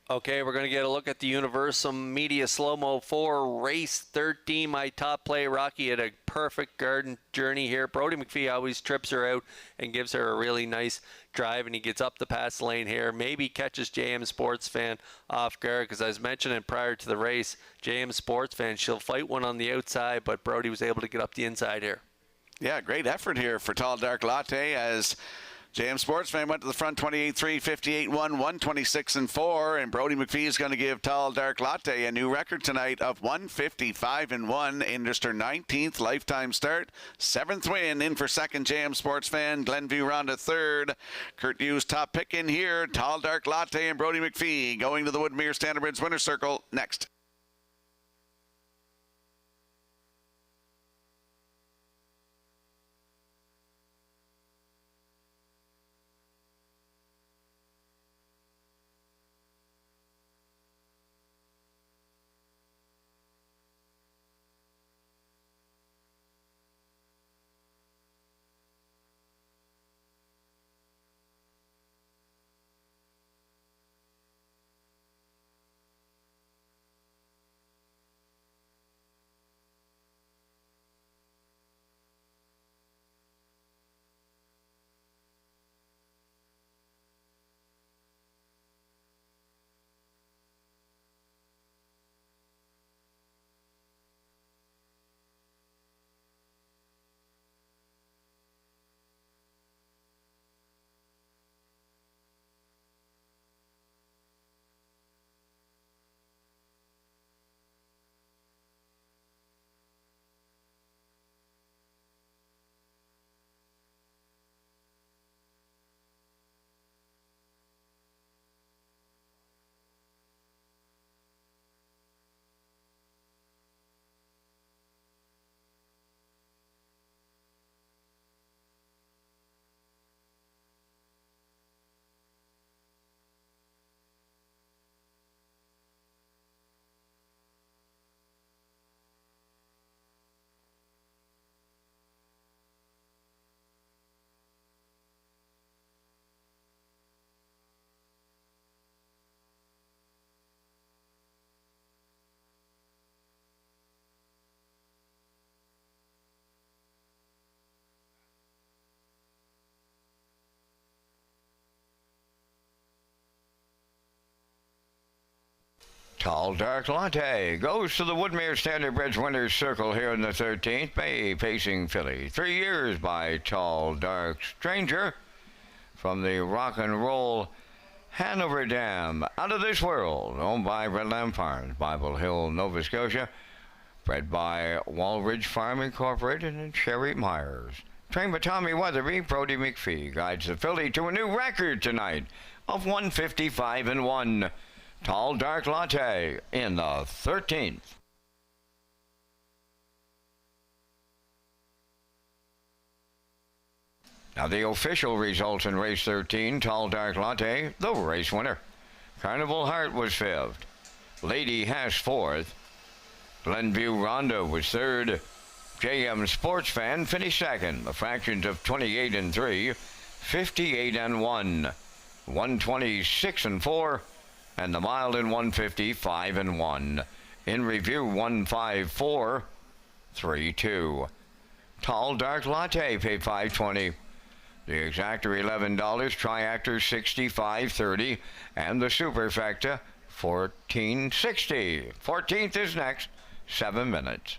Okay, we're going to get a look at the Universum Media Slow-Mo 4 Race 13. My top play, Rocky, had a perfect garden journey here. Brody McPhee always trips her out and gives her a really nice drive, and he gets up the pass lane here. Maybe catches JM Sports Fan off guard, because I was mentioning prior to the race, JM Sports Fan, she'll fight one on the outside, but Brody was able to get up the inside here. Yeah, great effort here for Tall Dark Latte as JM Sports Fan went to the front 28-3, 58-1, 126 and 4, and Brody McPhee is going to give Tall Dark Latte a new record tonight of 155 and 1 in just her 19th lifetime start. 7th win in for second, JM Sports Fan. Glenview Rhonda third. Kurt Hughes top pick in here. Tall Dark Latte and Brody McPhee going to the Woodmere Standardbridge Winner's Circle next. Tall Dark Latte goes to the Woodmere Standard Bridge Winners Circle here in the 13th. Bay Pacing Filly. 3 years by Tall Dark Stranger from the Rock and Roll Hanover Dam. Out of This World, owned by Red Lamb Farms, Bible Hill, Nova Scotia. Bred by Walridge Farm Incorporated and Sherry Myers. Trained by Tommy Weatherby, Brody McPhee guides the filly to a new record tonight of 155-1. Tall Dark Latte in the 13th. Now the official results in race 13, Tall Dark Latte, the race winner. Carnival Heart was 5th. Lady Hash 4th. Glenview Ronda was 3rd. JM Sports Fan finished 2nd. The fractions of 28-3, 58-1, 126-4, and the mile in 155-1. In review 154-32. Tall Dark Latte paid $5.20. The exactor $11, triactor $65.30, and the superfecta $14.60. 14th is next. 7 minutes.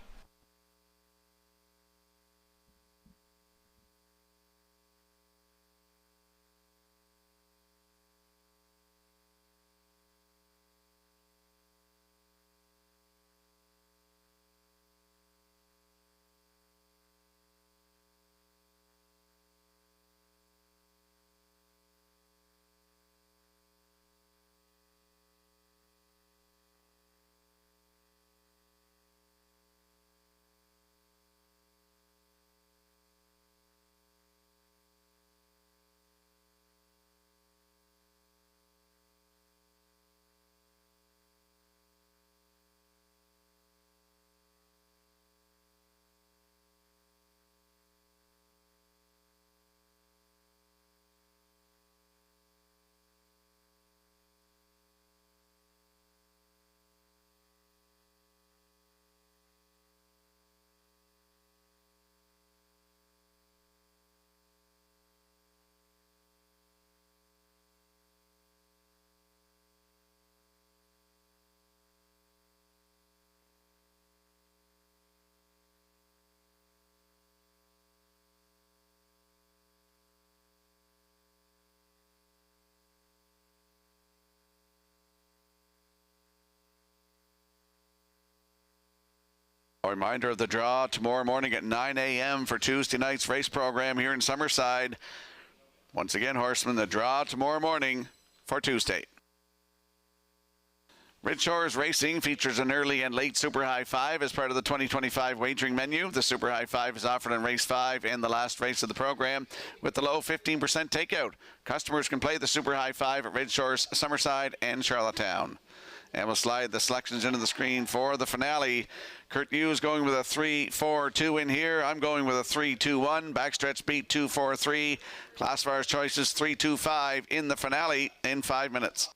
A reminder of the draw tomorrow morning at 9 a.m. for Tuesday night's race program here in Summerside. Once again, horsemen, the draw tomorrow morning for Tuesday. Redshores Racing features an early and late Super High Five as part of the 2025 wagering menu. The Super High Five is offered in race 5 and the last race of the program with the low 15% takeout. Customers can play the Super High Five at Redshores, Summerside, and Charlottetown. And we'll slide the selections into the screen for the finale. Kurt Hughes going with a 3-4-2 in here. I'm going with a 3-2-1. Backstretch beat 2-4-3. Classifiers choices 3-2-5 in the finale in 5 minutes.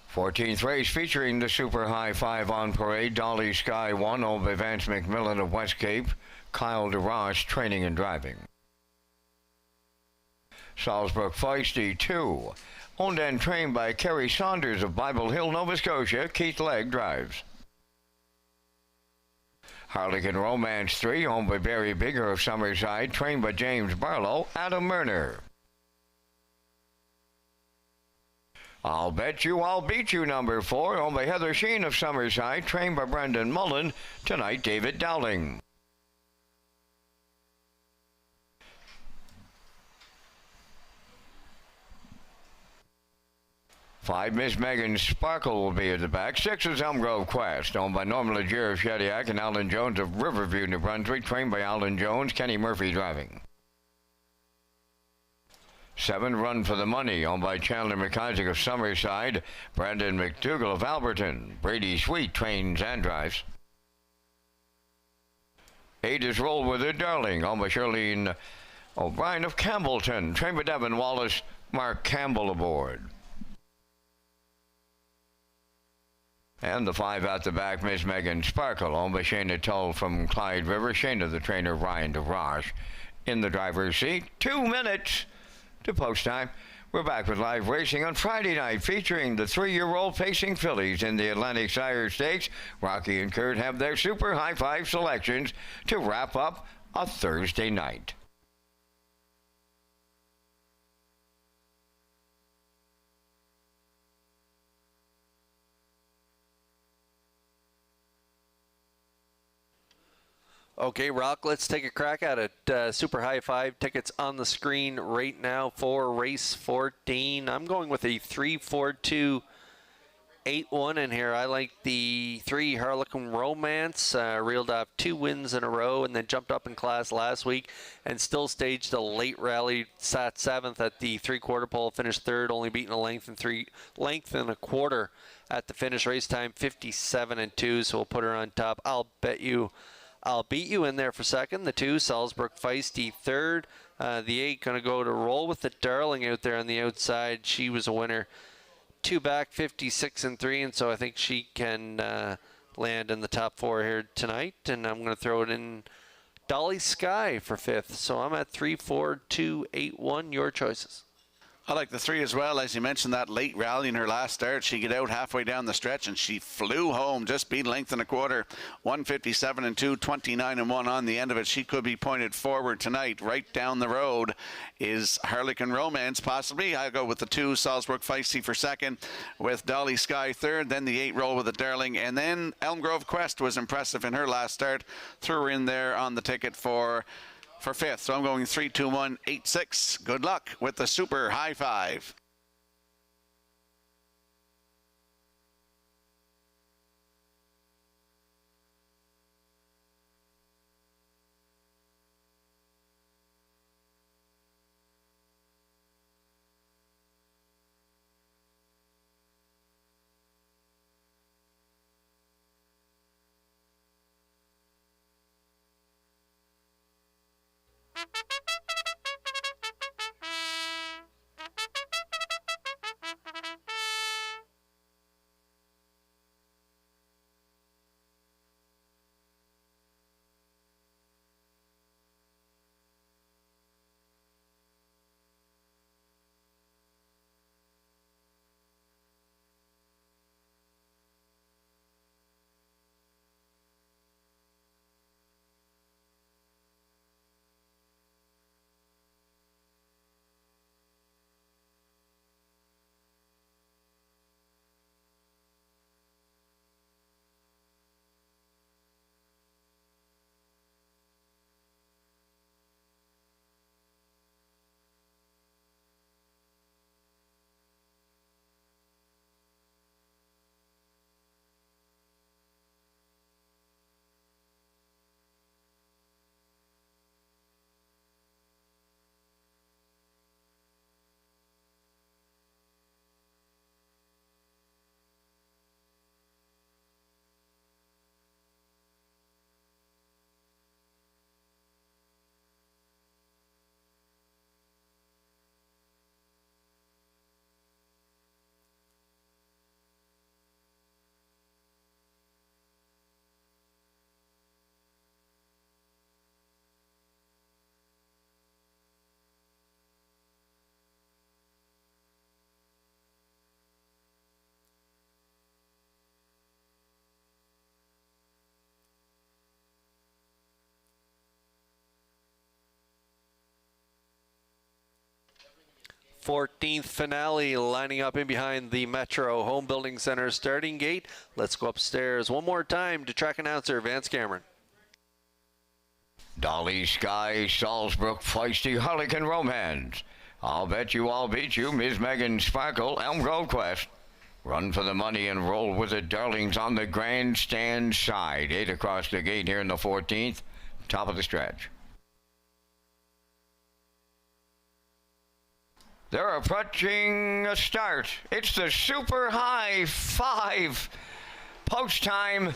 Fourteenth race featuring the Super High Five on parade. Dolly Sky 1, owned by Vance McMillan of West Cape. Kyle DeRoche, training and driving. Salzburg Feisty 2, owned and trained by Kerry Saunders of Bible Hill, Nova Scotia. Keith Legg drives. Harlequin Romance 3, owned by Barry Bigger of Summerside, trained by James Barlow. Adam Murner. I'll Bet You, I'll Beat You, number 4, owned by Heather Sheen of Summerside, trained by Brendan Mullen. Tonight, David Dowling. Five, Miss Megan Sparkle will be at the back. 6 is Elmgrove Quest, owned by Norma Legier of Shediac and Alan Jones of Riverview, New Brunswick, trained by Alan Jones. Kenny Murphy driving. 7, Run for the Money, owned by Chandler McIsaac of Summerside, Brandon McDougall of Alberton. Brady Sweet trains and drives. 8 is Roll With It, Darling, owned by Charlene O'Brien of Campbellton, trained by Devin Wallace. Mark Campbell aboard. And the 5 at the back, Miss Megan Sparkle, owned by Shayna Tull from Clyde River. Shayna, the trainer, Ryan DeRoche in the driver's seat. 2 minutes to post time. We're back with live racing on Friday night, featuring the 3-year-old Pacing Fillies in the Atlantic Sire Stakes. Rocky and Kurt have their Super High Five selections to wrap up a Thursday night. Okay, Rock, let's take a crack at it. Super High Five tickets on the screen right now for race 14. I'm going with a 3-4-2-8-1 in here. I like the 3 Harlequin Romance. Reeled off 2 wins in a row and then jumped up in class last week and still staged a late rally. Sat 7th at the 3/4 pole, finished 3rd, only beaten a length and a quarter at the finish. Race time 57-2, so we'll put her on top. I'll Beat You in there for 2nd. The 2, Salzburg Feisty, 3rd. The 8 going to go to Roll With It, Darling out there on the outside. She was a winner. 2 back, 56-3, and so I think she can land in the top 4 here tonight. And I'm going to throw it in Dolly Sky for 5th. So I'm at 3-4-2-8-1. Your choices. I like the 3 as well. As you mentioned, that late rally in her last start, she got out halfway down the stretch and she flew home, just beat length and a quarter. 157-2, 29-1 on the end of it. She could be pointed forward tonight. Right down the road is Harlequin Romance, possibly. I go with the 2, Salzburg Feisty for 2nd, with Dolly Sky 3rd, then the 8, Roll With It, Darling, and then Elmgrove Quest was impressive in her last start. Threw her in there on the ticket for 5th. So I'm going 3-2-1-8-6. Good luck with the Super High Five. 14th finale lining up in behind the Metro Home Building Center starting gate. Let's go upstairs one more time to track announcer Vance Cameron. Dolly Sky, Salzbrook, Feisty, Harlequin Romance. I'll Bet You I'll Beat You, Ms. Megan Sparkle, Elm Grove Quest. Run for the Money and Roll with the Darlings on the grandstand side. 8 across the gate here in the 14th. Top of the stretch. They're approaching a start. It's the Super High 5. Post time.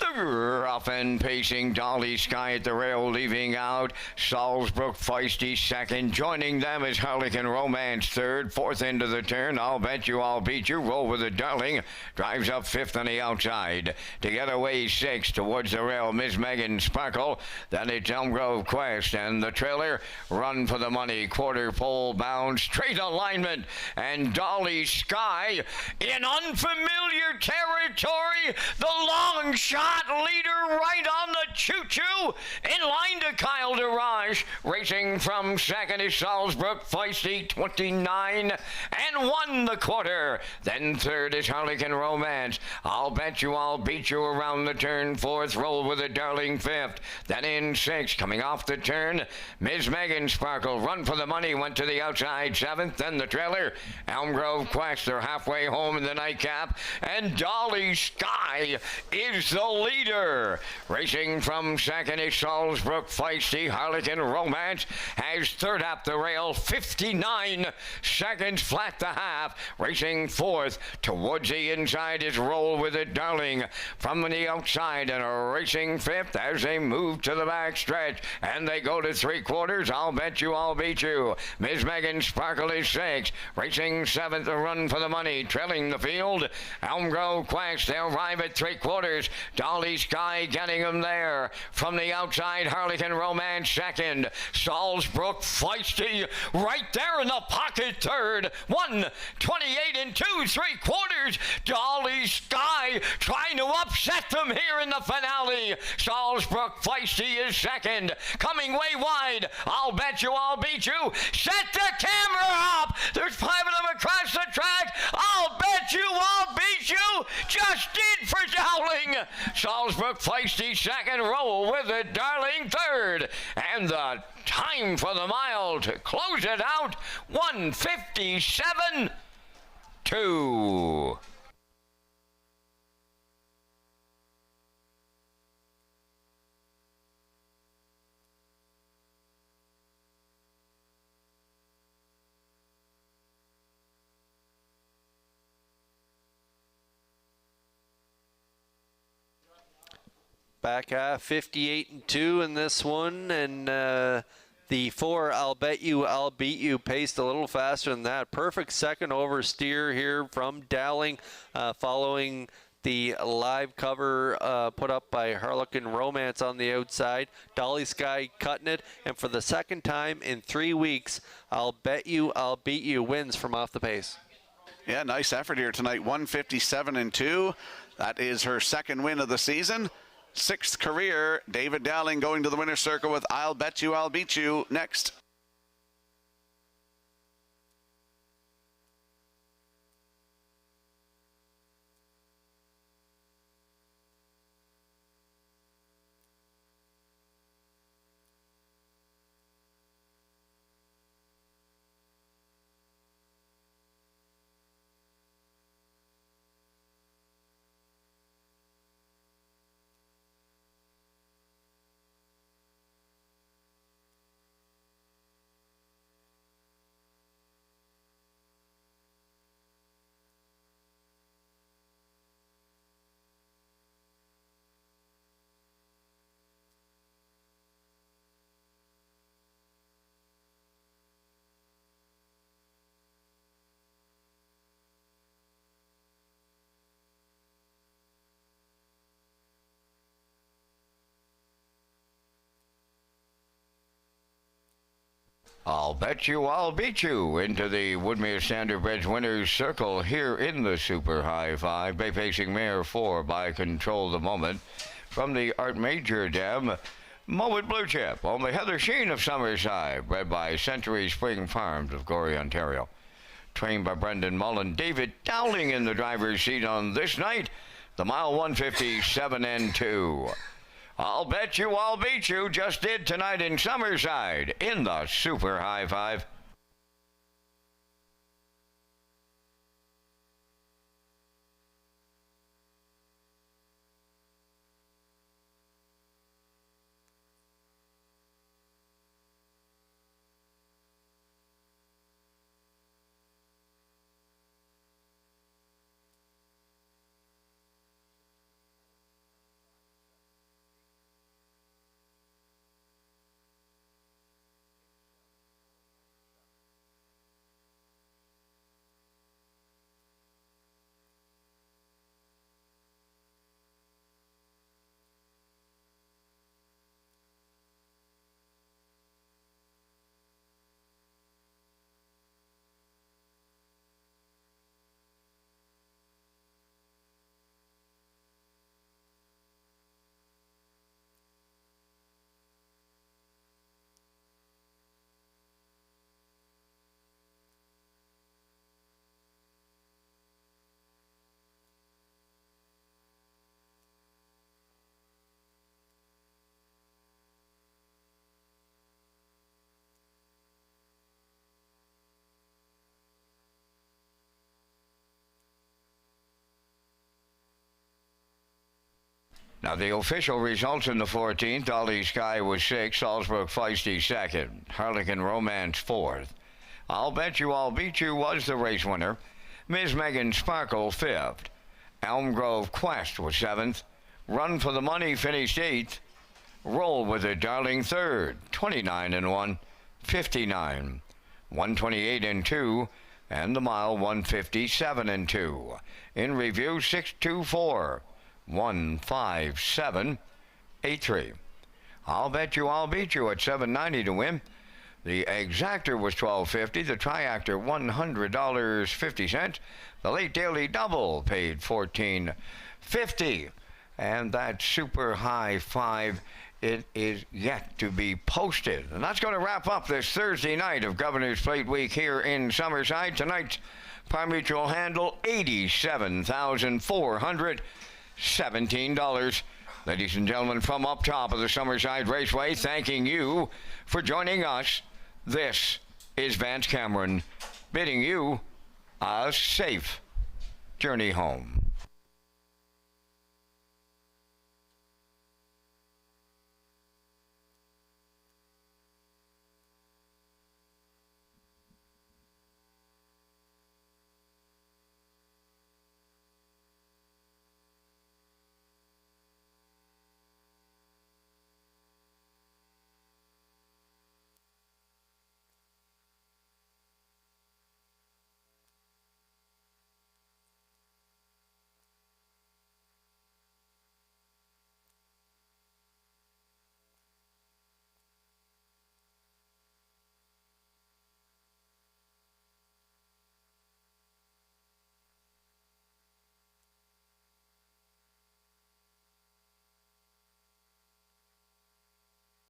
The rough and pacing Dolly Sky at the rail leaving out. Salzbrook Feisty second. Joining them is Harlequin Romance third. Fourth into the turn. I'll Bet You I'll Beat You. Roll with the Darling. Drives up fifth on the outside. To get away sixth towards the rail. Miss Megan Sparkle. Then it's Elm Grove Quest. And the trailer Run for the Money. Quarter pole bound. Straight alignment. And Dolly Sky in unfamiliar territory. The long shot leader right on the choo-choo. In line to Kyle DeRage. Racing from second is Salzbrook Feisty, 29 and 1 the quarter. Then third is Harlequin Romance. I'll Bet You I'll Beat You around the turn. Fourth, Roll with a Darling fifth. Then in sixth, coming off the turn, Ms. Megan Sparkle. Run for the Money went to the outside seventh. Then the trailer, Elm Grove Quest. They're halfway home in the nightcap. And Dolly Sky is the leader. Racing from second is Salzbrook Feisty. Harlequin Romance has third up the rail, 59 seconds flat the half. Racing fourth towards the inside is Roll with It Darling from the outside, and a racing fifth as they move to the back stretch and they go to three quarters. I'll Bet You I'll Beat You. Ms. Megan Sparkle is sixth. Racing seventh, a Run for the Money trailing the field. Elm Grove Quest, they arrive at three quarters. Dolly Sky getting them there. From the outside, Harlequin Romance second. Salzbrook Feisty right there in the pocket third. 1:28 and 2 3/4. Dolly Sky trying to upset them here in the finale. Salzbrook Feisty is second. Coming way wide. I'll Bet You I'll Beat You. Set the camera up. There's 5 of them across the track. I'll Bet You I'll Beat You. Just did for Dowling. Salzbrook Feisty second. Roll with it Darling third. And the time for the mile to close it out, 1:57.2. Back half, 58 and 2 in this one, and the 4 I'll Bet You I'll Beat You paced a little faster than that. Perfect second oversteer here from Dowling, following the live cover put up by Harlequin Romance on the outside. Dolly Sky cutting it, and for the second time in 3 weeks, I'll Bet You I'll Beat You wins from off the pace. Yeah, nice effort here tonight. 1:57 and 2. That is her second win of the season. 6th career. David Dowling going to the winner's circle with I'll Bet You I'll Beat You next. I'll Bet You I'll Beat You into the Woodmere Standardbridge Winners Circle here in the Super High 5. Bay Pacing Mare 4 by Control the Moment. From the Art Major Dam, Moment Blue Chip, only Heather Sheen of Summerside, bred by Century Spring Farms of Gorey, Ontario. trained by Brendan Mullen. David Dowling in the driver's seat on this night. The mile 157 and 2. I'll bet you I'll beat you just did tonight in Summerside in the Super High Five. Now the official results in the 14th, Ollie Sky was 6th, Salzburg Feisty 2nd, Harlequin Romance 4th. I'll Bet You I'll Beat You was the race winner. Ms. Megan Sparkle 5th. Elm Grove Quest was 7th. Run for the Money finished 8th. Roll with It Darling 3rd, 29 and 1, 59, 128 and 2, and the mile 157 and 2. In review 624. 15783. I'll Bet You I'll Beat You at $7.90 to win. The exactor was $12.50. The triactor $100.50. The late daily double paid $14.50. And that Super High Five, it is yet to be posted. And that's going to wrap up this Thursday night of Governor's Plate Week here in Summerside. Tonight's par mutual handle $87,417. Ladies and gentlemen, from up top of the Summerside Raceway, thanking you for joining us. This is Vance Cameron bidding you a safe journey home.